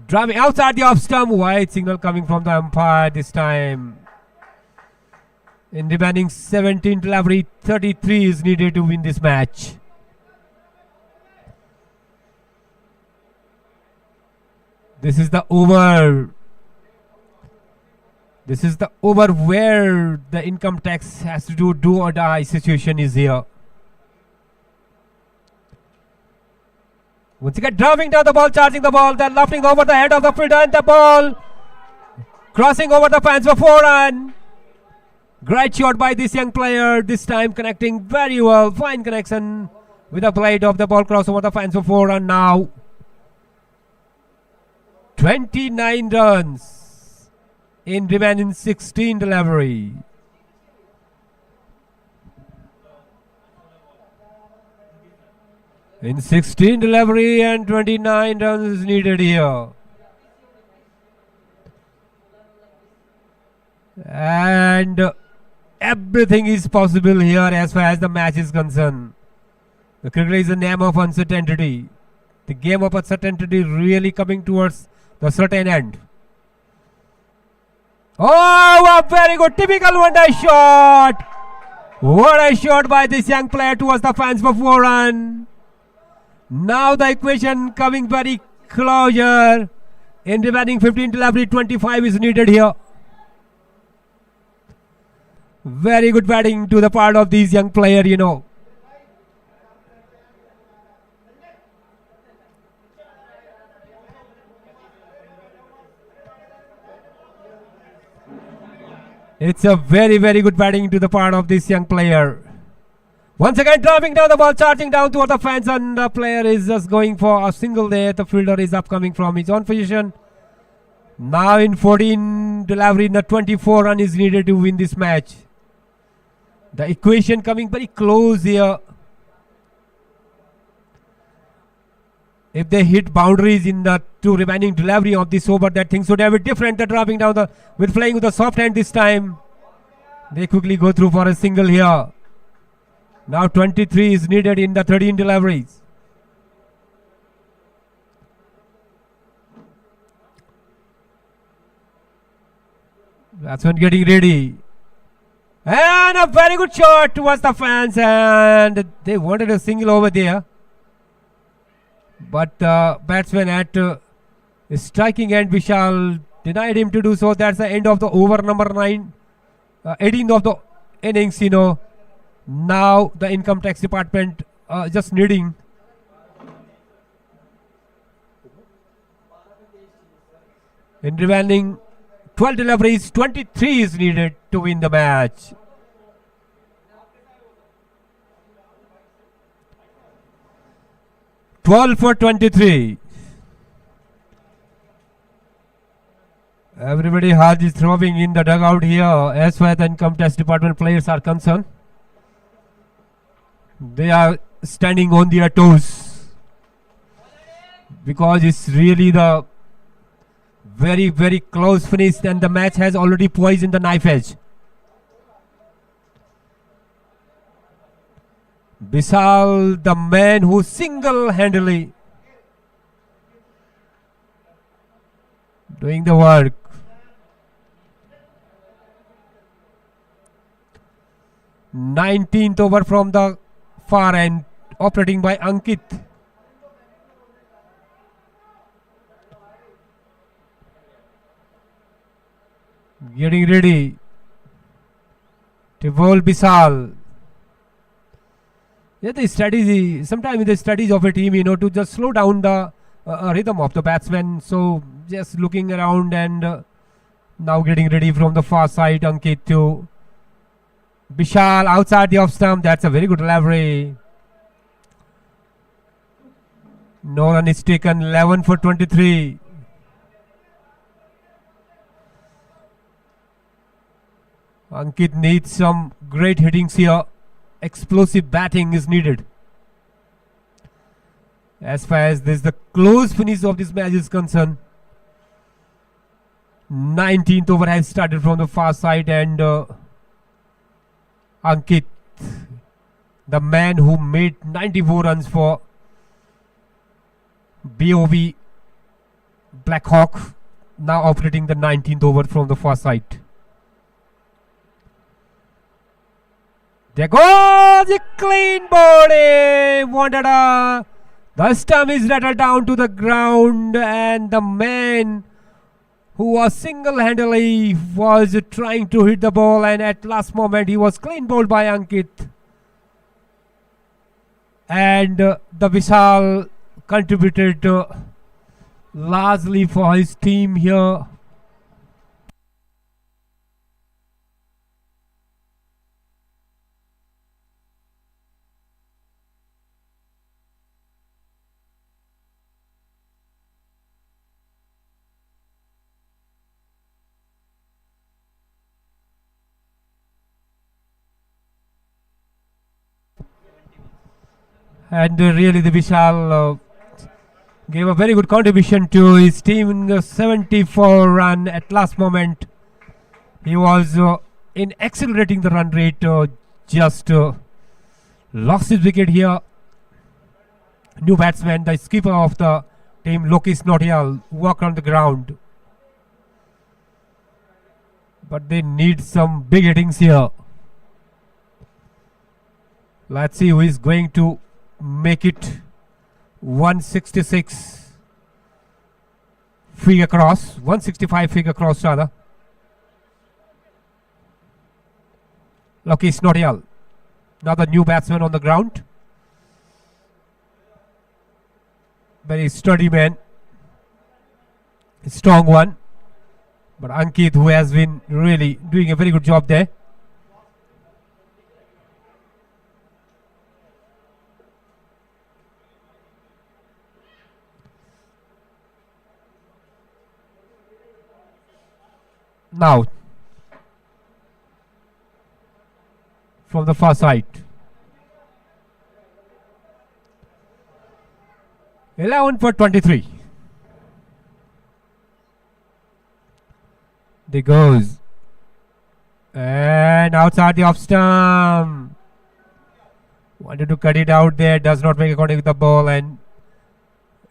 driving outside the off stump. White signal coming from the umpire this time. In remaining 17 delivery, 33 is needed to win this match. This is the over. This is the over where the income tax has to do or die situation is here. Once again driving down the ball, charging the ball, then lofting over the head of the fielder and the ball crossing over the fence for 4 run. Great shot by this young player, this time connecting very well. Fine connection with the blade of the ball, cross over the fence for 4 run now. 29 runs in remaining 16 delivery. In 16 delivery and 29 runs needed here. And everything is possible here as far as the match is concerned. The cricket is a name of uncertainty. The game of uncertainty really coming towards the certain end. Oh, a very good typical one-day shot. What a shot by this young player towards the fence for 4 run. Now the equation coming very closer. In remaining 15 delivery, 25 is needed here. Very good batting to the part of these young player, It's a very, very good batting to the part of this young player. Once again, driving down the ball, charging down toward the fence, and the player is just going for a single there. The fielder is upcoming from his own position. Now in 14 delivery, the 24 run is needed to win this match. The equation coming very close here. If they hit boundaries in the two remaining delivery of this over, that things would have been different. They're dropping down with playing with a soft hand this time. They quickly go through for a single here. Now 23 is needed in the 13 deliveries. That's when getting ready. And a very good shot towards the fans, and they wanted a single over there. But batsman at striking end, Vishal, denied him to do so. That's the end of the over number 9, 18th of the innings, Now the income tax department just needing in remaining 12 deliveries, 23 is needed to win the match. (12 for 23). Everybody hard is throwing in the dugout here as far as the income tax department players are concerned. They are standing on their toes because it's really the very, very close finish, and the match has already poised in the knife edge. Vishal, the man who single-handedly doing the work. (19th over from the far end, operating by Ankit. Getting ready to bowl Vishal. Yeah, the strategy, sometimes the strategies of a team, to just slow down the rhythm of the batsman. So just looking around and now getting ready from the far side, Ankit to Vishal outside the off stump. That's a very good delivery. No run is taken. 11 for 23. Ankit needs some great hittings here. Explosive batting is needed. As far as this the close finish of this match is concerned. 19th over has started from the far side, and Ankit, the man who made 94 runs for BOV BLACKHAWKS, now operating the 19th over from the far side. There goes a clean body. The stump is rattled down to the ground, and the man who was single-handedly was trying to hit the ball, and at last moment he was clean bowled by Ankit. And the Vishal contributed largely for his team here. And really the Vishal gave a very good contribution to his team in the 74 run at last moment. He was in accelerating the run rate, just lost his wicket here. New batsman, the skipper of the team, Lokis Notial, walked on the ground. But they need some big hittings here. Let's see who is going to make it. 166 figure cross, 165 figure cross rather. Lucky Snotial, another new batsman on the ground. Very sturdy man, strong one. But Ankit, who has been really doing a very good job there. Now, from the far side. 11 for 23. There goes. And outside the off stump. Wanted to cut it out there. Does not make a contact with the ball. And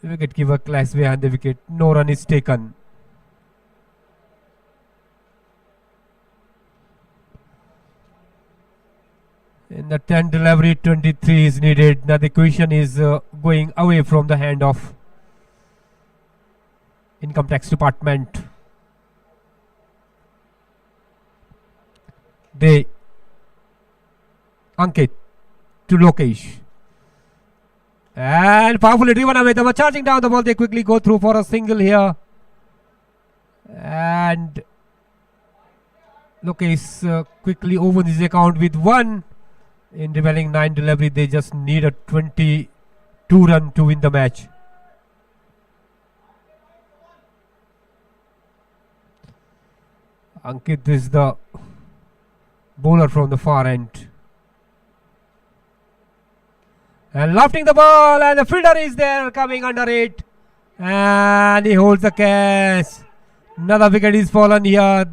wicket keeper clacks behind the wicket. No run is taken. In the 10th delivery, 23 is needed. Now the question is going away from the hand of Income Tax Department. They Ankit to Lokesh. And powerfully driven away. They were charging down the ball. They quickly go through for a single here. And Lokesh quickly opens his account with one. In remaining 9 delivery, they just need a 22 run to win the match. Ankit is the bowler from the far end. And lofting the ball, and the fielder is there coming under it. And he holds the catch. Another wicket is fallen here.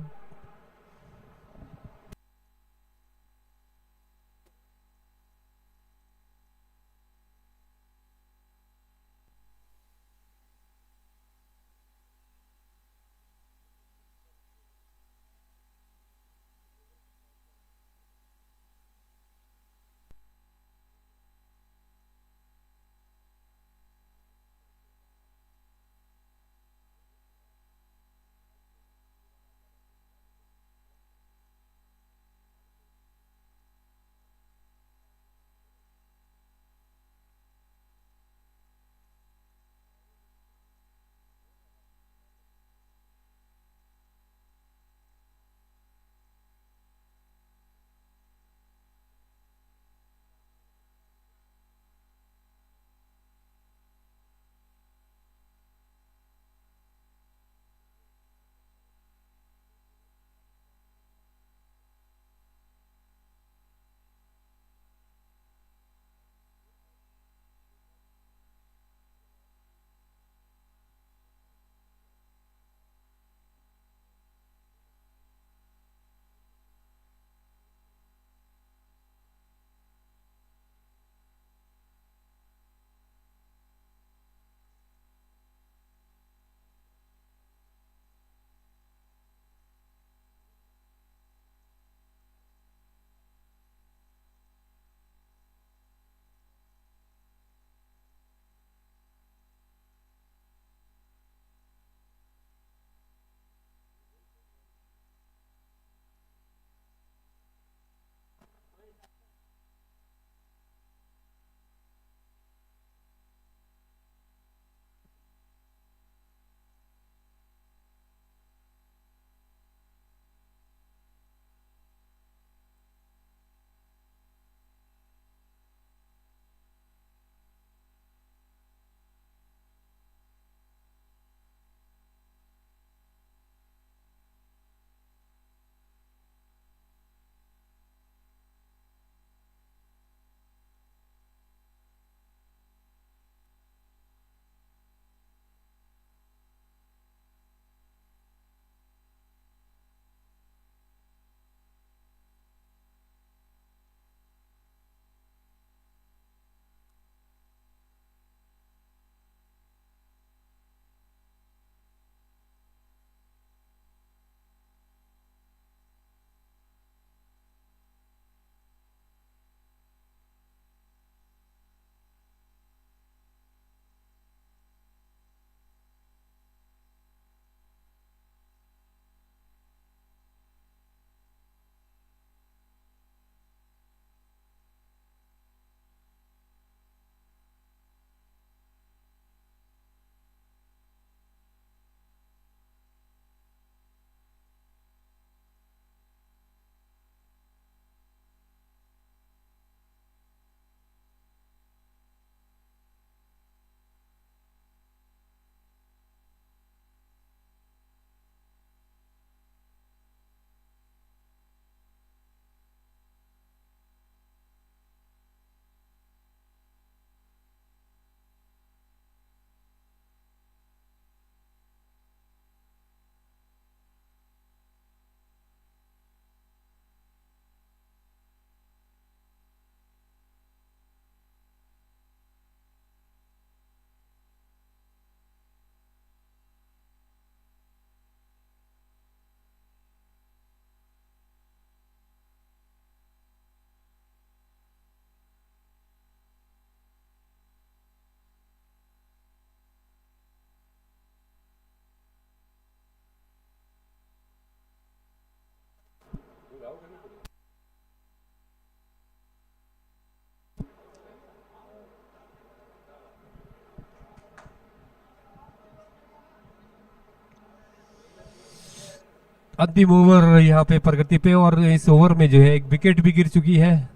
अंतिम over यहाँ पे प्रगति पे, और इस over में जो है एक विकेट भी गिर चुकी है।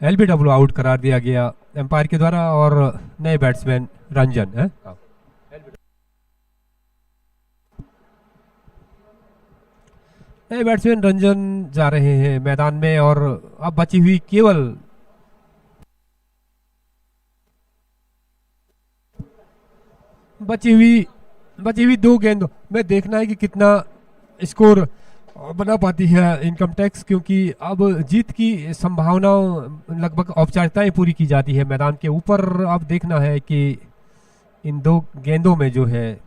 एलबीडब्ल्यू आउट करार दिया गया एम्पायर के द्वारा, और नए बैट्समैन रंजन है। नए बैट्समैन रंजन जा रहे हैं मैदान में, और अब बची हुई बची हुई 2 गेंद में देखना है कि कितना स्कोर बना पाती है इनकम टैक्स, क्योंकि अब जीत की संभावनाओं लगभग औपचारिकताएं पूरी की जाती है मैदान के ऊपर। अब देखना है कि इन 2 गेंदों में जो है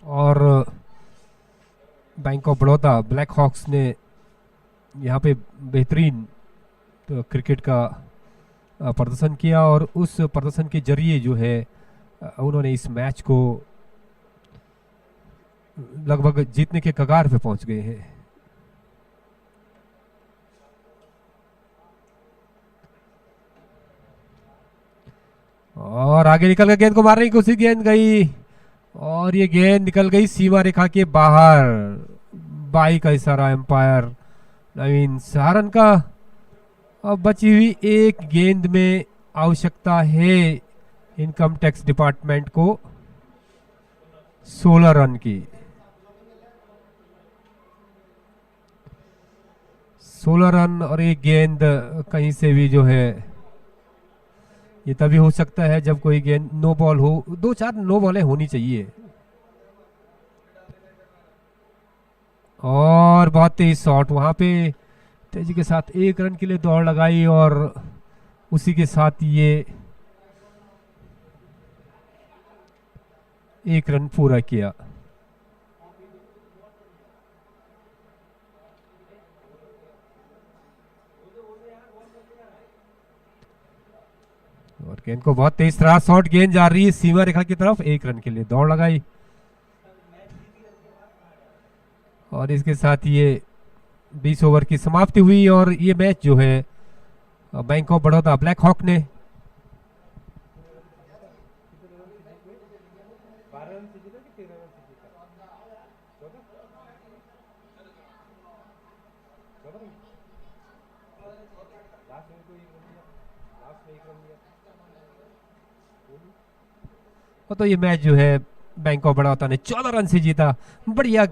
और Bank of Baroda Black Hawks ने यहाँ पे बेहतरीन तो क्रिकेट का प्रदर्शन किया, और उस प्रदर्शन के जरिए जो है उन्होंने इस मैच को लगभग जीतने के कगार पे पहुंच गए हैं। और आगे निकल कर गेंद को मारने की कोशिश, गेंद गई और ये गेंद निकल गई सीमा रेखा के बाहर। बाई का इशारा एम्पायर नवीन सहारन का। अब बची हुई 1 गेंद में आवश्यकता है इनकम टैक्स डिपार्टमेंट को 16 रन की। 16 रन और 1 गेंद कहीं से भी जो है ये तभी हो सकता है जब कोई गेंद नो बॉल हो, 2-4 नो बॉलें होनी चाहिए। और बहुत तेज शॉट, वहां पे तेजी के साथ 1 रन के लिए दौड़ लगाई, और उसी के साथ ये 1 रन पूरा किया। और गेंद को बहुत तेज तरह शॉट, गेंद जा रही है सीमा रेखा की तरफ, 1 रन के लिए दौड़ लगाई। और इसके साथ ये 20 ओवर की समाप्ति हुई, और ये मैच जो है Bank of Baroda Black Hawk ने 14 तो ये मैच जो है बैंक ऑफ बड़ौदा ने 14 रन से जीता। बढ़िया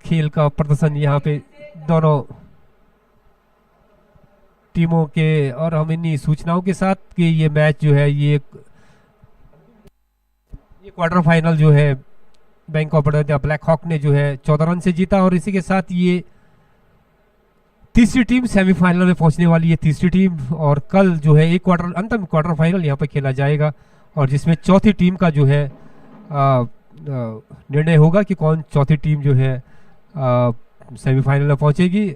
खेल का प्रदर्शन यहाँ पे दोनों टीमों के, और हम इन्हीं सूचनाओं के साथ कि ये मैच जो है ये क्वार्टर फाइनल जो है Bank of Baroda Black Hawk ने जो है 14 रन से जीता, और इसी के साथ ये तीसरी टीम सेमीफाइनल में पहुंचने वाली है, तीसरी टीम। और कल जो है एक अंतिम क्वार्टर फाइनल यहाँ पे खेला जाएगा, और जिसमें चौथी टीम का जो है निर्णय होगा कि कौन चौथी टीम जो है सेमीफाइनल में पहुंचेगी।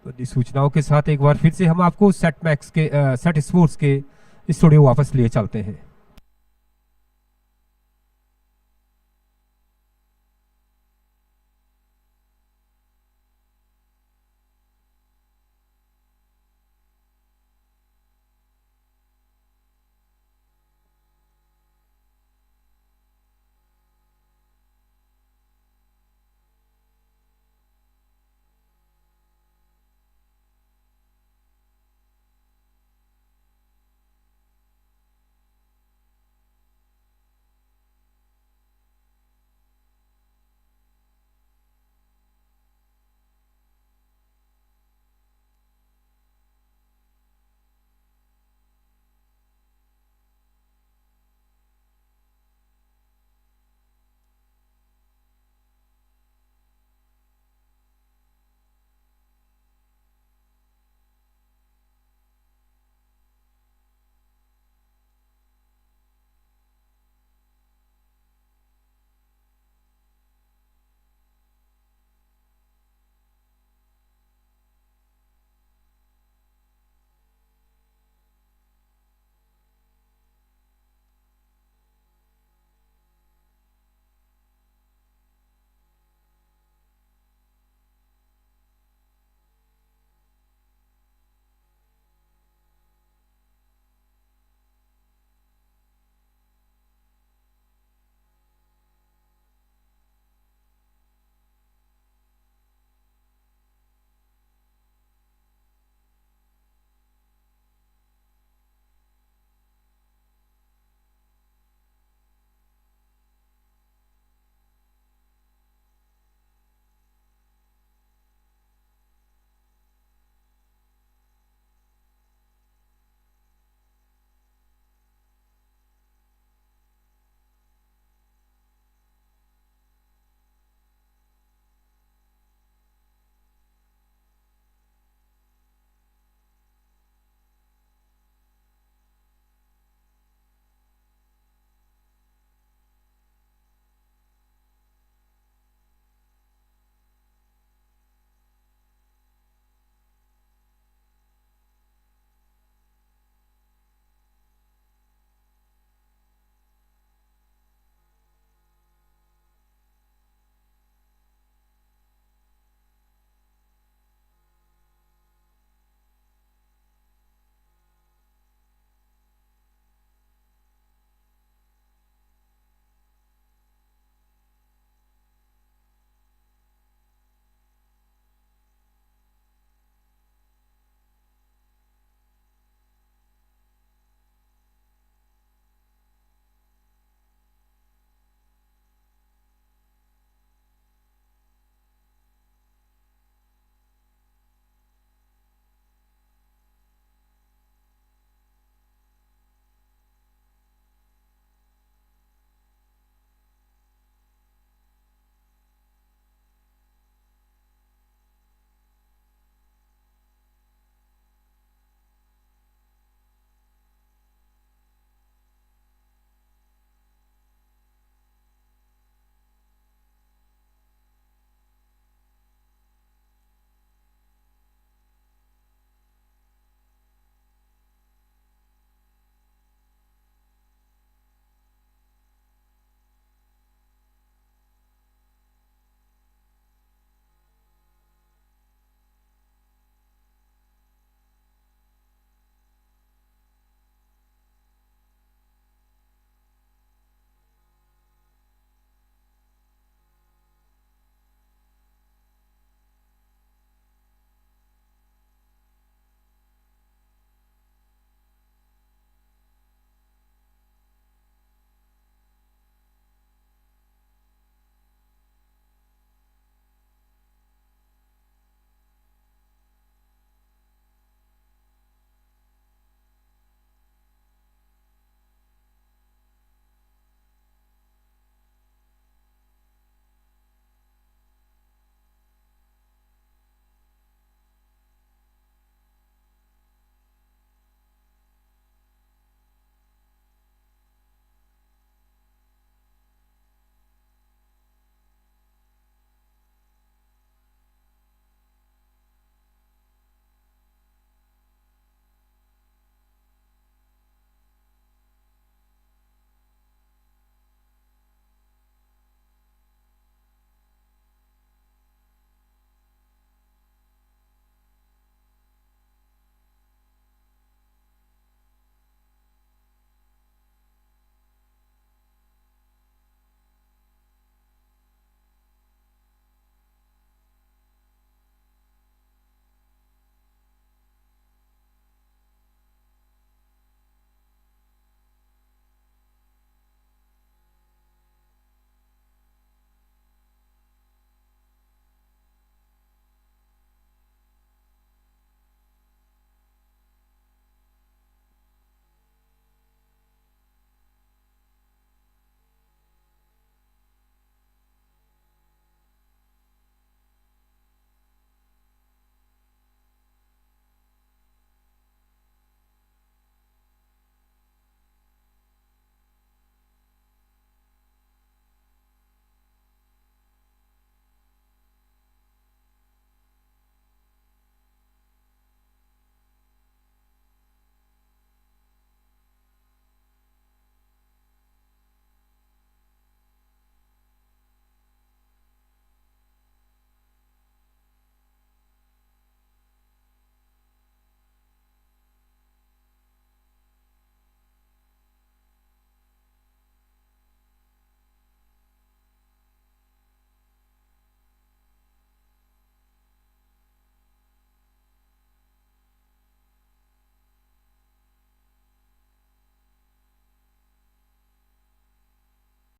तो सूचनाओं के साथ एक बार फिर से हम आपको सेट स्पोर्ट्स के स्टूडियो वापस लिए चलते हैं।